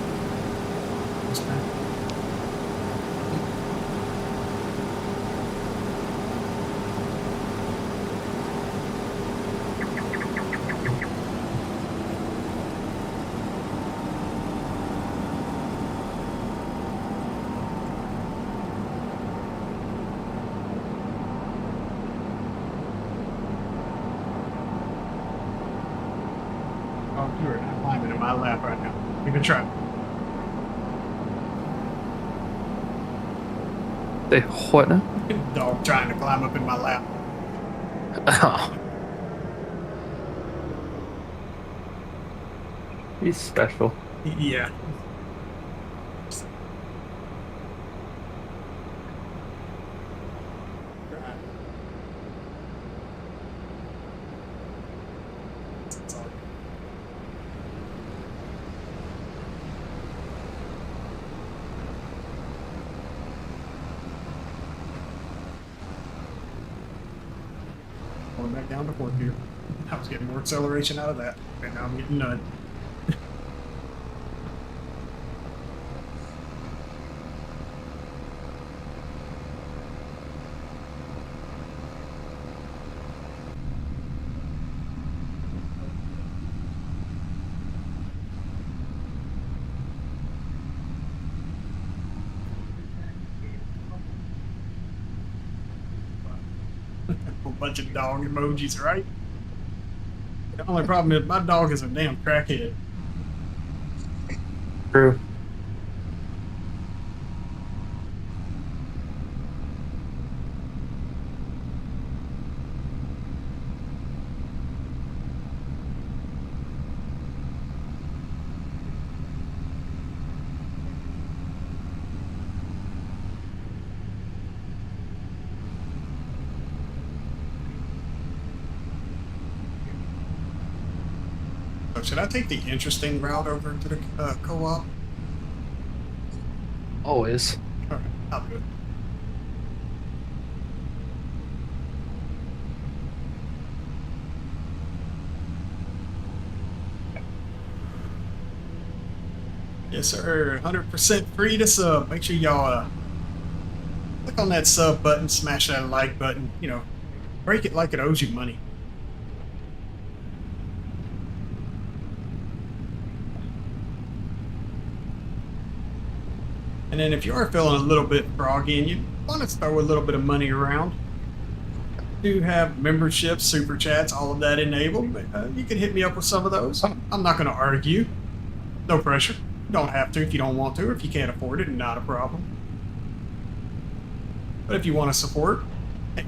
Oh, you're not climbing in my lap right now. Even try. Say what now? Dog trying to climb up in my lap. Oh. He's special. Yeah. Going back down to fourth gear. I was getting more acceleration out of that, and now I'm getting none. A bunch of dog emojis, right? The only problem is my dog is a damn crackhead. True. So should I take the interesting route over to the co-op? Always. All right, I'll do it. Yes, sir. 100% free to sub. Make sure y'all click on that sub button, smash that like button. You know, break it like it owes you money. And then if you are feeling a little bit froggy and you want to throw a little bit of money around, I do have memberships, super chats, all of that enabled. You can hit me up with some of those. I'm not going to argue. No pressure. You don't have to if you don't want to, or if you can't afford it, not a problem. But if you want to support, hey,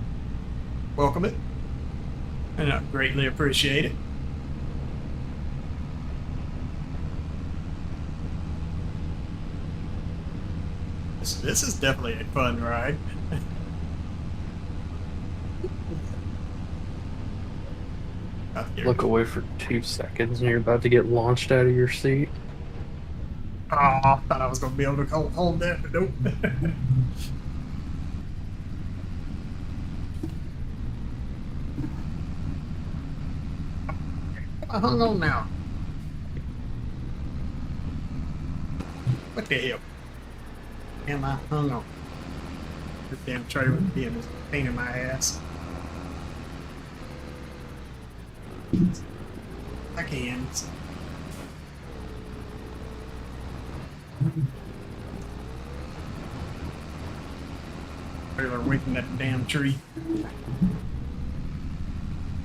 welcome it. And I greatly appreciate it. This is definitely a fun ride. Look away for 2 seconds and you're about to get launched out of your seat. Oh, I thought I was going to be able to hold that, but nope. I hung on now. What the hell? Am I hung on? This damn trailer being a pain in my ass. I can. Trailer away from that damn tree.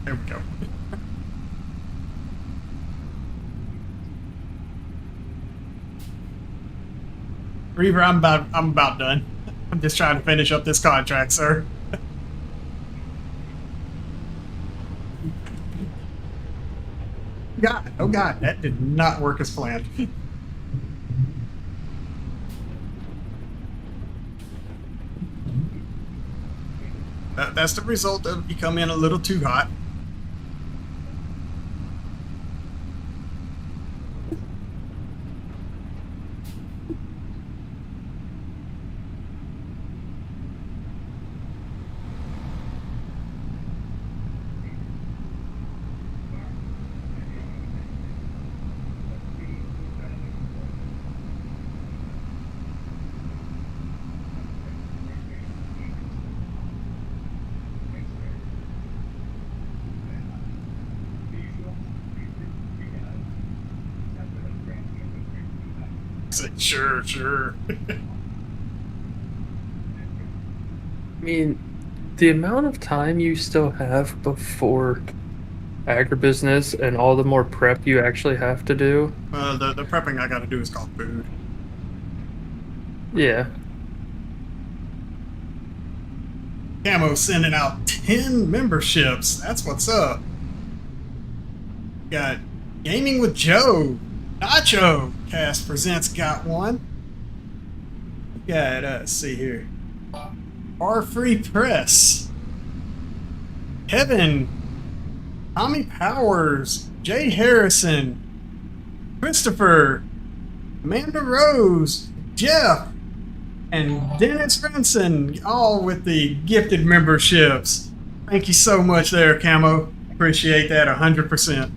There we go. Reaver, I'm about done. I'm just trying to finish up this contract, sir. God, oh God, that did not work as planned. Yep, that's the result of you come in a little too hot. Sure, sure. I mean, the amount of time you still have before agribusiness and all the more prep you actually have to do. The prepping I got to do is called food. Yeah. Camo sending out 10 memberships. That's what's up. Got Gaming with Joe. Nacho Cast Presents got one. Got, let's see here. Bar Free Press. Kevin. Tommy Powers. Jay Harrison. Christopher. Amanda Rose. Jeff. And Dennis Grinson, all with the gifted memberships. Thank you so much there, Camo. Appreciate that 100%.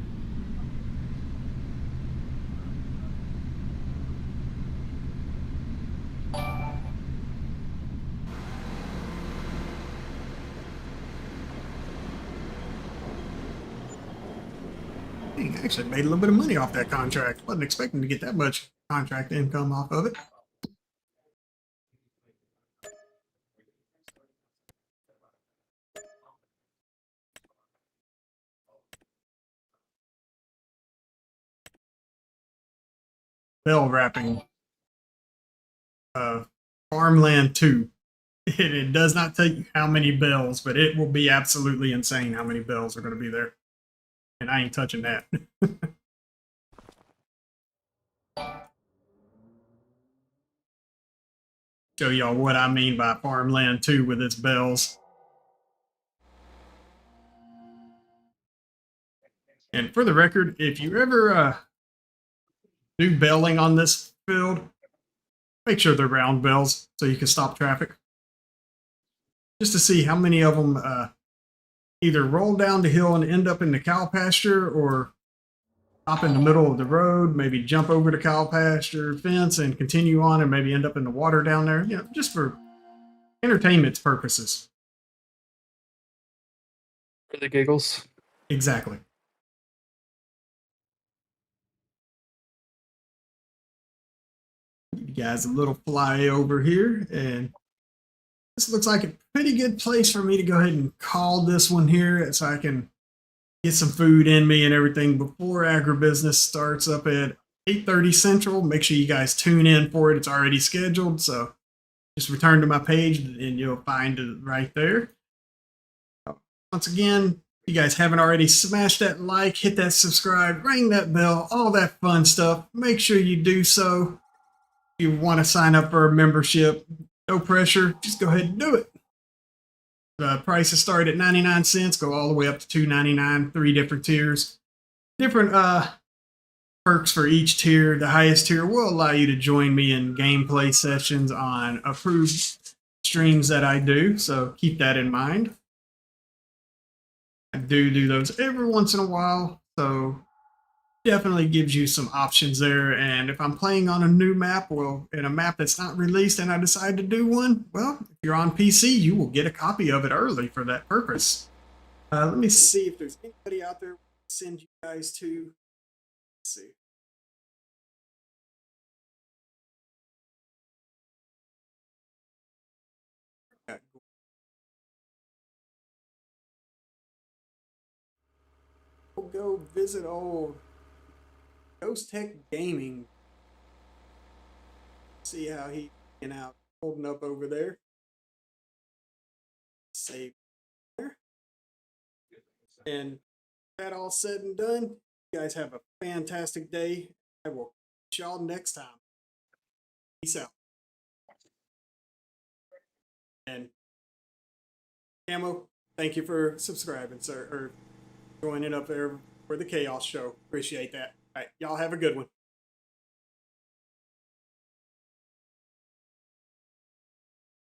Dang, I actually made a little bit of money off that contract. Wasn't expecting to get that much contract income off of it. Bell wrapping. Farmland 2. It does not tell you how many bells, but it will be absolutely insane how many bells are going to be there. And I ain't touching that. Show y'all what I mean by Farmland 2 with its bells. And for the record, if you ever do belling on this field, make sure they're round bells so you can stop traffic. Just to see how many of them either roll down the hill and end up in the cow pasture, or stop in the middle of the road, maybe jump over the cow pasture fence and continue on and maybe end up in the water down there, you know, just for entertainment purposes. For the giggles. Exactly. You guys a little flyover here, and this looks like a pretty good place for me to go ahead and call this one here so I can get some food in me and everything before agribusiness starts up at 8:30 Central. Make sure you guys tune in for it. It's already scheduled, so just return to my page and you'll find it right there. Once again, if you guys haven't already, smash that like, hit that subscribe, ring that bell, all that fun stuff. Make sure you do so. If you want to sign up for a membership, no pressure, just go ahead and do it. The prices start at 99 cents, go all the way up to $2.99, 3 different tiers. Different perks for each tier. The highest tier will allow you to join me in gameplay sessions on approved streams that I do, so keep that in mind. I do those every once in a while, so definitely gives you some options there. And if I'm playing on a new map, well, in a map that's not released and I decide to do one, well, if you're on PC, you will get a copy of it early for that purpose. Let me see if there's anybody out there to send you guys to. Let's see. We'll go visit old Ghost Tech Gaming. See how he's out holding up over there. Save there. And that all said and done, you guys have a fantastic day. I will catch y'all next time. Peace out. And Camo, thank you for subscribing, sir, or joining up there for the Chaos Show. Appreciate that. All right, y'all have a good one.